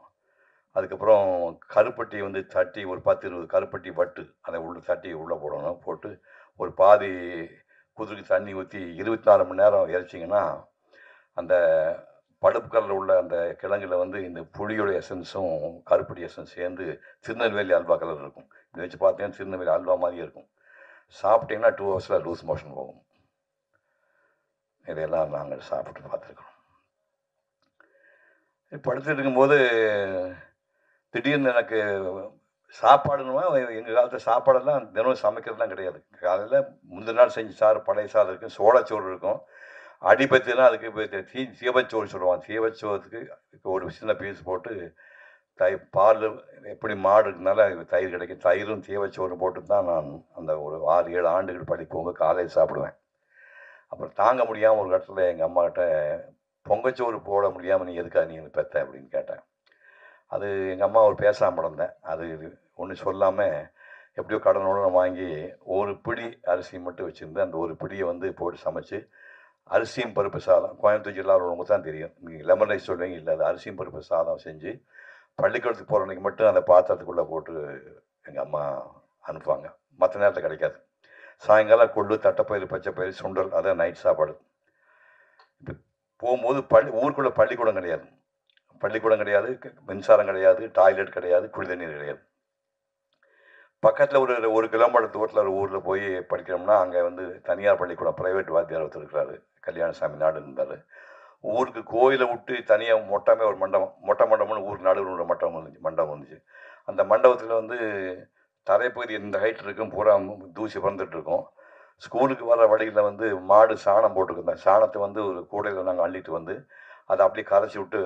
அதுக்கப்புறம் கருப்பட்டி வந்து தட்டி ஒரு 10-20 கருப்பட்டி வட்டு அதை தட்டி உள்ளே போடணும். போட்டு ஒரு பாதி குதிருக்கு தண்ணி ஊற்றி 24 மணி நேரம் இறைச்சிங்கன்னா அந்த பழுப்பு கலரில் உள்ள அந்த கிழங்குல வந்து இந்த புளியோட எசன்ஸும் கருப்பட்டி எசன்ஸ் சேர்ந்து திருநெல்வேலி அல்வா கலர் இருக்கும். இதை வச்சு பார்த்தீங்கன்னா திருநெல்வேலி அல்வா மாதிரியே இருக்கும். சாப்பிட்டீங்கன்னா 2 ஹவர்ஸில் லூஸ் மோஷன் போகும். இதையெல்லாம் நாங்கள் சாப்பிட்டு பார்த்துருக்குறோம். படுத்துட்டு இருக்கும்போது திடீர்னு எனக்கு சாப்பாடுன்னா எங்கள் காலத்தில் சாப்பாடெல்லாம் தினம் சமைக்கிறதுலாம் கிடையாது. காலையில் முந்தின நாள் செஞ்ச சாறு பழைய சாதம் இருக்கும், சோளச்சோறு இருக்கும், அடிபத்தினா அதுக்கு இப்போ சீவச்சோறு சொல்லுவாங்க. சீவச்சோறுக்கு ஒரு சின்ன பீஸ் போட்டு பால் எப்படி மாடு இருக்கனால தயிர் கிடைக்கும், தயிரும் சீவச்சோறு போட்டு தான் நான் அந்த ஒரு 6-7 ஆண்டுகள் படிக்கும்போது காலையில் சாப்பிடுவேன். அப்புறம் தாங்க முடியாமல் ஒரு இடத்துல எங்கள் அம்மாக்கிட்ட பொங்கச்சோறு போட முடியாமல் நீ எதுக்காக நீ பெத்த அப்படின்னு கேட்டேன். அது எங்கள் அம்மா ஒரு பேசாமல் இருந்தேன். அது ஒன்றும் சொல்லாமல் எப்படியோ கடனோடு வாங்கி ஒரு பிடி அரிசி மட்டும் வச்சுருந்து அந்த ஒரு பிடியை வந்து போட்டு சமைச்சு அரிசியும் பருப்பு சாதம், கோயம்புத்தூர் ஜில்லாவில் உங்களுக்கு தான் தெரியும், நீங்கள் லெமன் ரைஸ் சொல்லுவீங்க, இல்லை அது அரிசியும் பருப்பு சாதம் செஞ்சு பள்ளிக்கூடத்துக்கு போகிற அன்றைக்கி மட்டும் அந்த பாத்திரத்துக்குள்ளே போட்டு எங்கள் அம்மா அனுப்புவாங்க. மற்ற நேரத்தில் கிடைக்காது. சாயங்காலம் கொள்ளு, தட்டைப்பயிறு, பச்சைப்பயிறு, சுண்டல், அதான் நைட் சாப்பாடு. இப்போ போகும்போது ஊருக்குள்ளே பள்ளிக்கூடம் கிடையாது, மின்சாரம் கிடையாது, டாய்லெட் கிடையாது, குடி தண்ணீர் கிடையாது. பக்கத்தில் ஒரு கிலோமீட்டர் தூரத்தில் ஒரு ஊரில் போய் படிக்கிறோம்னா அங்கே வந்து தனியார் பள்ளிக்கூடம், ப்ரைவேட் வாத்தியார் ஒருத்தர் இருக்கிறாரு, கல்யாணசாமி நாடு இருந்தார். ஊருக்கு கோயிலை விட்டு தனியாக மொட்டமே ஒரு மொட்டை மண்டபம்னு ஊருக்கு நடுவில் ஒரு மண்டபம் வந்துச்சு. அந்த மண்டபத்தில் வந்து தரைப்பகுதி இந்த ஹைட் இருக்கும், பூரா தூசி பறந்துட்டு இருக்கும். ஸ்கூலுக்கு வர வழியில் வந்து மாடு சாணம் போட்டுருக்கோம். அந்த சாணத்தை வந்து ஒரு கூடையில் நாங்கள் அள்ளிட்டு வந்து அதை அப்படியே கரைச்சி விட்டு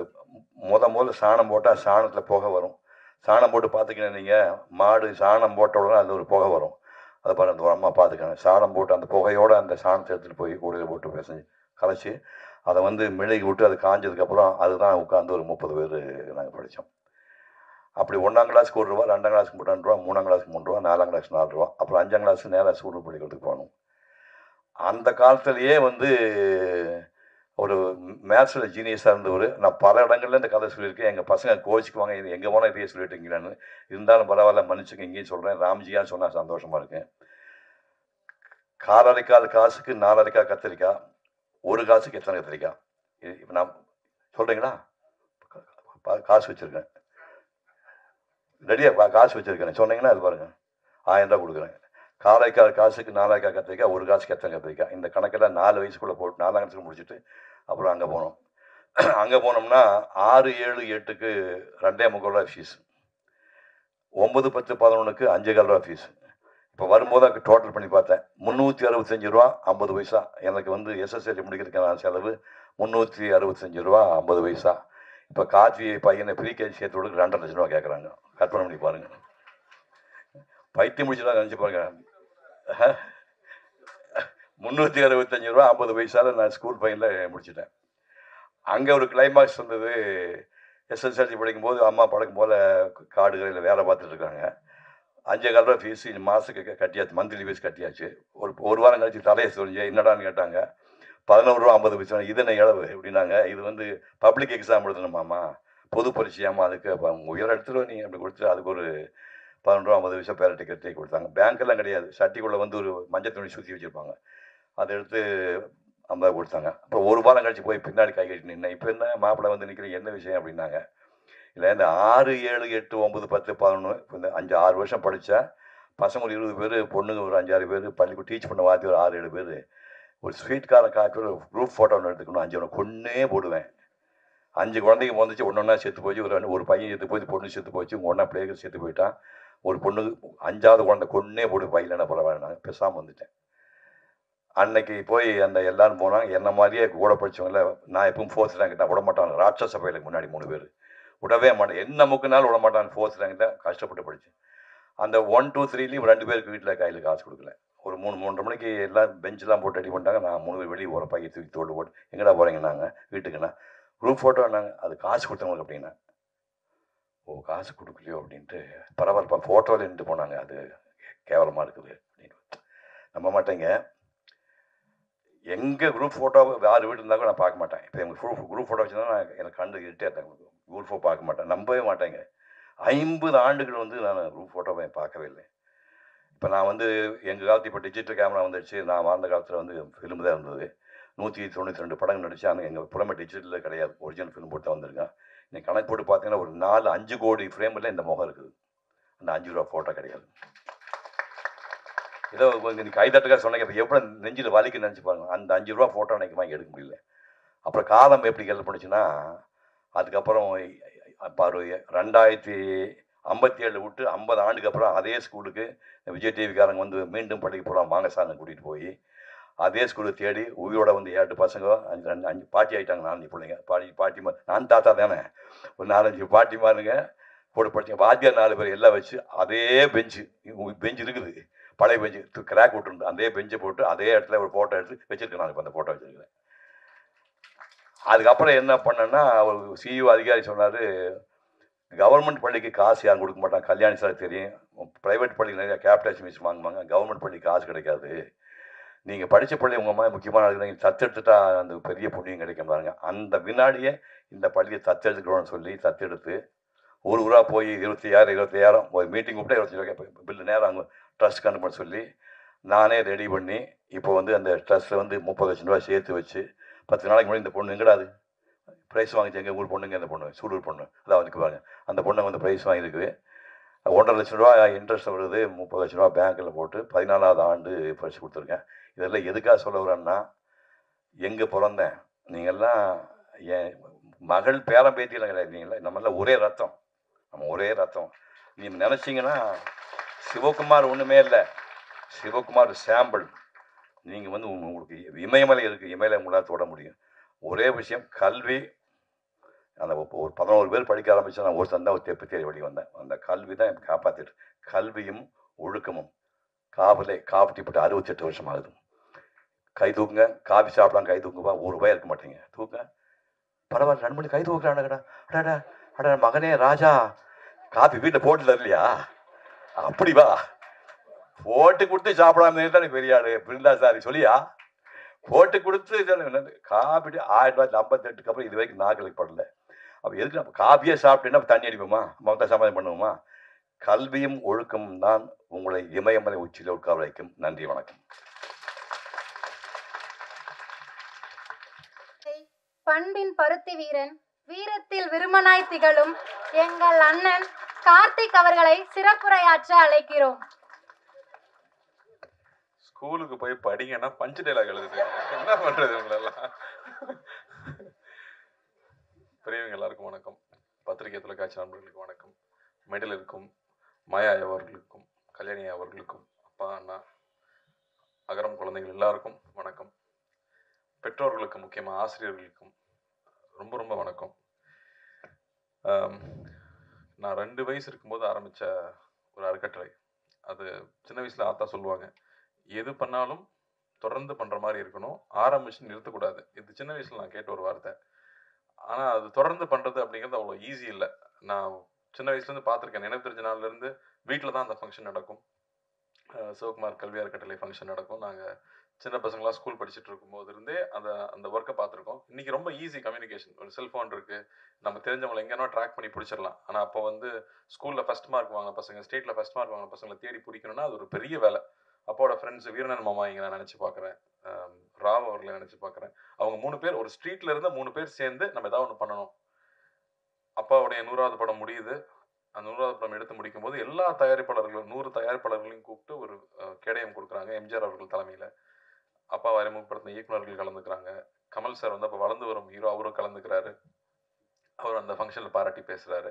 முதல்ல சாணம் போட்டால் சாணத்தில் புகை வரும். சாணம் போட்டு பார்த்துக்கினேன் நீங்கள், மாடு சாணம் போட்ட உடனே அது ஒரு புகை வரும். அதை பாரு அந்த அம்மா பார்த்துக்கணும். சாணம் போட்டு அந்த புகையோடு அந்த சாணத்தை எடுத்துகிட்டு போய் கூடையில் போட்டு பிசைஞ்சு கரைச்சி அதை வந்து மெழுகி விட்டு அது காஞ்சதுக்கப்புறம் அதுதான் உட்காந்து ஒரு 30 பேர் நாங்கள் படித்தோம். அப்படி 1ஆம் கிளாஸுக்கு 1 ரூபா, 2ஆம் கிளாஸுக்கு 2 ரூபா, 3ஆம் கிளாஸுக்கு 3 ரூபா, 4ஆம் கிளாஸுக்கு 4 ரூபா, அப்புறம் 5ஆம் கிளாஸுக்கு நேராக ஸ்கூலுக்கு பள்ளிக்கூடத்துக்கு போகணும். அந்த காலத்திலேயே வந்து ஒரு மேத்ஸில் ஜீனியஸாக இருந்தவர். நான் பல இடங்கள்ல இந்த கதை சொல்லியிருக்கேன். எங்கள் பசங்க கோச்சிக்குவாங்க, இது எங்கே போனால் இதையே சொல்லிட்டுங்களான்னு. இருந்தாலும் பரவாயில்ல, மன்னிச்சுங்க, இங்கேயும் சொல்கிறேன். ராம்ஜியான்னு சொன்னால் சந்தோஷமாக இருக்கேன். காரரைக்கால் காசுக்கு 4 அரைக்கால் கத்திரிக்காய், 1 காசுக்கு எத்தனை கத்திரிக்காய்? இப்போ நான் சொல்கிறீங்களா? காசு வச்சுருக்கேன், ரெடியாக காசு வச்சுருக்கேன் சொன்னீங்கன்னா அது பாருங்கள், 1000 ரூபா கொடுக்குறேன். காரைக்கால் காசுக்கு 4 அரைக்கால் கத்திரிக்காய், 1 காசுக்கு எத்தனை கத்திரிக்காய்? இந்த கணக்கெல்லாம் 4 வயசுக்குள்ளே போட்டு 4ஆம் கிளாஸுக்கு முடிச்சுட்டு அப்புறம் அங்கே போனோம். அங்கே போனோம்னா 6, 7, 8க்கு 2.25 ரூபா ஃபீஸ், 9, 10, 11க்கு 5.25 ரூபா ஃபீஸ். இப்போ வரும்போது அங்கே டோட்டல் பண்ணி பார்த்தேன், 365 ரூபா 50 பைசா. எனக்கு வந்து எஸ்எஸ்எல்சி முடிக்கிறதுக்கான செலவு 365 ரூபா 50 பைசா. இப்போ கார்த்தி பையனை ப்ரீகேஜி சேர்த்து கொடுக்க 2.5 லட்சம் ரூபா கேட்குறாங்க. கற்பனை பண்ணி பாருங்கள், பைத்தியம் முடிச்சுதான் நினச்சி பாருங்க. 365 ரூபா 50 பைசாவில் நான் ஸ்கூல் பையனில் முடிச்சிட்டேன். அங்கே ஒரு கிளைமாக்ஸ் வந்தது. எஸ்எஸ்எல்சி படிக்கும்போது அம்மா பழக்கம் போல் காடுகளில் வேலை பார்த்துட்டு இருக்காங்க. 5.25 ரூபா ஃபீஸ் மாதத்துக்கு கட்டியாச்சு, மந்த்லி ஃபீஸ் கட்டியாச்சு. ஒரு வாரம் கழிச்சு தலையை சொல்லிச்சு, என்னடான்னு கேட்டாங்க. 11 ரூபா 50 பைசா. இது என்ன இளவு அப்படின்னாங்க. இது வந்து பப்ளிக் எக்ஸாம் எழுதணுமாம்மா, பொது பரீட்சையாமா, அதுக்கு உயர் எடுத்துட்டு நீ அப்படி கொடுத்துட்டு அதுக்கு ஒரு 11 ரூபா 50 பைசா பேர டிக்கெட் கொடுத்தாங்க. பேங்க்கெல்லாம் கிடையாது, சட்டிக்குள்ளே வந்து ஒரு மஞ்சள் துணி சுற்றி வச்சுருப்பாங்க, அதை எடுத்து 50 கொடுத்தாங்க. அப்புறம் ஒரு வாரம் கழிச்சு போய் பின்னாடி கை கட்டி நின்னேன். இப்போ என்ன மாப்பிள்ளை வந்து நிற்கிறேன், என்ன விஷயம் அப்படின்னாங்க. இல்லை, இந்த 6, 7, 8, 9, 10, 11 இந்த 5-6 வருஷம் படித்தா பசங்க ஒரு 20 பேர், பொண்ணுங்க ஒரு 5-6 பேர், பள்ளிக்கூட டீச் பண்ண வாத்தி ஒரு 6-7 பேர். ஒரு ஸ்வீட் காரை காப்பி ஒரு குரூப் ஃபோட்டோ ஒன்று எடுத்துக்கணும். 5 கொன்னே போடுவேன். 5 குழந்தைங்க வந்துச்சு, ஒன்றா செத்து போச்சு. ஒரு பையன் செத்து போச்சு, பொண்ணு செத்து போச்சு, ஒன்றா பிள்ளைகள் செத்து போயிட்டான். ஒரு பொண்ணு 5ஆவது குழந்தை கொன்னே போடு, பையனா பரவாயில்ல, நாங்கள் பேசாமல் வந்துட்டேன். அன்னைக்கு போய் அந்த எல்லாரும் போனாங்க. என்ன மாதிரியே கூட படித்தவங்கள நான் எப்பவும் 4th ரேங்க் தான், விட மாட்டாங்க. ராட்சச பையலுக்கு முன்னாடி 3 பேர் விடவே மாட்டேன், என்ன முக்குனாலும் விட மாட்டாங்க. 4th ரேங்க் தான், கஷ்டப்பட்டு படித்தேன். அந்த 1, 2, 3லையும் 2 பேருக்கு வீட்டில் கையில் காசு கொடுக்கல. ஒரு 3-3:30 மணிக்கு எல்லாம் பெஞ்செலாம் போட்டு ரெடி பண்ணிட்டாங்க. நான் 3 பேர் வெளியே போகிற பையன் தூக்கி தோடு போட்டு, எங்கடா போகிறீங்கன்னாங்க. வீட்டுக்குண்ணா. குரூப் ஃபோட்டோ நாங்கள் அது காசு கொடுத்தவங்களுக்கு அப்படின்னா. ஓ, காசு கொடுக்கலையோ அப்படின்ட்டு, பரவாயில்லப்பா ஃபோட்டோவில் நின்று போனாங்க, அது கேவலமாக இருக்குது அப்படின்னு. நம்ப மாட்டேங்க, எங்கள் குரூப் ஃபோட்டோ யார் வீடு இருந்தால் கூட நான் பார்க்க மாட்டேன். இப்போ எங்கள் குரூப் ஃபோட்டோ வச்சுருந்தா நான் எனக்கு கண்டு இருட்டே இருந்தேன். குரூப் ஃபோட்டோ பார்க்க மாட்டேன், நம்பவே மாட்டேங்க. 50 ஆண்டுகள் வந்து நான் குரூப் ஃபோட்டோவை பார்க்கவே இல்லை. இப்போ நான் வந்து எங்கள் காலத்து இப்போ டிஜிட்டல் கேமரா வந்துடுச்சு. நான் வாழ்ந்த காலத்தில் வந்து ஃபிலிம் தான் இருந்தது. 192 படங்கள் நடிச்சு. ஆனால் எங்கள் புறமே டிஜிட்டலில் கிடையாது, ஒரிஜினல் ஃபிலிம் போட்டு தான் வந்திருக்கேன். நீங்கள் கணக்கு போட்டு பார்த்தீங்கன்னா ஒரு 4-5 கோடி ஃப்ரேமில் இந்த முகம் இருக்குது. அந்த 5 ரூபா ஃபோட்டோ கிடையாது. ஏதோ நீங்கள் கைதட்டுக்காக சொன்னீங்க, இப்போ எவ்வளோ நெஞ்சில் வலிக்கு நினச்சி பாருங்க. அந்த 5 ரூபா ஃபோட்டோ எனக்கு வாங்கி எடுக்க முடியல. அப்புறம் காலம் எப்படி ஹெல்ப் பண்ணுச்சுன்னா, அதுக்கப்புறம் இப்போ ஒரு 2057 விட்டு 50 ஆண்டுக்கு அப்புறம் அதே ஸ்கூலுக்கு விஜய் டிவிக்காரங்க வந்து மீண்டும் பள்ளிக்கு போகலாம் வாங்க சார்னு கூட்டிகிட்டு போய் அதே ஸ்கூலுக்கு தேடி உயிரோட வந்து 7 பசங்க 5 பாட்டி ஆகிட்டாங்க. 4 பிள்ளைங்க பாட்டிமா, நான் தாத்தா தானே, ஒரு 4-5 பாட்டிமாருங்க போட்டு படித்தேன். வாத்தியார் 4 பேர் எல்லாம் வச்சு அதே பெஞ்சு இருக்குது, பழைய பெஞ்சு கிராக் விட்டுருந்து அதே பெஞ்சை போட்டு அதே இடத்துல ஒரு ஃபோட்டோ எடுத்து வச்சுருக்கேன். நான் இப்போ அந்த ஃபோட்டோ வச்சுருக்கிறேன். அதுக்கப்புறம் என்ன பண்ணேன்னா, ஒரு சிஇஓ அதிகாரி சொன்னார், கவர்மெண்ட் பள்ளிக்கு காசு யாரும் கொடுக்க மாட்டாங்க, கல்யாணி சார் தெரியும், ப்ரைவேட் பள்ளிக்கு நிறையா கேபிடேஷன் ஃபீஸ் வாங்குவாங்க, கவர்மெண்ட் பள்ளிக்கு காசு கிடைக்காது, நீங்கள் படித்த பள்ளி உங்கள் மாதிரி முக்கியமான நீங்கள் தத்தெடுத்துட்டா அந்த பெரிய புண்ணியம் கிடைக்கும் பாருங்க. அந்த வினாடியே இந்த பள்ளியை தத்தெடுத்துக்கணும்னு சொல்லி தத்தெடுத்து ஒரு ஊராக போய் 26,000 ஒரு மீட்டிங் கூப்பிட்டா 25 பில்லு நேரம் அவங்க ட்ரஸ்ட் கண்டுபிடி சொல்லி நானே ரெடி பண்ணி இப்போ வந்து அந்த ட்ரஸ்ட்டில் வந்து 30 லட்சம் ரூபா சேர்த்து வச்சு 10 நாளைக்கு முன்னாடி இந்த பொண்ணு எங்கடாது ப்ரைஸ் வாங்கிச்சு, எங்கள் ஊர் பொண்ணுங்க, இந்த பொண்ணு சூலூர் பொண்ணு அதான் வந்து பாருங்க, அந்த பொண்ணை வந்து ப்ரைஸ் வாங்கியிருக்குது. 1.5 லட்சம் ரூபா இன்ட்ரெஸ்ட் வருது, 30 லட்சம் ரூபா பேங்க்கில் போட்டு 14வது ஆண்டு பரிசு கொடுத்துருக்கேன். இதெல்லாம் எதுக்காக சொல்ல வரேன்னா, எங்கே பிறந்தேன், நீங்கள்லாம் என் மகள் பேரம் பேத்தியெல்லாம் கிடையாது, நீங்களாம் நம்மளாம் ஒரே ரத்தம், நம்ம ஒரே ரத்தம். நீங்கள் நினச்சிங்கன்னா சிவகுமார் ஒன்றுமே இல்லை, சிவகுமார் சாம்பிள். நீங்கள் வந்து உங்களுக்கு இமயமலை இருக்குது, இமயமலை உங்களால் தொட முடியும். ஒரே விஷயம், கல்வி. அந்த ஒரு 11 பேர் படிக்க ஆரம்பித்தா நான் ஒரு சந்தா ஒரு தெப்பு தேடி வழி வந்தேன். அந்த கல்வி தான் எனக்கு காப்பாற்றிட்டு, கல்வியும் ஒழுக்கமும். காப்பிட்டு 68 வருஷம் ஆகுது. கை தூக்குங்க, காஃபி சாப்பிடலாம், கை தூக்குப்பா, ₹1 இருக்க மாட்டீங்க, தூக்குங்க, பரவாயில்ல 2 மணி கை தூக்குறானுங்கடா, அடடா அடா மகனே ராஜா, காஃபி வீட்டில் போட்டு தரலையா, அப்படி வா போட்டு கொடுத்து சாப்பிடாம தான் பெரிய ஆடு பிருந்தா சாரி சொல்லியா, போட்டு கொடுத்து காப்பிட்டு 1958 அப்புறம் இது வரைக்கும் நாக்களுக்கு படல. அப்போ எதுக்கு நம்ம காஃபியே சாப்பிட்டேன்னா தண்ணி அடிப்போமா, மொத்தம் சமாதானம் பண்ணுவோமா? கல்வியும் ஒழுக்கமும் தான் உங்களை இமயமலை உச்சியில் உட்கார வைக்கும். நன்றி, வணக்கம். பண்பின் பருத்தி வீரன், வீரத்தில் விருமனாய் திகழும் எங்கள் அண்ணன் கார்த்திக் அவர்களை சிறப்புரையாற்ற அழைக்கிறோம். ஸ்கூலுக்கு போய் படிங்கன்னா பஞ்சு டைலாக் எழுதுது, என்ன பண்றது உங்களெல்லாம். பெரியவங்க எல்லாருக்கும் வணக்கம், பத்திரிகை தொலைக்காட்சி நண்பர்களுக்கு வணக்கம், மெடல் இருக்கும் மாயா அவர்களுக்கும் கல்யாணி அவர்களுக்கும் அப்பா அண்ணா அகரம் குழந்தைகள் எல்லாருக்கும் வணக்கம். பெற்றோர்களுக்கு முக்கியமாக ஆசிரியர்களுக்கும் ரொம்ப ரொம்ப வணக்கம். நான் 2 வயசு இருக்கும்போது ஆரம்பித்த ஒரு அறக்கட்டளை. அது சின்ன வயசில் ஆத்தா சொல்லுவாங்க, எது பண்ணாலும் தொடர்ந்து பண்ணுற மாதிரி இருக்கணும், ஆரம்பிச்சு நிறுத்தக்கூடாது. இது சின்ன வயசில் நான் கேட்ட ஒரு வார்த்தை. ஆனால் அது தொடர்ந்து பண்ணுறது அப்படிங்கிறது அவ்வளோ ஈஸி இல்லை. நான் சின்ன வயசுலேருந்து பார்த்துருக்கேன். நினைவு தெரிஞ்ச நாள்லேருந்து வீட்டில் தான் அந்த ஃபங்க்ஷன் நடக்கும். சிவகுமார் கல்வி அறக்கட்டளை ஃபங்க்ஷன் நடக்கும். நாங்கள் சின்ன பசங்களாம் ஸ்கூல் படிச்சுட்டு இருக்கும்போது இருந்தே அந்த ஒர்க்கை பார்த்துருக்கோம். இன்றைக்கி ரொம்ப ஈஸி கம்யூனிகேஷன், ஒரு செல்ஃபோன் இருக்குது, நம்ம தெரிஞ்சவங்களை எங்கேனா ட்ராக் பண்ணி பிடிச்சிடலாம். ஆனால் அப்போ வந்து ஸ்கூலில் ஃபஸ்ட் மார்க் வாங்கின பசங்க, ஸ்டேட்டில் ஃபஸ்ட் மார்க் வாங்கின பசங்களை தேடி பிடிக்கணும்னா அது ஒரு பெரிய வேலை. அப்போட ஃப்ரெண்ட்ஸ் வீரனன் மாமா இங்கே நான் நினச்சி பார்க்குறேன், ராவ் அவர்களை நினச்சி பார்க்குறேன். அவங்க 3 பேர், ஒரு ஸ்ட்ரீட்டில் இருந்த 3 பேர் சேர்ந்து நம்ம ஏதாவது ஒன்று பண்ணணும். அப்பாவுடைய 100வது படம் முடியுது. அந்த 100வது படம் எடுத்து முடிக்கும் போது எல்லா தயாரிப்பாளர்களும் 100 தயாரிப்பாளர்களையும் கூப்பிட்டு ஒரு கேடயம் கொடுக்குறாங்க. எம்ஜிஆர் அவர்கள் தலைமையில் அப்பா அறிமுகப்படுத்தின இயக்குநர்கள் கலந்துக்கிறாங்க. கமல் சார் வந்து அப்போ வளர்ந்து வரும் ஹீரோ, அவரும் கலந்துக்கிறாரு. அவர் அந்த ஃபங்க்ஷனில் பாராட்டி பேசுகிறாரு.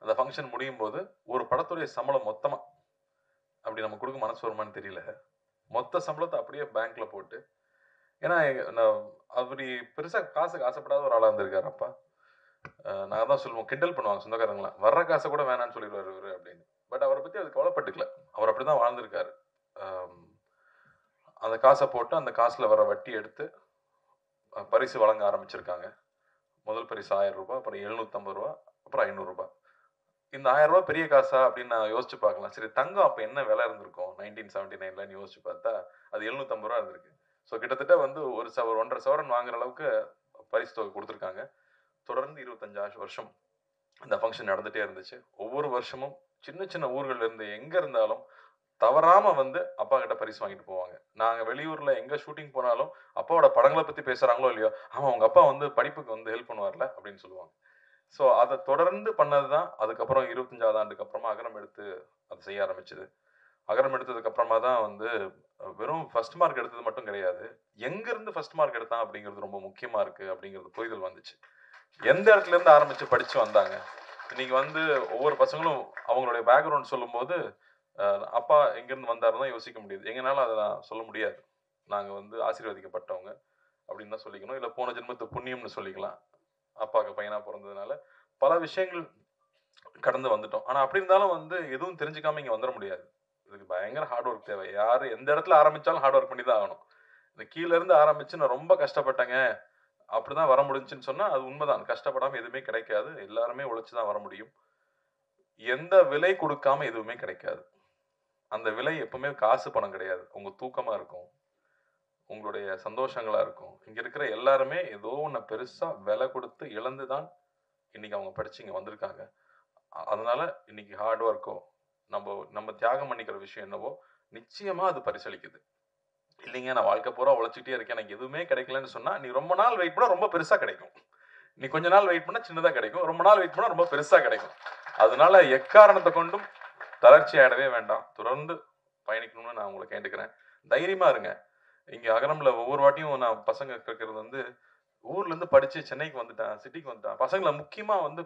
அந்த ஃபங்க்ஷன் முடியும் போது ஒரு படத்துடைய சம்பளம் மொத்தமாக அப்படி நம்ம கொடுக்க மனசு வருமானு தெரியல, மொத்த சம்பளத்தை அப்படியே பேங்க்கில் போட்டு, ஏன்னா நான் அப்படி பெருசாக காசுக்கு ஆசைப்படாத ஒரு ஆளாக இருந்திருக்காரு அப்பா. நான் தான் சொல்லுவோம், கிண்டல் பண்ணுவாங்க சொந்தக்காரங்களாம், வர்ற காசை கூட வேணான்னு சொல்லிடுவார் இவர் அப்படின்னு. பட் அவரை பற்றி அது கவலைப்பட்டுக்கல, அவர் அப்படி தான் வாழ்ந்திருக்காரு. அந்த காசை போட்டு அந்த காசில் வர வட்டி எடுத்து பரிசு வழங்க ஆரம்பிச்சிருக்காங்க. முதல் பரிசு 1000 ரூபாய், அப்புறம் 750 ரூபா, அப்புறம் 500 ரூபாய். இந்த 1000 ரூபாய் பெரிய காசா அப்படின்னு நான் யோசிச்சு பார்க்கலாம். சரி, தங்கம் அப்போ என்ன விலை இருந்திருக்கும் 1979ன்னு யோசிச்சு பார்த்தா அது 750 ரூபா இருந்திருக்கு. ஸோ கிட்டத்தட்ட வந்து ஒரு 1.5 சவரன் வாங்குற அளவுக்கு பரிசு தொகை கொடுத்துருக்காங்க. தொடர்ந்து 25 வருஷம் அந்த ஃபங்க்ஷன் நடந்துகிட்டே இருந்துச்சு. ஒவ்வொரு வருஷமும் சின்ன சின்ன ஊர்கள்லேருந்து எங்கே இருந்தாலும் தவறாமல் வந்து அப்பா கிட்ட பரிசு வாங்கிட்டு போவாங்க. நாங்கள் வெளியூரில் எங்கே ஷூட்டிங் போனாலும் அப்பாவோட படங்களை பற்றி பேசுகிறாங்களோ இல்லையோ, ஆமாம் உங்கள் அப்பா வந்து படிப்புக்கு வந்து ஹெல்ப் பண்ணுவார்ல அப்படின்னு சொல்லுவாங்க. ஸோ அதை தொடர்ந்து பண்ணது தான் அதுக்கப்புறம் 25வது ஆண்டுக்கு அப்புறமா அகரம் எடுத்து அதை செய்ய ஆரம்பிச்சுது. அகரம் எடுத்ததுக்கு அப்புறமா தான் வந்து வெறும் ஃபர்ஸ்ட் மார்க் எடுத்தது மட்டும் கிடையாது, எங்கேருந்து ஃபர்ஸ்ட் மார்க் எடுத்தான் அப்படிங்கிறது ரொம்ப முக்கியமாக இருக்குது அப்படிங்கிறது புரிதல் வந்துச்சு. எந்த இடத்துலேருந்து ஆரம்பித்து படித்து வந்தாங்க. இன்னைக்கு வந்து ஒவ்வொரு பசங்களும் அவங்களுடைய பேக்ரவுண்ட் சொல்லும்போது அப்பா எங்கேருந்து வந்தாருன்னு தான் யோசிக்க முடியுது. எங்களால் அதை நான் சொல்ல முடியாது. நாங்கள் வந்து ஆசீர்வதிக்கப்பட்டவங்க அப்படின்னு தான் சொல்லிக்கணும், இல்லை போன ஜென்மத்து புண்ணியம்னு சொல்லிக்கலாம். அப்பாவுக்கு பையனாக பிறந்ததுனால பல விஷயங்கள் கடந்து வந்துட்டோம். ஆனால் அப்படி இருந்தாலும் வந்து எதுவும் தெரிஞ்சுக்காம இங்கே வந்துட முடியாது. இதுக்கு பயங்கர ஹார்ட் ஒர்க் தேவை. யார் எந்த இடத்துல ஆரம்பித்தாலும் ஹார்ட் ஒர்க் பண்ணி தான் ஆகணும். இந்த கீழேருந்து ஆரம்பித்து நான் ரொம்ப கஷ்டப்பட்டேங்க அப்படிதான் வர முடிஞ்சுன்னு சொன்னால் அது உண்மைதான். கஷ்டப்படாமல் எதுவுமே கிடைக்காது. எல்லாருமே உழைச்சி தான் வர முடியும். எந்த விலை கொடுக்காம எதுவுமே கிடைக்காது. அந்த விலை எப்பவுமே காசு பணம் கிடையாது. உங்கள் தூக்கமாக இருக்கும், உங்களுடைய சந்தோஷங்களாக இருக்கும். இங்கே இருக்கிற எல்லாருமே ஏதோ ஒன்று பெருசாக விலை கொடுத்து இழந்து தான் இன்னைக்கு அவங்க படிச்சு இங்கே வந்திருக்காங்க. அதனால இன்னைக்கு ஹார்ட் ஒர்க்கோ நம்ம தியாகம் பண்ணிக்கிற விஷயம் என்னவோ நிச்சயமாக அது பரிசளிக்குது. இல்லைங்க நான் வாழ்க்கை பூரா உழைச்சிட்டே இருக்கேன், எனக்கு எதுவுமே கிடைக்கலன்னு சொன்னால் நீ ரொம்ப நாள் வெயிட் பண்ணால் ரொம்ப பெருசாக கிடைக்கும். நீ கொஞ்ச நாள் வெயிட் பண்ணால் சின்னதாக கிடைக்கும், ரொம்ப நாள் வெயிட் பண்ணால் ரொம்ப பெருசாக கிடைக்கும். அதனால எக்காரணத்தை கொண்டும் தளர்ச்சி ஆயிடவே வேண்டாம். தொடர்ந்து பயணிக்கணும்னு நான் உங்களை கேட்டுக்கிறேன். தைரியமாக இருங்க. இங்கே அகரம்ல ஒவ்வொரு வாட்டியும் நான் பசங்க கேட்கறது வந்து ஊர்லேருந்து படித்து சென்னைக்கு வந்துட்டேன், சிட்டிக்கு வந்துட்டேன். பசங்களை முக்கியமாக வந்து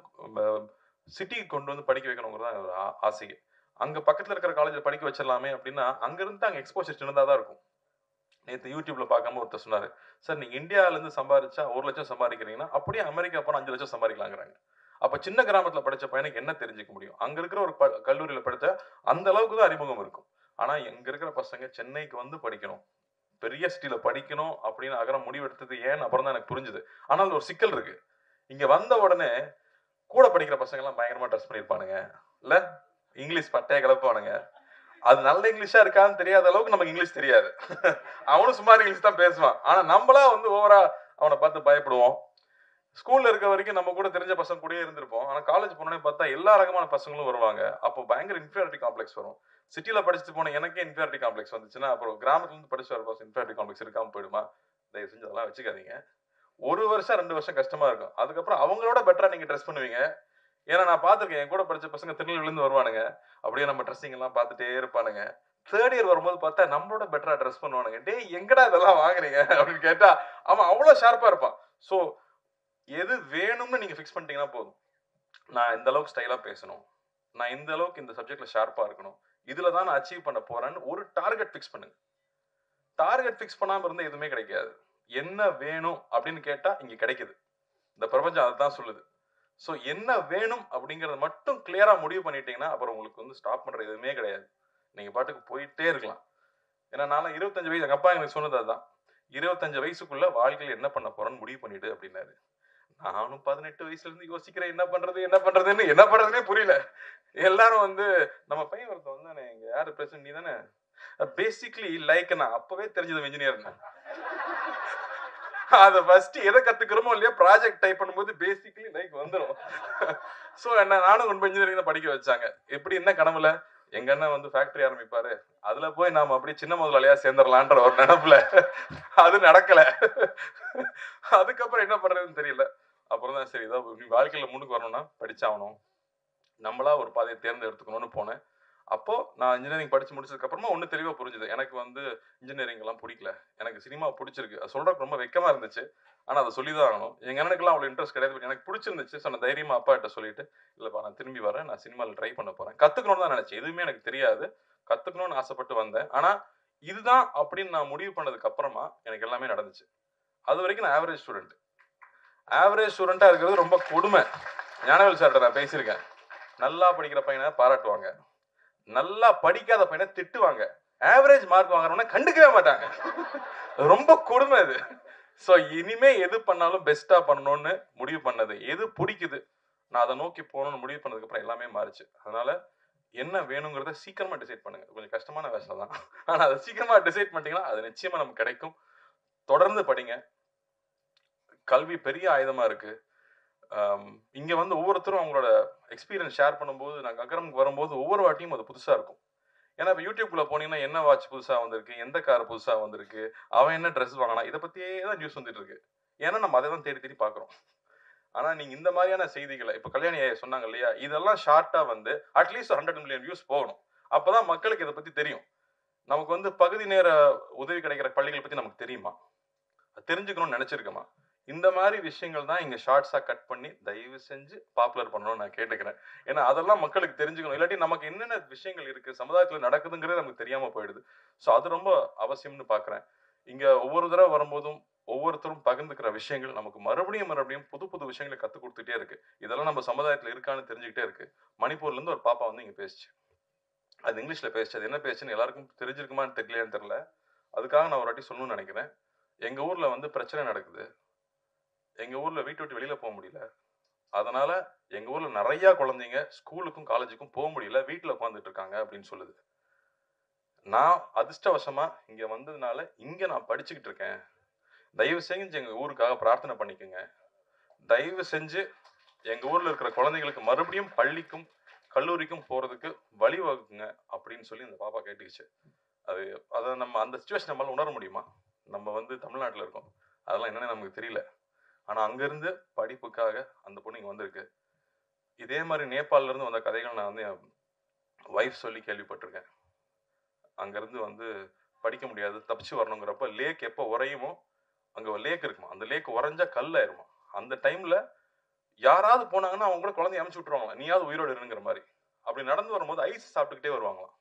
சிட்டிக்கு கொண்டு வந்து படிக்க வைக்கணுங்கிறது தான் ஒரு ஆசையே. அங்கே பக்கத்தில் இருக்கிற காலேஜில் படிக்க வச்சிடலாமே அப்படின்னா அங்கேருந்து அங்கே எக்ஸ்போஷர் சின்னதாக தான் இருக்கும். நேற்று யூடியூப்ல பார்க்காம ஒருத்தர் சொன்னார், சார் நீங்கள் இந்தியாவிலேருந்து சம்பாதிச்சா 1 லட்சம் சம்பாதிக்கிறீங்கன்னா அப்படியே அமெரிக்கா போனால் 5 லட்சம் சம்பாதிக்கலாங்கிறாங்க. அப்போ சின்ன கிராமத்தில் படித்த பையனுக்கு என்ன தெரிஞ்சுக்க முடியும்? அங்கே இருக்கிற ஒரு கல்லூரியில் படித்தா அந்த அளவுக்கு தான் அறிமுகம் இருக்கும். ஆனால் இங்கே இருக்கிற பசங்க சென்னைக்கு வந்து படிக்கணும், பெரிய சிட்டியில் படிக்கணும் அப்படின்னு அகரம் முடிவெடுத்தது ஏன் அப்புறம் தான் எனக்கு புரிஞ்சுது. ஆனால் ஒரு சிக்கல் இருக்கு. இங்கே வந்த உடனே கூட படிக்கிற பசங்கள்லாம் பயங்கரமாக ட்ரெஸ் பண்ணியிருப்பானுங்க, இல்லை இங்கிலீஷ் பட்டையை கிளப்பானுங்க. அது நல்ல இங்கிலீஷா இருக்கான்னு தெரியாத அளவுக்கு நமக்கு இங்கிலீஷ் தெரியாது. அவனும் சுமார் இங்கிலீஷ் தான் பேசுவான். ஆனா நம்மளா வந்து ஓவரா அவனை பார்த்து பயப்படுவோம். ஸ்கூல்ல இருக்க வரைக்கும் நம்ம கூட தெரிஞ்ச பசங்க கூடயே இருந்திருப்போம். ஆனா காலேஜ் போனோடனே பார்த்தா எல்லா ரகமான பசங்களும் வருவாங்க. அப்போ பயங்கர இன்ஃபீரியாரிட்டி காம்ப்ளெக்ஸ் வரும். சிட்டில படிச்சுட்டு போன எனக்கே இன்ஃபீரியாரிட்டி காம்ப்ளெக்ஸ் வந்துச்சுன்னா அப்புறம் கிராமத்துல இருந்து படிச்சு வர பசங்க இன்ஃபீரியாரிட்டி காம்ப்ளெக்ஸ் இருக்காம போயிடுமா? தயவு செஞ்சு அதெல்லாம் வச்சுக்காதீங்க. 1 வருஷம் 2 வருஷம் கஷ்டமா இருக்கும். அதுக்கப்புறம் அவங்களோட பெட்டரா நீங்க ட்ரெஸ் பண்ணுவீங்க. ஏன்னா நான் பார்த்துருக்கேன், என் கூட படிச்ச பசங்க திருநெல்வேலிருந்து வருவானுங்க, அப்படியே நம்ம ட்ரெஸ்ஸிங் எல்லாம் பார்த்துட்டே இருப்பானுங்க. 3rd இயர் வரும்போது பார்த்தா நம்மளோட பெட்டரா ட்ரெஸ் பண்ணுவானுங்க. டேய் எங்கடா இதெல்லாம் வாங்குறீங்க அப்படின்னு கேட்டா அவன் அவ்வளோ ஷார்ப்பா இருப்பான். ஸோ எது வேணும்னு நீங்க ஃபிக்ஸ் பண்ணிட்டீங்கன்னா போதும். நான் இந்த அளவுக்கு ஸ்டைலா பேசணும், நான் இந்த அளவுக்கு இந்த சப்ஜெக்ட்ல ஷார்ப்பா இருக்கணும், இதுல தான் நான் அச்சீவ் பண்ண போறேன்னு ஒரு டார்கெட் ஃபிக்ஸ் பண்ணுங்க. டார்கெட் ஃபிக்ஸ் பண்ணாம இருந்தா எதுவுமே கிடைக்காது. என்ன வேணும் அப்படின்னு கேட்டா இங்க கிடைக்குது. இந்த பிரபஞ்சம் அதுதான் சொல்லுது. ஸோ என்ன வேணும் அப்படிங்கிறத மட்டும் கிளியரா முடிவு பண்ணிட்டீங்கன்னா அப்புறம் உங்களுக்கு வந்து ஸ்டாப் பண்ற எதுவுமே கிடையாது. நீங்க பாட்டுக்கு போயிட்டே இருக்கலாம். ஏன்னா நான் 25 வயசு, எங்க அப்பா எனக்கு சொன்னது அதுதான். 25 வயசுக்குள்ள வாழ்க்கையில் என்ன பண்ண போறேன்னு முடிவு பண்ணிட்டு அப்படின்னாரு. நானும் 18 வயசுல இருந்து யோசிக்கிறேன் என்ன பண்றதுன்னே புரியல. எல்லாரும் வந்து நம்ம பையன் ஒருத்தன் வந்தானே, இங்க யாரு பிரசிடன்ட் நீ தானே, பேசிக்லி லைக் நான் அப்பவே தெரிஞ்சது இன்ஜினியர். அதை ஃபர்ஸ்ட் எதை கத்துக்கிறோமோ இல்லையா ப்ராஜெக்ட் டைப் பண்ணும்போது பேசிக்கலி லைக் வந்துடும். ஸோ என்ன நானும் கொண்டு போய் இன்ஜினியரிங் படிக்க வச்சாங்க. எப்படி என்ன கனவுல எங்க அண்ணன் வந்து ஃபேக்டரி ஆரம்பிப்பாரு, அதுல போய் நாம அப்படியே சின்ன முதலாளியா சேர்ந்துடலான்ற ஒரு நினைப்புல அது நடக்கல. அதுக்கப்புறம் என்ன பண்றதுன்னு தெரியல. அப்புறம் தான் சரி ஏதோ வாழ்க்கையில முன்னுக்கு வரணும்னா படிச்சாகணும், நம்மளா ஒரு பாதையை தேர்ந்தெடுத்துக்கணும்னு போனேன். அப்போ நான் இன்ஜினியரிங் படிச்சு முடிச்சதுக்கு அப்புறமா ஒன்று தெளிவாக புரிஞ்சுது. எனக்கு வந்து இன்ஜினியரிங் எல்லாம் பிடிக்கல, எனக்கு சினிமா பிடிச்சிருக்கு. அது சொல்றதுக்கு ரொம்ப வெக்கமா இருந்துச்சு, ஆனால் அதை சொல்லி தான் ஆகணும். எங்க அண்ணனுக்குலாம் அவ்வளோ இன்ட்ரெஸ்ட் கிடையாது, எனக்கு பிடிச்சிருந்துச்சு. ஸோ நான் தைரியமா அப்பா கிட்ட சொல்லிட்டு இல்லைப்பா நான் திரும்பி வரேன், நான் சினிமாவில் ட்ரை பண்ண போறேன், கத்துக்கணும்னு தான் நினைச்சேன். எதுவுமே எனக்கு தெரியாது, கத்துக்கணும்னு ஆசைப்பட்டு வந்தேன். ஆனா இதுதான் அப்படின்னு நான் முடிவு பண்ணதுக்கு அப்புறமா எனக்கு எல்லாமே நடந்துச்சு. அது வரைக்கும் நான் ஆவரேஜ் ஸ்டூடெண்டா இருக்கிறது ரொம்ப கொடுமை. ஞானவேல் சார்கிட்ட நான் பேசியிருக்கேன். நல்லா படிக்கிற பையனை பாராட்டுவாங்க, நல்லா படிக்காத பையனை திட்டுவாங்க, ஆவரேஜ் மார்க் வாங்குறவன கண்டுக்கவே மாட்டாங்க. ரொம்ப கொடுமை அது. ஸோ இனிமே எது பண்ணாலும் பெஸ்டா பண்ணணும்னு முடிவு பண்ணது, எது பிடிக்குது நான் அதை நோக்கி போகணும்னு முடிவு பண்ணதுக்கு அப்புறம் எல்லாமே மாறிச்சு. அதனால என்ன வேணுங்கிறத சீக்கிரமா டிசைட் பண்ணுங்க. கொஞ்சம் கஷ்டமான வேலை தான், ஆனா அதை சீக்கிரமா டிசைட் பண்ணிட்டீங்கன்னா அது நிச்சயமா நமக்கு கிடைக்கும். தொடர்ந்து படிங்க. கல்வி பெரிய ஆயுதமா இருக்கு. இங்க வந்து ஒவ்வொருத்தரும் அவங்களோட எக்ஸ்பீரியன்ஸ் ஷேர் பண்ணும்போது, நாங்கள் அகரமுக்கு வரும்போது ஒவ்வொரு வாட்டியும் அது புதுசா இருக்கும். ஏன்னா இப்போ யூடியூப்குள்ள போனீங்கன்னா என்ன வாட்ச் புதுசா வந்திருக்கு, எந்த கார் புதுசா வந்திருக்கு, அவன் என்ன ட்ரெஸ் வாங்கினா, இதை பத்தியே தான் நியூஸ் வந்துட்டு இருக்கு. ஏன்னா நம்ம அதை தான் தேடி தேடி பார்க்குறோம். ஆனா நீங்க இந்த மாதிரியான செய்திகளை இப்போ கல்யாணி சொன்னாங்க இல்லையா, இதெல்லாம் ஷார்ட்டா வந்து அட்லீஸ்ட் 100 மில்லியன் வியூஸ் போகணும். அப்பதான் மக்களுக்கு இதை பத்தி தெரியும். நமக்கு வந்து பகுதி நேர உதவி கிடைக்கிற பள்ளிகள் பத்தி நமக்கு தெரியுமா, தெரிஞ்சுக்கணும்னு நினைச்சிருக்கோமா? இந்த மாதிரி விஷயங்கள் தான் இங்க ஷார்ட்ஸா கட் பண்ணி தயவு செஞ்சு பாப்புலர் பண்ணணும்னு நான் கேட்டுக்கிறேன். ஏன்னா அதெல்லாம் மக்களுக்கு தெரிஞ்சுக்கணும். இல்லாட்டி நமக்கு என்னென்ன விஷயங்கள் இருக்கு, சமுதாயத்துல நடக்குதுங்கிறது நமக்கு தெரியாம போயிடுது. ஸோ அது ரொம்ப அவசியம்னு பாக்குறேன். இங்க ஒவ்வொரு தடவை வரும்போதும் ஒவ்வொருத்தரும் பகிர்ந்துக்கிற விஷயங்கள் நமக்கு மறுபடியும் மறுபடியும் புது புது விஷயங்களை கற்றுக் கொடுத்துட்டே இருக்கு. இதெல்லாம் நம்ம சமுதாயத்தில் இருக்கான்னு தெரிஞ்சுக்கிட்டே இருக்கு. மணிப்பூர்ல இருந்து ஒரு பாப்பா வந்து இங்க பேசுச்சு. அது இங்கிலீஷ்ல பேசுச்சு. அது என்ன பேசுன்னு எல்லாருக்கும் தெரிஞ்சிருக்குமான்னு தெரியலையான்னு தெரியல. அதுக்காக நான் ஒரு வாட்டி சொல்லணும்னு நினைக்கிறேன். எங்க ஊர்ல வந்து பிரச்சனை நடக்குது. எங்க ஊர்ல வீட்டை விட்டு வெளியில போக முடியல. அதனால எங்க ஊர்ல நிறைய குழந்தைங்க ஸ்கூலுக்கும் காலேஜுக்கும் போக முடியல, வீட்டுல உட்காந்துட்டு இருக்காங்க அப்படின்னு சொல்லுது. நான் அதிர்ஷ்டவசமா இங்க வந்ததுனால இங்க நான் படிச்சுக்கிட்டு இருக்கேன். தயவு செஞ்சு எங்க ஊருக்காக பிரார்த்தனை பண்ணிக்கோங்க. தயவு செஞ்சு எங்க ஊர்ல இருக்கிற குழந்தைங்களுக்கு மறுபடியும் பள்ளிக்கும் கல்லூரிக்கும் போறதுக்கு வழிவகுக்குங்க அப்படின்னு சொல்லி இந்த பாப்பா கேட்டுக்கிச்சு. அதை நம்ம அந்த சிச்சுவேஷன் நம்மளால உணர முடியுமா? நம்ம வந்து தமிழ்நாட்டில் இருக்கோம், அதெல்லாம் என்னன்னு நமக்கு தெரியல. ஆனா அங்கிருந்து படிப்புக்காக அந்த பொண்ணு இங்க வந்திருக்கு. இதே மாதிரி நேபாளில இருந்து வந்த கதைகள் நான் வந்து என் ஒய்ஃப் சொல்லி கேள்விப்பட்டிருக்கேன். அங்கிருந்து வந்து படிக்க முடியாது, தப்பிச்சு வரணுங்கிறப்ப லேக் எப்போ உறையுமோ, அங்க லேக் இருக்குமா, அந்த லேக் உறைஞ்சா கல் ஆயிருமா. அந்த டைம்ல யாராவது போனாங்கன்னா அவங்க கூட குழந்தைய அனுப்பிச்சு விட்டுருவாங்க, நீயாவது உயிரோடு இருங்கிற மாதிரி. அப்படி நடந்து வரும்போது ஐஸ் சாப்பிட்டுக்கிட்டே வருவாங்களாம்.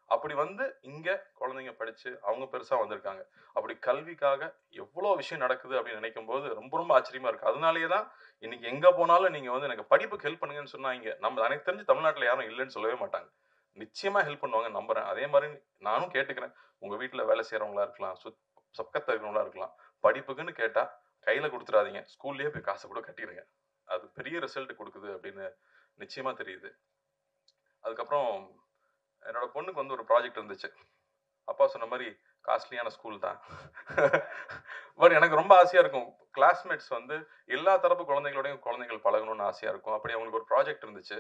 அப்படி வந்து இங்க குழந்தைங்க படிச்சு அவங்க பெருசா வந்திருக்காங்க. அப்படி கல்விக்காக எவ்வளோ விஷயம் நடக்குது அப்படின்னு நினைக்கும் போது ரொம்ப ரொம்ப ஆச்சரியமா இருக்கு. அதனாலேயே தான் இன்னைக்கு எங்க போனாலும் நீங்க வந்து எனக்கு படிப்புக்கு ஹெல்ப் பண்ணுங்கன்னு சொன்னா, இங்க நம்ம எனக்கு தெரிஞ்சு தமிழ்நாட்டில் யாரும் இல்லைன்னு சொல்லவே மாட்டாங்க. நிச்சயமா ஹெல்ப் பண்ணுவாங்க நம்புறேன். அதே மாதிரி நானும் கேட்டுக்கிறேன். உங்க வீட்டுல வேலை செய்யறவங்களா இருக்கலாம், பக்கத்துல இருக்கிறவங்களா இருக்கலாம், படிப்புக்குன்னு கேட்டா கையில கொடுத்துடாதீங்க, ஸ்கூல்லயே போய் காசை கூட கட்டிடுங்க. அது பெரிய ரிசல்ட் கொடுக்குது அப்படின்னு நிச்சயமா தெரியுது. அதுக்கப்புறம் என்னோட பொண்ணுக்கு வந்து ஒரு ப்ராஜெக்ட் இருந்துச்சு. அப்பா சொன்ன மாதிரி காஸ்ட்லியான ஸ்கூல் தான். பட் எனக்கு ரொம்ப ஆசையா இருக்கும், கிளாஸ்மேட்ஸ் வந்து எல்லா தரப்பு குழந்தைகளோடையும் குழந்தைகள் பழகணும்னு ஆசையா இருக்கும். அப்படி அவங்களுக்கு ஒரு ப்ராஜெக்ட் இருந்துச்சு.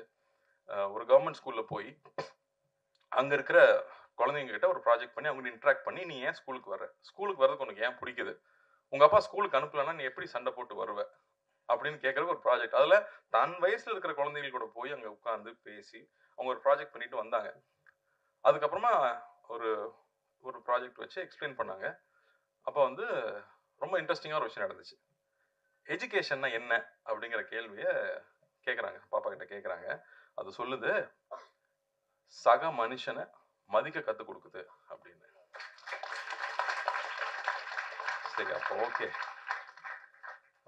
ஒரு கவர்மெண்ட் ஸ்கூல்ல போய் அங்க இருக்கிற குழந்தைங்க கிட்ட ஒரு ப்ராஜெக்ட் பண்ணி அவங்க இன்ட்ராக்ட் பண்ணி, நீ ஏன் ஸ்கூலுக்கு வர, ஸ்கூலுக்கு வரதுக்கு உனக்கு ஏன் பிடிக்குது, உங்க அப்பா ஸ்கூலுக்கு அனுப்பலன்னா நீ எப்படி சண்டை போட்டு வருவ அப்படின்னு கேட்கறதுக்கு ஒரு ப்ராஜெக்ட். அதுல தன் வயசுல இருக்கிற குழந்தைகள் கூட போய் அங்க உட்கார்ந்து பேசி அவங்க ஒரு ப்ராஜெக்ட் பண்ணிட்டு வந்தாங்க. அதுக்கப்புறமா ஒரு ஒரு ப்ராஜெக்ட் வச்சு எக்ஸ்பிளைன் பண்ணாங்க. அப்போ வந்து ரொம்ப இன்ட்ரெஸ்டிங்காக ஒரு விஷயம் நடந்துச்சு. எஜுகேஷன்னா என்ன அப்படிங்கிற கேள்வியை கேட்குறாங்க, பாப்பா கிட்ட கேட்குறாங்க. அது சொல்லுது, சக மனுஷனை மதிக்க கற்றுக் கொடுக்குது அப்படின்னு. சரி, அப்போ ஓகே,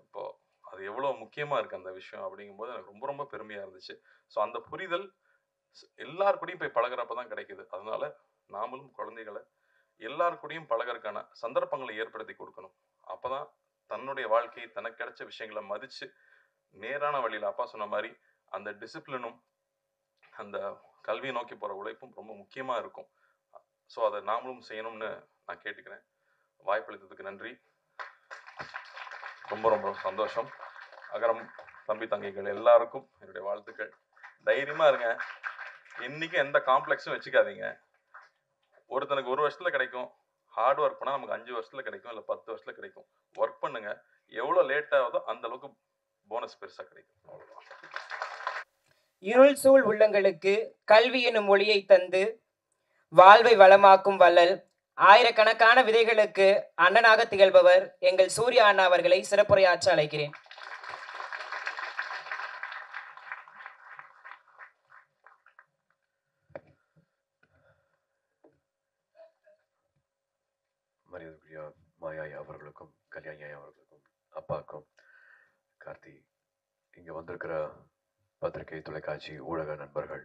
அப்போ அது எவ்வளோ முக்கியமாக இருக்குது அந்த விஷயம் அப்படிங்கும்போது எனக்கு ரொம்ப ரொம்ப பெருமையாக இருந்துச்சு. ஸோ அந்த புரிதல் எல்லாருக்கூடையும் போய் பழகிறப்ப தான் கிடைக்குது. அதனால நாமளும் குழந்தைகளை எல்லாருக்கூடையும் பழகிறதுக்கான சந்தர்ப்பங்களை ஏற்படுத்தி கொடுக்கணும். அப்போதான் தன்னுடைய வாழ்க்கை தனக்கு கிடைச்ச விஷயங்களை மதித்து நேரான வழியில் அப்பா சொன்ன மாதிரி அந்த டிசிப்ளினும் அந்த கல்வியை நோக்கி போகிற உழைப்பும் ரொம்ப முக்கியமாக இருக்கும். ஸோ அதை நாமளும் செய்யணும்னு நான் கேட்டுக்கிறேன். வாய்ப்பளித்ததுக்கு நன்றி, ரொம்ப ரொம்ப சந்தோஷம். அகரம் தம்பி தங்கைகள் எல்லாருக்கும் என்னுடைய வாழ்த்துக்கள். தைரியமா இருங்க, இன்னைக்கு எந்த காம்ப்ளெக்ஸும் வச்சுக்காதீங்க. ஒருத்தனுக்கு 1 வருஷத்துல கிடைக்கும், ஹார்ட் ஒர்க் பண்ணால் நமக்கு 5 வருஷத்துல கிடைக்கும், இல்லை 10 வருஷத்துல கிடைக்கும். ஒர்க் பண்ணுங்க, எவ்வளோ லேட் ஆகுதோ அந்த அளவுக்கு போனஸ் பெருசாக கிடைக்கும். அவ்வளோதான். இருள் சூழ் உள்ளங்களுக்கு கல்வி எனும் ஒளியை தந்து வாழ்வை வளமாக்கும் வள்ளல், ஆயிரக்கணக்கான விதைகளுக்கு அண்ணனாக திகழ்பவர் எங்கள் சூர்யா அண்ணா அவர்களை சிறப்புரையாற்ற அழைக்கிறேன். மரியாதைக்குரிய மாயாய் அவர்களுக்கும் கல்யாணி அவர்களுக்கும் அப்பாவுக்கும் கார்த்தி, இங்கே வந்திருக்கிற பத்திரிகை தொலைக்காட்சி ஊடக நண்பர்கள்,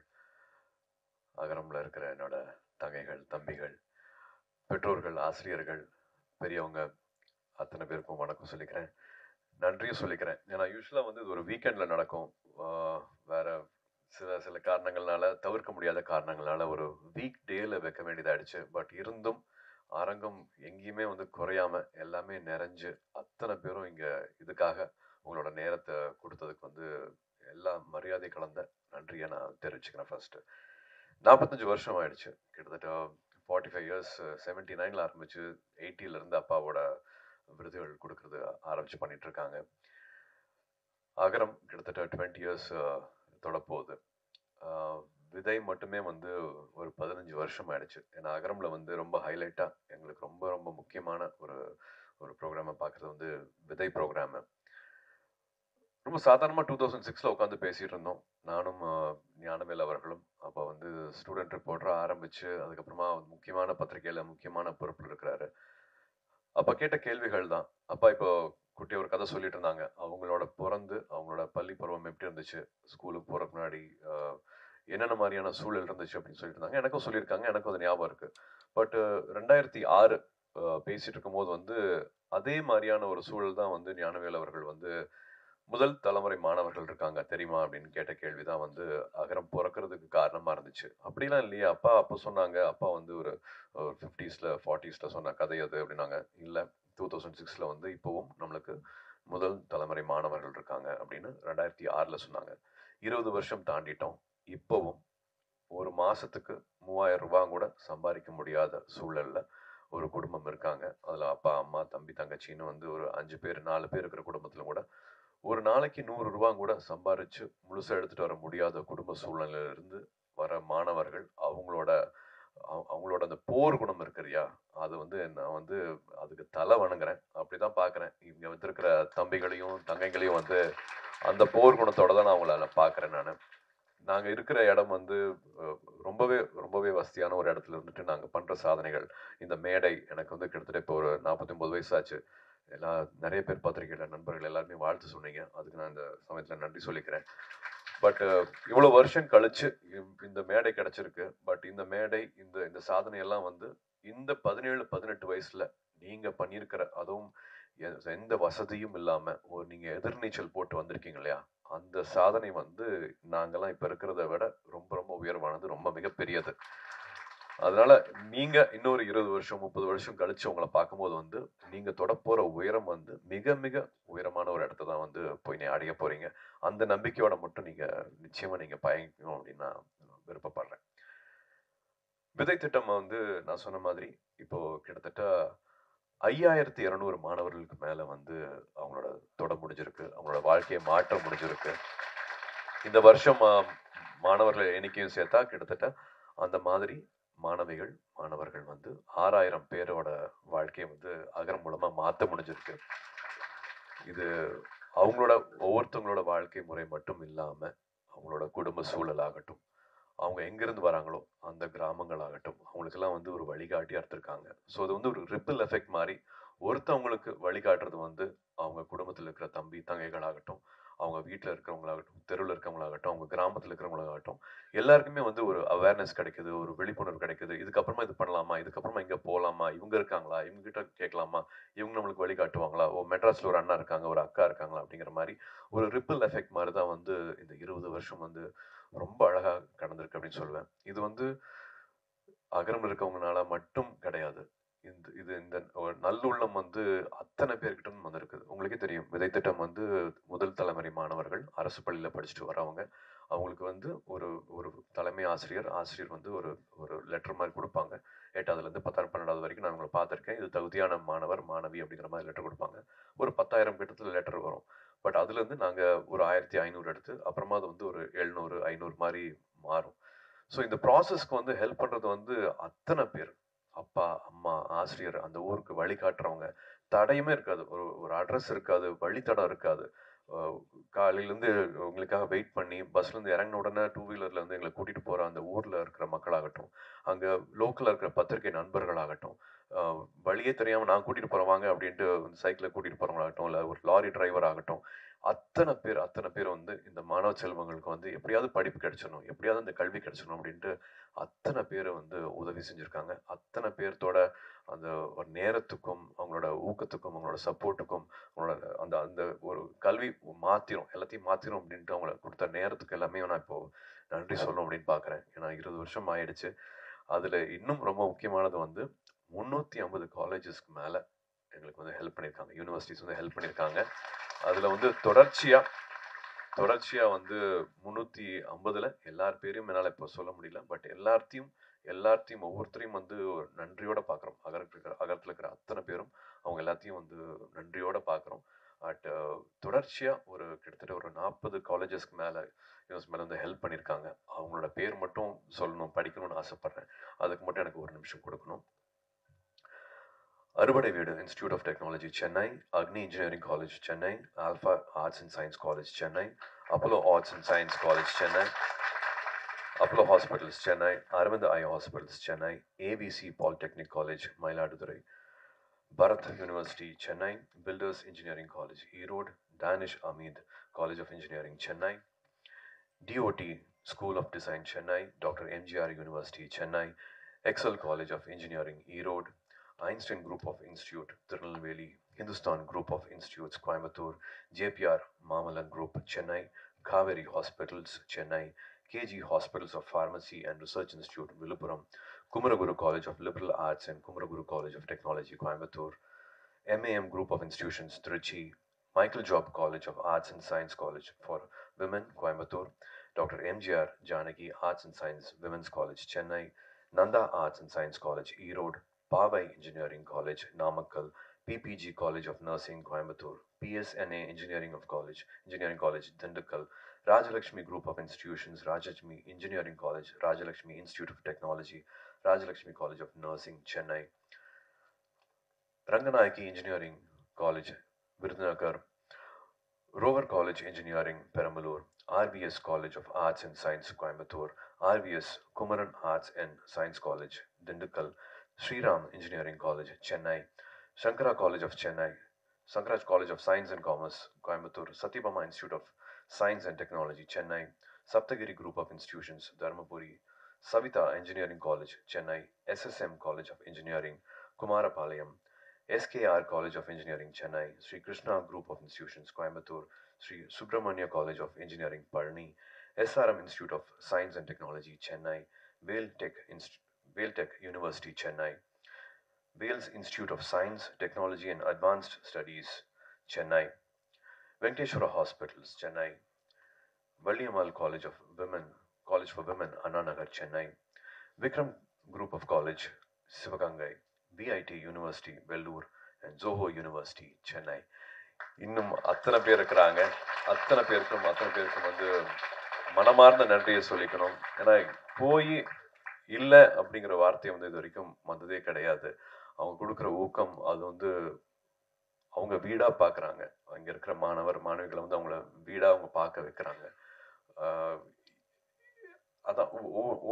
அகரமில் இருக்கிற என்னோட தங்கைகள் தம்பிகள், பெற்றோர்கள், ஆசிரியர்கள், பெரியவங்க அத்தனை பேருக்கும் வணக்கம் சொல்லிக்கிறேன், நன்றியும் சொல்லிக்கிறேன். ஏன்னா யூஸ்வலாக வந்து இது ஒரு வீக்கெண்டில் நடக்கும், வேற சில காரணங்கள்னால, தவிர்க்க முடியாத காரணங்களால ஒரு வீக் டேயில் வைக்க வேண்டியதாகிடுச்சு. பட் இருந்தும் அரங்கம் எங்கேயுமே வந்து குறையாம எல்லாமே நிறைஞ்சு அத்தனை பேரும் இங்கே இதுக்காக உங்களோட நேரத்தை கொடுத்ததுக்கு வந்து எல்லா மரியாதை கலந்த நன்றியை நான் தெரிவிச்சுக்கிறேன். ஃபர்ஸ்ட் 45 வருஷம் ஆயிடுச்சு, கிட்டத்தட்ட 45 இயர்ஸ். 79 ஆரம்பிச்சு 80 அப்பாவோட விருதுகள் கொடுக்கறது ஆரம்பிச்சு பண்ணிட்டு இருக்காங்க. அகரம் கிட்டத்தட்ட 20 இயர்ஸ் தொடப்போகுது. விதை மட்டுமே வந்து ஒரு 15 வருஷம் ஆயிடுச்சு. ஏன்னா அகரம்ல வந்து ரொம்ப ஹைலைட்டாக எங்களுக்கு ரொம்ப ரொம்ப முக்கியமான ஒரு ஒரு ப்ரோக்ராமை பார்க்குறது வந்து விதை ப்ரோக்ராமு. ரொம்ப சாதாரணமாக 2006 உட்காந்து பேசிகிட்டு இருந்தோம். நானும் ஞானவேல் அவர்களும். அப்போ வந்து ஸ்டூடெண்ட் ரிப்போர்ட்டராக ஆரம்பித்து அதுக்கப்புறமா முக்கியமான பத்திரிகையில் முக்கியமான பொறுப்பில் இருக்கிறாரு. அப்போ கேட்ட கேள்விகள் தான். அப்பா இப்போ குட்டி ஒரு கதை சொல்லிட்டு இருந்தாங்க. அவங்களோட பிறந்து அவங்களோட பள்ளி பருவம் எப்படி இருந்துச்சு, ஸ்கூலுக்கு போகிறதுக்கு முன்னாடி என்னென்ன மாதிரியான சூழல் இருந்துச்சு அப்படின்னு சொல்லிட்டு இருந்தாங்க. எனக்கும் சொல்லியிருக்காங்க, எனக்கும் அது ஞாபகம் இருக்குது. பட் 2006 பேசிகிட்டு இருக்கும்போது வந்து அதே மாதிரியான ஒரு சூழல் தான் வந்து ஞானவேல் அவர்கள் வந்து முதல் தலைமுறை மாணவர்கள் இருக்காங்க தெரியுமா அப்படின்னு கேட்ட கேள்வி தான் வந்து அகரம் பிறக்கிறதுக்கு காரணமாக இருந்துச்சு. அப்படிலாம் இல்லையா அப்பா அப்போ சொன்னாங்க, அப்பா வந்து ஒரு 50s 40s சொன்ன கதை அது அப்படின்னாங்க. இல்லை 2006 வந்து இப்போவும் நம்மளுக்கு முதல் தலைமுறை மாணவர்கள் இருக்காங்க அப்படின்னு 2006 சொன்னாங்க. 20 வருஷம் தாண்டிட்டோம். இப்போவும் ஒரு மாசத்துக்கு 3000 ரூபாய் கூட சம்பாதிக்க முடியாத சூழல்ல ஒரு குடும்பம் இருக்காங்க. அதில் அப்பா அம்மா தம்பி தங்கச்சின்னு வந்து ஒரு 5 பேர் 4 பேர் இருக்கிற குடும்பத்தில் கூட ஒரு நாளைக்கு 100 ரூபாய் கூட சம்பாரிச்சு முழுசா எடுத்துட்டு வர முடியாத குடும்ப சூழ்நிலையிலிருந்து வர மாணவர்கள் அவங்களோட அந்த போர் குணம் இருக்கிறியா, அது வந்து நான் வந்து அதுக்கு தலை வணங்குறேன். அப்படிதான் பார்க்குறேன். இங்கே வந்திருக்கிற தம்பிகளையும் தங்கைகளையும் வந்து அந்த போர் குணத்தோட தான் நான் அவங்கள பார்க்குறேன். நாங்கள் இருக்கிற இடம் வந்து ரொம்பவே ரொம்பவே வசதியான ஒரு இடத்துல இருந்துட்டு நாங்கள் பண்ணுற சாதனைகள். இந்த மேடை எனக்கு வந்து கிட்டத்தட்ட இப்போ ஒரு 49 வயசாச்சு. நிறைய பேர் பத்திரிகையில் நண்பர்கள் எல்லாருமே வாழ்த்து சொன்னீங்க. அதுக்கு நான் இந்த சமயத்தில் நன்றி சொல்லிக்கிறேன். பட் இவ்வளோ வருஷம் கழிச்சு இந்த மேடை கிடைச்சிருக்கு. பட் இந்த மேடை இந்த சாதனை எல்லாம் வந்து இந்த 17-18 வயசுல நீங்க பண்ணியிருக்கிற, அதுவும் எந்த வசதியும் இல்லாம நீங்க எதிர்நீச்சல் போட்டு வந்திருக்கீங்க இல்லையா, அந்த சாதனை வந்து நாங்கெல்லாம் இப்ப இருக்கிறத விட ரொம்ப ரொம்ப உயர்வானது, ரொம்ப மிகப்பெரியது. அதனால நீங்க இன்னொரு 20 வருஷம் 30 வருஷம் கழிச்சு உங்களை பார்க்கும்போது வந்து நீங்க தொடப்போற உயரம் வந்து மிக மிக உயரமான ஒரு இடத்த தான் வந்து போய் நீ அடைய போறீங்க. அந்த நம்பிக்கையோட மட்டும் நீங்க நிச்சயமா நீங்க பயணிக்கணும் அப்படின்னு நான் விருப்பப்படுறேன். விதை திட்டம் வந்து நான் சொன்ன மாதிரி இப்போ கிட்டத்தட்ட 5200 மாணவர்களுக்கு மேல வந்து அவங்களோட தொட முடிஞ்சிருக்கு, அவங்களோட வாழ்க்கையை மாற்ற முடிஞ்சிருக்கு. இந்த வருஷம் மாணவர்கள் எண்ணிக்கையும் சேர்த்தா கிட்டத்தட்ட அந்த மாதிரி மாணவர்கள் வந்து 6000 பேரோட வாழ்க்கையை வந்து அகரம் மூலமா மாற்ற முடிஞ்சிருக்கு. இது அவங்களோட ஒவ்வொருத்தவங்களோட வாழ்க்கை முறை மட்டும் இல்லாம அவங்களோட குடும்ப சூழல் ஆகட்டும், அவங்க எங்கிருந்து வராங்களோ அந்த கிராமங்கள் ஆகட்டும், அவங்களுக்கெல்லாம் வந்து ஒரு வழிகாட்டியா இருந்திருக்காங்க. ஸோ அது வந்து ஒரு ரிப்பிள் எஃபெக்ட் மாதிரி ஒருத்தவங்களுக்கு வழிகாட்டுறது வந்து அவங்க குடும்பத்தில் இருக்கிற தம்பி தங்கைகள் ஆகட்டும், அவங்க வீட்டில் இருக்கிறவங்களாகட்டும், தெருவில் இருக்கிறவங்களாகட்டும், அவங்க கிராமத்தில் இருக்கிறவங்களாகட்டும், எல்லாருக்குமே வந்து ஒரு அவேர்னஸ் கிடைக்குது, ஒரு விழிப்புணர்வு கிடைக்குது. இதுக்கப்புறமா இது பண்ணலாமா, இதுக்கப்புறமா இங்கே போகலாமா, இவங்க இருக்காங்களா, இவங்க கிட்ட கேட்கலாமா, இவங்க நம்மளுக்கு வழிகாட்டுவாங்களா, மெட்ராஸில் ஒரு அண்ணா இருக்காங்க, ஒரு அக்கா இருக்காங்களா அப்படிங்கிற மாதிரி ஒரு ரிப்பிள் எஃபெக்ட் மாதிரி தான் வந்து இந்த 20 வருஷம் வந்து ரொம்ப அழகா கடந்திருக்கு அப்படின்னு சொல்லுவேன். இது வந்து அகரம் இருக்கவங்கனால மட்டும் கிடையாது. இந்த நல்லுள்ளம் வந்து அத்தனை பேர்கிட்ட வந்திருக்குது. உங்களுக்கே தெரியும், விதை திட்டம் வந்து முதல் தலைமுறை மாணவர்கள் அரசு பள்ளியில் படிச்சுட்டு வரவங்க. அவங்களுக்கு வந்து ஒரு ஒரு தலைமை ஆசிரியர் வந்து ஒரு ஒரு லெட்டர் மாதிரி கொடுப்பாங்க. 8ஆவதுலேருந்து 10ஆவது 12ஆவது வரைக்கும் நான் உங்களை பார்த்துருக்கேன். இது தகுதியான மாணவர் மாணவி அப்படிங்கிற மாதிரி லெட்டர் கொடுப்பாங்க. ஒரு 10,000 கிட்டத்தில் லெட்டர் வரும். பட் அதுலேருந்து நாங்கள் ஒரு 1500 எடுத்து அப்புறமா அது வந்து ஒரு 700 500 மாதிரி மாறும். ஸோ இந்த ப்ராசஸ்க்கு வந்து ஹெல்ப் பண்ணுறது வந்து அத்தனை பேர், அப்பா அம்மா ஆசிரியர், அந்த ஊருக்கு வழிகாட்டுறவங்க. தடையுமே இருக்காது, ஒரு அட்ரஸ் இருக்காது, வழித்தடம் இருக்காது. காலையிலேருந்து உங்களுக்காக வெயிட் பண்ணி பஸ்லேருந்து இறங்கின உடனே 2 வீலரில் வந்து எங்களை கூட்டிகிட்டு போகிற அந்த ஊரில் இருக்கிற மக்களாகட்டும், அங்கே லோக்கலில் இருக்கிற பத்திரிகை நண்பர்களாகட்டும், வழியே தெரியாமல் நான் கூட்டிகிட்டு போகிறேன் வாங்க அப்படின்ட்டு சைக்கிளில் கூட்டிகிட்டு போகிறவங்களாகட்டும், இல்லை ஒரு லாரி டிரைவர் ஆகட்டும், அத்தனை பேர் வந்து இந்த மாணவ செல்வங்களுக்கு வந்து எப்படியாவது படிப்பு கிடைச்சிடணும், எப்படியாவது இந்த கல்வி கிடைச்சிடணும் அப்படின்ட்டு அத்தனை பேரை வந்து உதவி செஞ்சுருக்காங்க. அத்தனை பேர்த்தோட அந்த ஒரு நேரத்துக்கும் அவங்களோட ஊக்கத்துக்கும் அவங்களோட சப்போர்ட்டுக்கும் அவங்களோட அந்த அந்த ஒரு கல்வி எல்லாத்தையும் மாற்றிடும் அப்படின்ட்டு அவங்கள கொடுத்த நேரத்துக்கு எல்லாமே நான் இப்போது நன்றி சொல்லணும் அப்படின்னு பார்க்குறேன். ஏன்னா 20 வருஷம் ஆயிடுச்சு. அதில் இன்னும் ரொம்ப முக்கியமானது வந்து 350 காலேஜஸ்க்கு மேலே எங்களுக்கு வந்து ஹெல்ப் பண்ணியிருக்காங்க, யூனிவர்சிட்டிஸ் வந்து ஹெல்ப் பண்ணியிருக்காங்க. அதில் வந்து தொடர்ச்சியாக வந்து 350ல் எல்லார் பேரையும் என்னால் இப்போ சொல்ல முடியல. பட் எல்லாத்தையும் ஒவ்வொருத்தரையும் வந்து நன்றியோட பார்க்குறோம். அகரத்தில் இருக்கிற அத்தனை பேரும் அவங்க எல்லாத்தையும் வந்து நன்றியோட பார்க்குறோம். அட் தொடர்ச்சியாக கிட்டத்தட்ட ஒரு 40 காலேஜஸ்க்கு மேலே யூனிவர்ஸ் மேலே வந்து ஹெல்ப் பண்ணியிருக்காங்க. அவங்களோட பேர் மட்டும் சொல்லணும், படிக்கணும்னு ஆசைப்பட்றேன். அதுக்கு மட்டும் எனக்கு ஒரு நிமிஷம் கொடுக்கணும். அறுபடை வீடு institute of technology Chennai, Agni engineering college Chennai, Alpha arts and science college Chennai, Apollo arts and science college Chennai, Apollo hospitals Chennai, Aravind eye hospitals Chennai, ABC polytechnic college Mayiladuthurai, Bharath university Chennai, builders engineering college Erode, Dhanish Ahmed college of engineering Chennai, DOT school of design Chennai, doctor MGR university Chennai, Excel college of engineering Erode, Einstein Group of Institute, Tirunelveli, Hindustan Group of Institutes, Coimbatore, JPR Mamalan Group, Chennai, Kaveri Hospitals, Chennai, KG Hospitals of Pharmacy and Research Institute, Villupuram, Kumaraguru College of Liberal Arts and Kumaraguru College of Technology, Coimbatore, MAM Group of Institutions, Trichy, Michael Job College of Arts and Science College for Women, Coimbatore, Dr. MGR Janaki Arts and Science Women's College, Chennai, Nanda Arts and Science College, Erode, Pavai Engineering College, Namakkal, PPG College of Nursing, Coimbatore, PSNA Engineering College, Dindigul, Rajalakshmi Group of Institutions, Rajalakshmi Engineering College, Rajalakshmi Institute of Technology, Rajalakshmi College of Nursing, Chennai, Ranganayaki Engineering College, Virudhunagar, Rover College Engineering, Perambalur, RVS College of Arts and Science, Coimbatore, RVS Kumaran Arts and Science College, Dindigul, Sriram Engineering College, Chennai, Shankara College of Chennai, Sankaraj College of Science and Commerce, Coimbatore, Satyabama Institute of Science and Technology, Chennai, Saptagiri Group of Institutions, Dharmapuri, Savita Engineering College, Chennai, SSM College of Engineering, Kumarapalayam, SKR College of Engineering, Chennai, Sri Krishna Group of Institutions, Coimbatore, Sri Subramania College of Engineering, Palani, SRM Institute of Science and Technology, Chennai, Vailtech University, Chennai, Wales Institute of Science, Technology and Advanced Studies, Chennai, Venkateshwara Hospitals, Chennai, Valliammal College for Women, Anna Nagar, Chennai, Vikram Group of College, Sivagangai, VIT University, Vellore, and Zoho University, Chennai. இன்னும் அத்தனை பேர் இருக்கிறாங்க. அத்தனை பேருக்கும் வந்து மனமார்ந்த நன்றியை சொல்லிக்கணும். ஏன்னா போய் இல்லை அப்படிங்கிற வார்த்தையை வந்து இது வரைக்கும் வந்ததே கிடையாது. அவங்க கொடுக்குற ஊக்கம் அது வந்து அவங்க வீடாக பார்க்குறாங்க. அங்கே இருக்கிற மாணவிகளை வந்து அவங்கள வீடாக அவங்க பார்க்க வைக்கிறாங்க. அதான்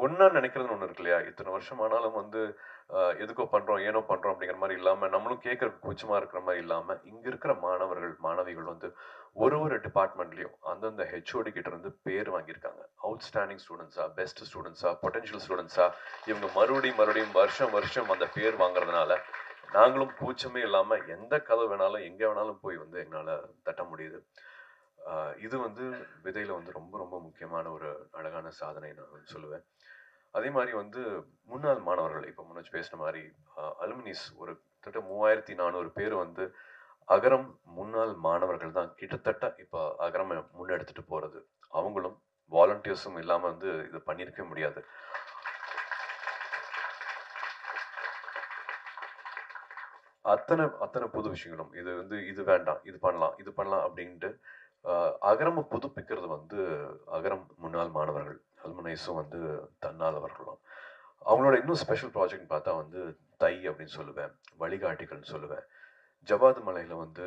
ஒன்றா நினைக்கிறதுன்னு ஒன்று இருக்கு இல்லையா? இத்தனை வருஷம் ஆனாலும் வந்து எதுக்கோ பண்ணுறோம் ஏனோ பண்ணுறோம் அப்படிங்கிற மாதிரி இல்லாமல், நம்மளும் கேட்குறதுக்கு கூச்சமாக இருக்கிற மாதிரி இல்லாமல், இங்கே இருக்கிற மாணவிகள் வந்து ஒரு டிபார்ட்மெண்ட்லேயும் அந்தந்த ஹெச்ஓடி கிட்ட இருந்து பேர் வாங்கியிருக்காங்க. அவுட்ஸ்டாண்டிங் ஸ்டூடெண்ட்ஸா, பெஸ்ட் ஸ்டூடெண்ட்ஸா, பொட்டன்ஷியல் ஸ்டூடெண்ட்ஸா, இவங்க மறுபடியும் வருஷம் அந்த பேர் வாங்குறதுனால நாங்களும் கூச்சமே இல்லாமல் எந்த கதை வேணாலும் எங்கே வேணாலும் போய் வந்து எங்களால் தட்ட முடியுது. இது வந்து விதையில் வந்து ரொம்ப ரொம்ப முக்கியமான ஒரு அழகான சாதனை நான் சொல்லுவேன். அதே மாதிரி வந்து முன்னாள் மாணவர்கள், இப்போ முன்னாடி பேசின மாதிரி அலுமினிஸ் ஒரு கிட்டத்தட்ட 3400 பேர் வந்து அகரம் முன்னாள் மாணவர்கள் தான் கிட்டத்தட்ட இப்போ அகரம் முன்னெடுத்துட்டு போகிறது. அவங்களும் வாலண்டியர்ஸும் இல்லாமல் வந்து இது பண்ணியிருக்க முடியாது. அத்தனை புது விஷயங்களும் இது வந்து இது வேண்டாம் இது பண்ணலாம் அப்படின்ட்டு அகரம் புதுப்பிக்கிறது வந்து அகரம் முன்னாள் மாணவர்கள் அலுமினைஸும் வந்து தன்னாளவர்களும். அவங்களோட இன்னும் ஸ்பெஷல் ப்ராஜெக்ட் பார்த்தா வந்து தை அப்படின்னு சொல்லுவேன், வழிகாட்டிகள்னு சொல்லுவேன். ஜவாது மலையில் வந்து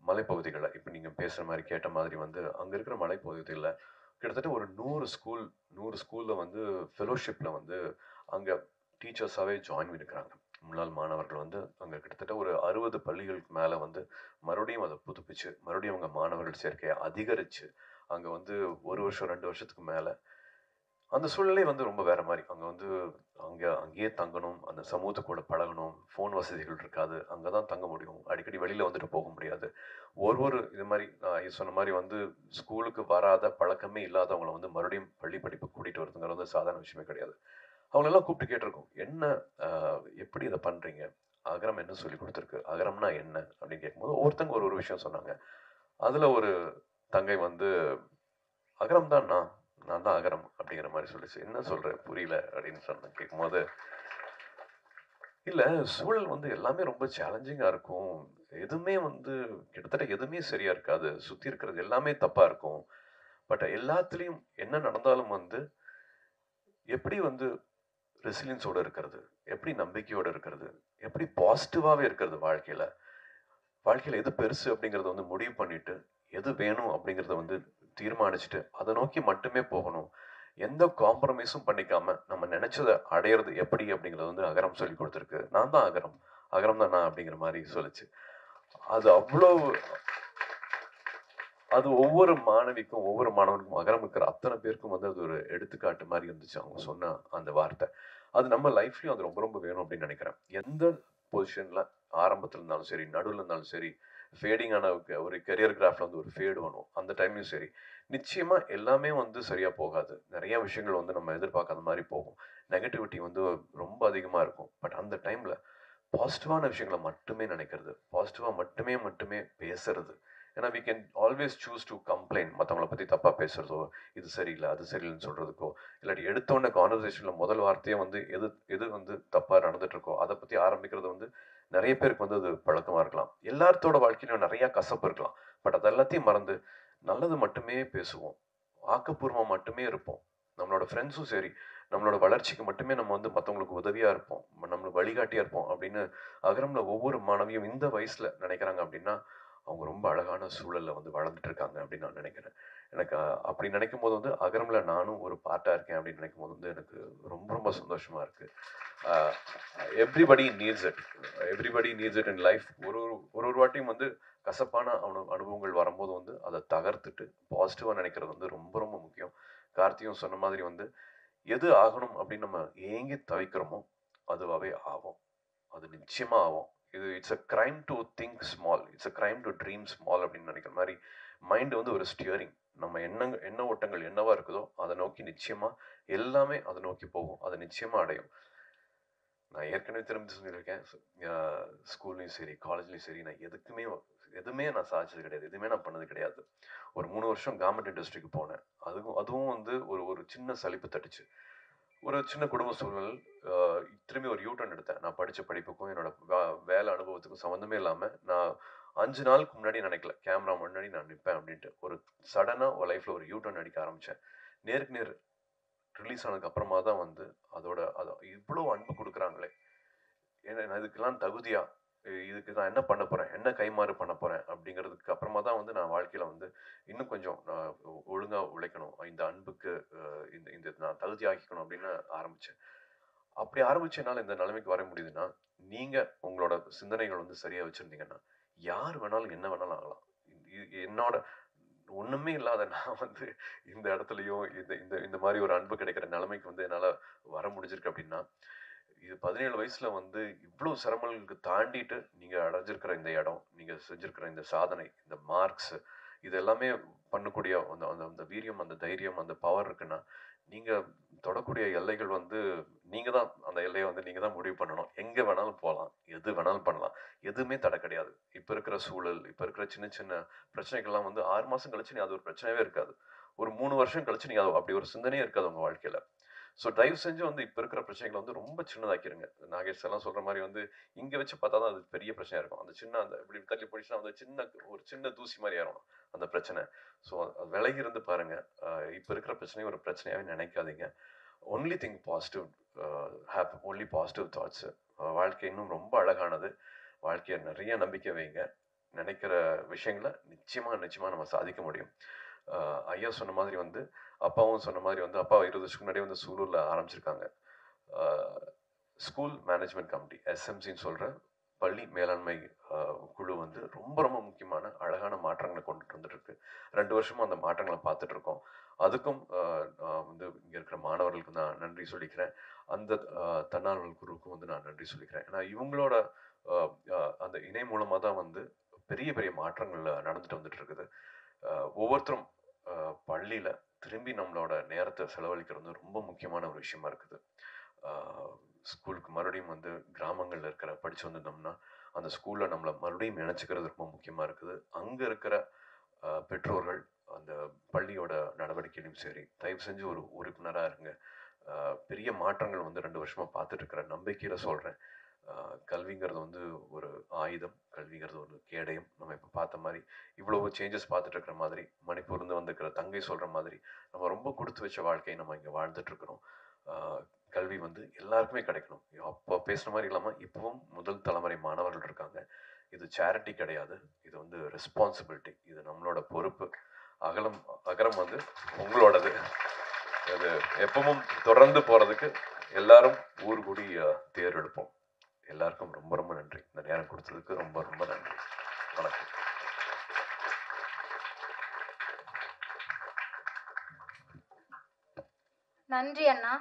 மலைப்பகுதிகளை இப்போ நீங்கள் பேசுகிற மாதிரி கேட்ட மாதிரி வந்து அங்கே இருக்கிற மலைப்பகுதிகளில் கிட்டத்தட்ட ஒரு 100 ஸ்கூலில் வந்து ஃபெலோஷிப்பில் வந்து அங்கே டீச்சர்ஸாகவே ஜாயின் பண்ணியிருக்கிறாங்க. முன்னாள் மாணவர்கள் வந்து அங்கே கிட்டத்தட்ட ஒரு 60 பள்ளிகளுக்கு மேலே வந்து மறுபடியும் அதை புதுப்பிச்சு மறுபடியும் அவங்க மாணவர்கள் சேர்க்கையை அதிகரித்து அங்கே வந்து 1 வருஷம் 2 வருஷத்துக்கு மேலே அந்த சூழ்நிலை வந்து ரொம்ப வேற மாதிரி. அங்கேயே தங்கணும், அந்த சமூகத்து கூட பழகணும், ஃபோன் வசதிகள் இருக்காது, அங்கே தான் தங்க முடியும், அடிக்கடி வெளியில் வந்துட்டு போக முடியாது. ஒரு இது மாதிரி நான் சொன்ன மாதிரி வந்து ஸ்கூலுக்கு வராத பழக்கமே இல்லாதவங்களை வந்து மறுபடியும் பள்ளி படிப்பு கூட்டிகிட்டு வருதுங்கிறது வந்து சாதாரண விஷயமே கிடையாது. அவங்களெல்லாம் கூப்பிட்டு கேட்டிருக்கோம், என்ன எப்படி இதை பண்ணுறீங்க, அகரம் என்ன சொல்லி கொடுத்துருக்கு, அகரம்னா என்ன அப்படின்னு கேட்கும்போது ஒவ்வொருத்தங்க ஒரு விஷயம் சொன்னாங்க. அதில் ஒரு தங்கை வந்து அகரம் தான் நான் தான் அகரம் அப்படிங்கிற மாதிரி சொல்லிச்சு. என்ன சொல்கிறேன் புரியல அப்படின்னு சொன்னேன். கேட்கும்போது இல்லை, சூழல் வந்து எல்லாமே ரொம்ப சேலஞ்சிங்காக இருக்கும். எதுவுமே வந்து கிட்டத்தட்ட எதுவுமே சரியா இருக்காது. சுற்றி இருக்கிறது எல்லாமே தப்பாக இருக்கும். பட் எல்லாத்துலேயும் என்ன நடந்தாலும் வந்து எப்படி வந்து ரெசிலியன்ஸோட இருக்கிறது, எப்படி நம்பிக்கையோட இருக்கிறது, எப்படி பாசிட்டிவாகவே இருக்கிறது வாழ்க்கையில். வாழ்க்கையில் எது பெருசு அப்படிங்கிறத வந்து முடிவு பண்ணிட்டு, எது வேணும் அப்படிங்கிறத வந்து தீர்மானிச்சுட்டு அதை நோக்கி மட்டுமே போகணும். எந்த காம்ப்ரமைஸும் பண்ணிக்காம நம்ம நினைச்சதை அடையிறது எப்படி அப்படிங்கிறது வந்து அகரம் சொல்லி கொடுத்துருக்கு. நான் தான் அகரம், அகரம் தான் நான் அப்படிங்கிற மாதிரி சொல்லிச்சு. அது அவ்வளோ, அது ஒவ்வொரு மாணவிக்கும் ஒவ்வொரு மாணவனுக்கும் அகரம் இருக்கிற அத்தனை பேருக்கும் வந்து அது ஒரு எடுத்துக்காட்டு மாதிரி இருந்துச்சு அவங்க சொன்ன அந்த வார்த்தை. அது நம்ம லைஃப்லயும் அது ரொம்ப ரொம்ப வேணும் அப்படின்னு நினைக்கிறேன். எந்த பொசிஷன்ல ஆரம்பத்துல இருந்தாலும் சரி, நடுவில் இருந்தாலும் சரி, ஃபேடிங்கான ஒரு கெரியர் கிராஃப்ல வந்து ஒரு ஃபேடு வரும். அந்த டைம்லையும் சரி, நிச்சயமா எல்லாமே வந்து சரியா போகாது. நிறைய விஷயங்கள் வந்து நம்ம எதிர்பார்க்காத மாதிரி போகும். நெகட்டிவிட்டி வந்து ரொம்ப அதிகமா இருக்கும். பட் அந்த டைம்ல பாசிட்டிவான விஷயங்களை மட்டுமே நினைக்கிறது, பாசிட்டிவா மட்டுமே பேசுறது. ஏன்னா we can always choose to complaint, மற்றவங்களை பற்றி தப்பாக பேசுறதோ, இது சரியில்லை அது சரியில்லைன்னு சொல்கிறதுக்கோ, இல்லாட்டி எடுத்தோடனே கான்வர்சேஷனில் முதல் வார்த்தையே வந்து எது எது வந்து தப்பாக நடந்துட்டு இருக்கோ அதை பற்றி ஆரம்பிக்கிறது வந்து நிறைய பேருக்கு வந்து அது பழக்கமாக இருக்கலாம். எல்லாத்தோட வாழ்க்கையிலும் நிறையா கசப்பு இருக்கலாம். பட் அது எல்லாத்தையும் மறந்து நல்லது மட்டுமே பேசுவோம், ஆக்கப்பூர்வமாக மட்டுமே இருப்போம். நம்மளோட ஃப்ரெண்ட்ஸும் சரி, நம்மளோட வளர்ச்சிக்கு மட்டுமே நம்ம வந்து மற்றவங்களுக்கு உதவியாக இருப்போம், நம்மளுக்கு வழிகாட்டியாக இருப்போம் அப்படின்னு அகரம்ல ஒவ்வொரு மாணவியும் இந்த வயசில் நினைக்கிறாங்க அப்படின்னா அவங்க ரொம்ப அழகான சூழல்ல வந்து வளர்ந்துட்டு இருக்காங்க அப்படின்னு நான் நினைக்கிறேன். எனக்கு அப்படி நினைக்கும் போது வந்து அகரம்ல நானும் ஒரு பார்ட்டாக இருக்கேன் அப்படின்னு நினைக்கும் போது வந்து எனக்கு ரொம்ப ரொம்ப சந்தோஷமா இருக்கு. Everybody needs it, everybody needs it in life. ஒரு ஒரு வாட்டியும் வந்து கசப்பான அனுபவங்கள் வரும்போது வந்து அதை தகர்த்துட்டு பாசிட்டிவாக நினைக்கிறது வந்து ரொம்ப ரொம்ப முக்கியம். கார்த்தியும் சொன்ன மாதிரி வந்து எது ஆகணும் அப்படின்னு நம்ம ஏங்கி தவிக்கிறோமோ அதுவாகவே ஆகும், அது நிச்சயமா ஆகும். இது it's a crime to think small, it's a crime to dream small அப்படின்னு நினைக்கிற மாதிரி மைண்டு வந்து ஒரு ஸ்டியரிங். நம்ம எண்ண ஓட்டங்கள் என்னவா இருக்குதோ அதை நோக்கி நிச்சயமா எல்லாமே அதை நோக்கி போகும், அதை நிச்சயமா அடையும். நான் ஏற்கனவே திரும்பி சொல்லியிருக்கேன், ஸ்கூல்லையும் சரி காலேஜ்லையும் சரி நான் எதுவுமே நான் சாதிச்சது கிடையாது, எதுவுமே நான் பண்ணது கிடையாது. ஒரு 3 வருஷம் கவர்மெண்ட் இண்டஸ்ட்ரிக்கு போனேன். அதுவும் வந்து ஒரு சின்ன சலிப்பு தட்டுச்சு. ஒரு சின்ன குடும்ப சூழல், திரும்பி ஒரு யூட்டர்ன் எடுத்தேன். நான் படித்த படிப்புக்கும் என்னோட வேலை அனுபவத்துக்கும் சம்மந்தமே இல்லாமல் நான் 5 நாளுக்கு முன்னாடி நினைக்கல கேமரா முன்னாடி நான் நிற்பேன் அப்படின்ட்டு. ஒரு சடனாக ஒரு லைஃப்பில் ஒரு யூட்டர்ன் அடிக்க ஆரம்பித்தேன். நேருக்கு நேர் ரிலீஸ் ஆனதுக்கு அப்புறமா தான் வந்து அதை இவ்வளோ அன்பு கொடுக்குறாங்களே, ஏன்னா நான் இதுக்கெல்லாம் தகுதியா, இதுக்கு நான் என்ன பண்ண போகிறேன், என்ன கைமாறு பண்ண போகிறேன் அப்படிங்கிறதுக்கு அப்புறமா தான் வந்து நான் வாழ்க்கையில் வந்து இன்னும் கொஞ்சம் நான் ஒழுங்காக உழைக்கணும், இந்த அன்புக்கு இந்த நான் தகுதி ஆக்கிக்கணும் அப்படின்னு ஆரம்பித்தேன். அப்படி ஆரம்பிச்சனால இந்த நிலைமைக்கு வர முடியுதுன்னா, நீங்கள் உங்களோட சிந்தனைகள் வந்து சரியாக வச்சுருந்தீங்கன்னா யார் வேணாலும் என்ன வேணாலும் ஆகலாம். என்னோட ஒன்றுமே இல்லாத நான் வந்து இந்த இடத்துலையும் இந்த இந்த இந்த மாதிரி ஒரு அன்பு கிடைக்கிற நிலைமைக்கு வந்து என்னால் வர முடிஞ்சிருக்கு அப்படின்னா, இது 17 வயசுல வந்து இவ்வளோ சிரமங்களுக்கு தாண்டிட்டு நீங்கள் அடைஞ்சிருக்கிற இந்த இடம், நீங்கள் செஞ்சிருக்கிற இந்த சாதனை, இந்த மார்க்ஸ், இது எல்லாமே பண்ணக்கூடிய அந்த அந்த அந்த வீரியம், அந்த தைரியம், அந்த பவர் இருக்குன்னா நீங்கள் தொடக்கூடிய எல்லைகள் வந்து நீங்கள் தான் அந்த எல்லையை வந்து நீங்கள் தான் முடிவு பண்ணணும். எங்கே வேணாலும் போகலாம், எது வேணாலும் பண்ணலாம், எதுவுமே தடை கிடையாது. இப்போ இருக்கிற சூழல், இப்போ இருக்கிற சின்ன சின்ன பிரச்சனைகள்லாம் வந்து 6 மாதம் கழிச்சு நீ அது ஒரு பிரச்சனையே இருக்காது. ஒரு 3 வருஷம் கழிச்சு நீ அப்படி ஒரு சிந்தனையே இருக்காது உங்கள் வாழ்க்கையில். ஸோ தயவு செஞ்சு வந்து இப்போ இருக்கிற பிரச்சனைகளை வந்து ரொம்ப சின்னதாக்கிடுங்க. நாகேஷ் எல்லாம் சொல்கிற மாதிரி வந்து இங்கே வச்சு பார்த்தா தான் அது பெரிய பிரச்சனையாக இருக்கும். அந்த சின்ன அந்த இப்படி தள்ளி போயிடுச்சுன்னா வந்து ஒரு சின்ன தூசி மாதிரி ஆயிரும் அந்த பிரச்சனை. ஸோ அது விலகி இருந்து பாருங்கள். இப்போ இருக்கிற பிரச்சனையும் ஒரு பிரச்சனையாகவே நினைக்காதீங்க. Only think positive, have only positive thoughts. வாழ்க்கை இன்னும் ரொம்ப அழகானது. வாழ்க்கையை நிறைய நம்பிக்கை வைங்க. நினைக்கிற விஷயங்களை நிச்சயமாக நம்ம சாதிக்க முடியும். ஐயா சொன்ன மாதிரி வந்து அப்பாவும் சொன்ன மாதிரி வந்து அப்பா 20 வருஷத்துக்கு முன்னாடியே வந்து சூலூரில் ஆரம்பிச்சிருக்காங்க. ஸ்கூல் மேனேஜ்மெண்ட் கமிட்டி, எஸ்எம்சின்னு சொல்கிற பள்ளி மேலாண்மை குழு வந்து ரொம்ப ரொம்ப முக்கியமான அழகான மாற்றங்களை கொண்டுட்டு வந்துட்டுருக்கு. 2 வருஷமும் அந்த மாற்றங்களை பார்த்துட்டு இருக்கோம். அதுக்கும் வந்து இங்கே இருக்கிற மாணவர்களுக்கு நான் நன்றி சொல்லிக்கிறேன். அந்த தன்னார்வல் குழுவுக்கும் வந்து நான் நன்றி சொல்லிக்கிறேன். ஏன்னா இவங்களோட அந்த இணை மூலமாக தான் வந்து பெரிய பெரிய மாற்றங்கள் நடந்துட்டு வந்துட்டு இருக்குது. ஒவ்வொருத்தரும் பள்ளியில் திரும்பி நம்மளோட நேரத்தை செலவழிக்கிறது ரொம்ப முக்கியமான ஒரு விஷயமா இருக்குது. ஸ்கூலுக்கு மறுபடியும் வந்து கிராமங்களில் படித்து வந்திருந்தோம்னா அந்த ஸ்கூலில் நம்மளை மறுபடியும் நினச்சிக்கிறது ரொம்ப முக்கியமாக இருக்குது. அங்கே இருக்கிற பெற்றோர்கள் அந்த பள்ளியோட நடவடிக்கையிலும் சரி தயவு செஞ்சு ஒரு உறுப்பினராக இருங்க. பெரிய மாற்றங்கள் வந்து 2 வருஷமாக பார்த்துட்டு இருக்கிற நம்பிக்கையில் சொல்கிறேன். கல்விங்கிறது வந்து ஒரு ஆயுதம், கல்விங்கிறது ஒரு கேடயம். நம்ம இப்போ பார்த்த மாதிரி இவ்வளவு சேஞ்சஸ் பார்த்துட்டு இருக்கிற மாதிரி, மணிப்பூர்லேருந்து வந்திருக்கிற தங்கை சொல்கிற மாதிரி நம்ம ரொம்ப கொடுத்து வச்ச வாழ்க்கையை நம்ம இங்கே வாழ்ந்துட்டுருக்குறோம். கல்வி வந்து எல்லாருக்குமே கிடைக்கணும். அப்போ பேசுகிற மாதிரி இல்லாமல் இப்போவும் முதல் தலைமுறை மாணவர்கள் இருக்காங்க. இது சேரிட்டி கிடையாது, இது வந்து ரெஸ்பான்சிபிலிட்டி, இது நம்மளோட பொறுப்பு. அகரம் வந்து உங்களோடது. அது எப்பவும் தொடர்ந்து போகிறதுக்கு எல்லாரும் ஊர் கூடி தேர் எடுப்போம். எல்லாருக்கும் ரொம்ப ரொம்ப நன்றி. இந்த நேரம் கொடுத்ததுக்கு ரொம்ப ரொம்ப நன்றி. வணக்கம். நன்றி அண்ணா.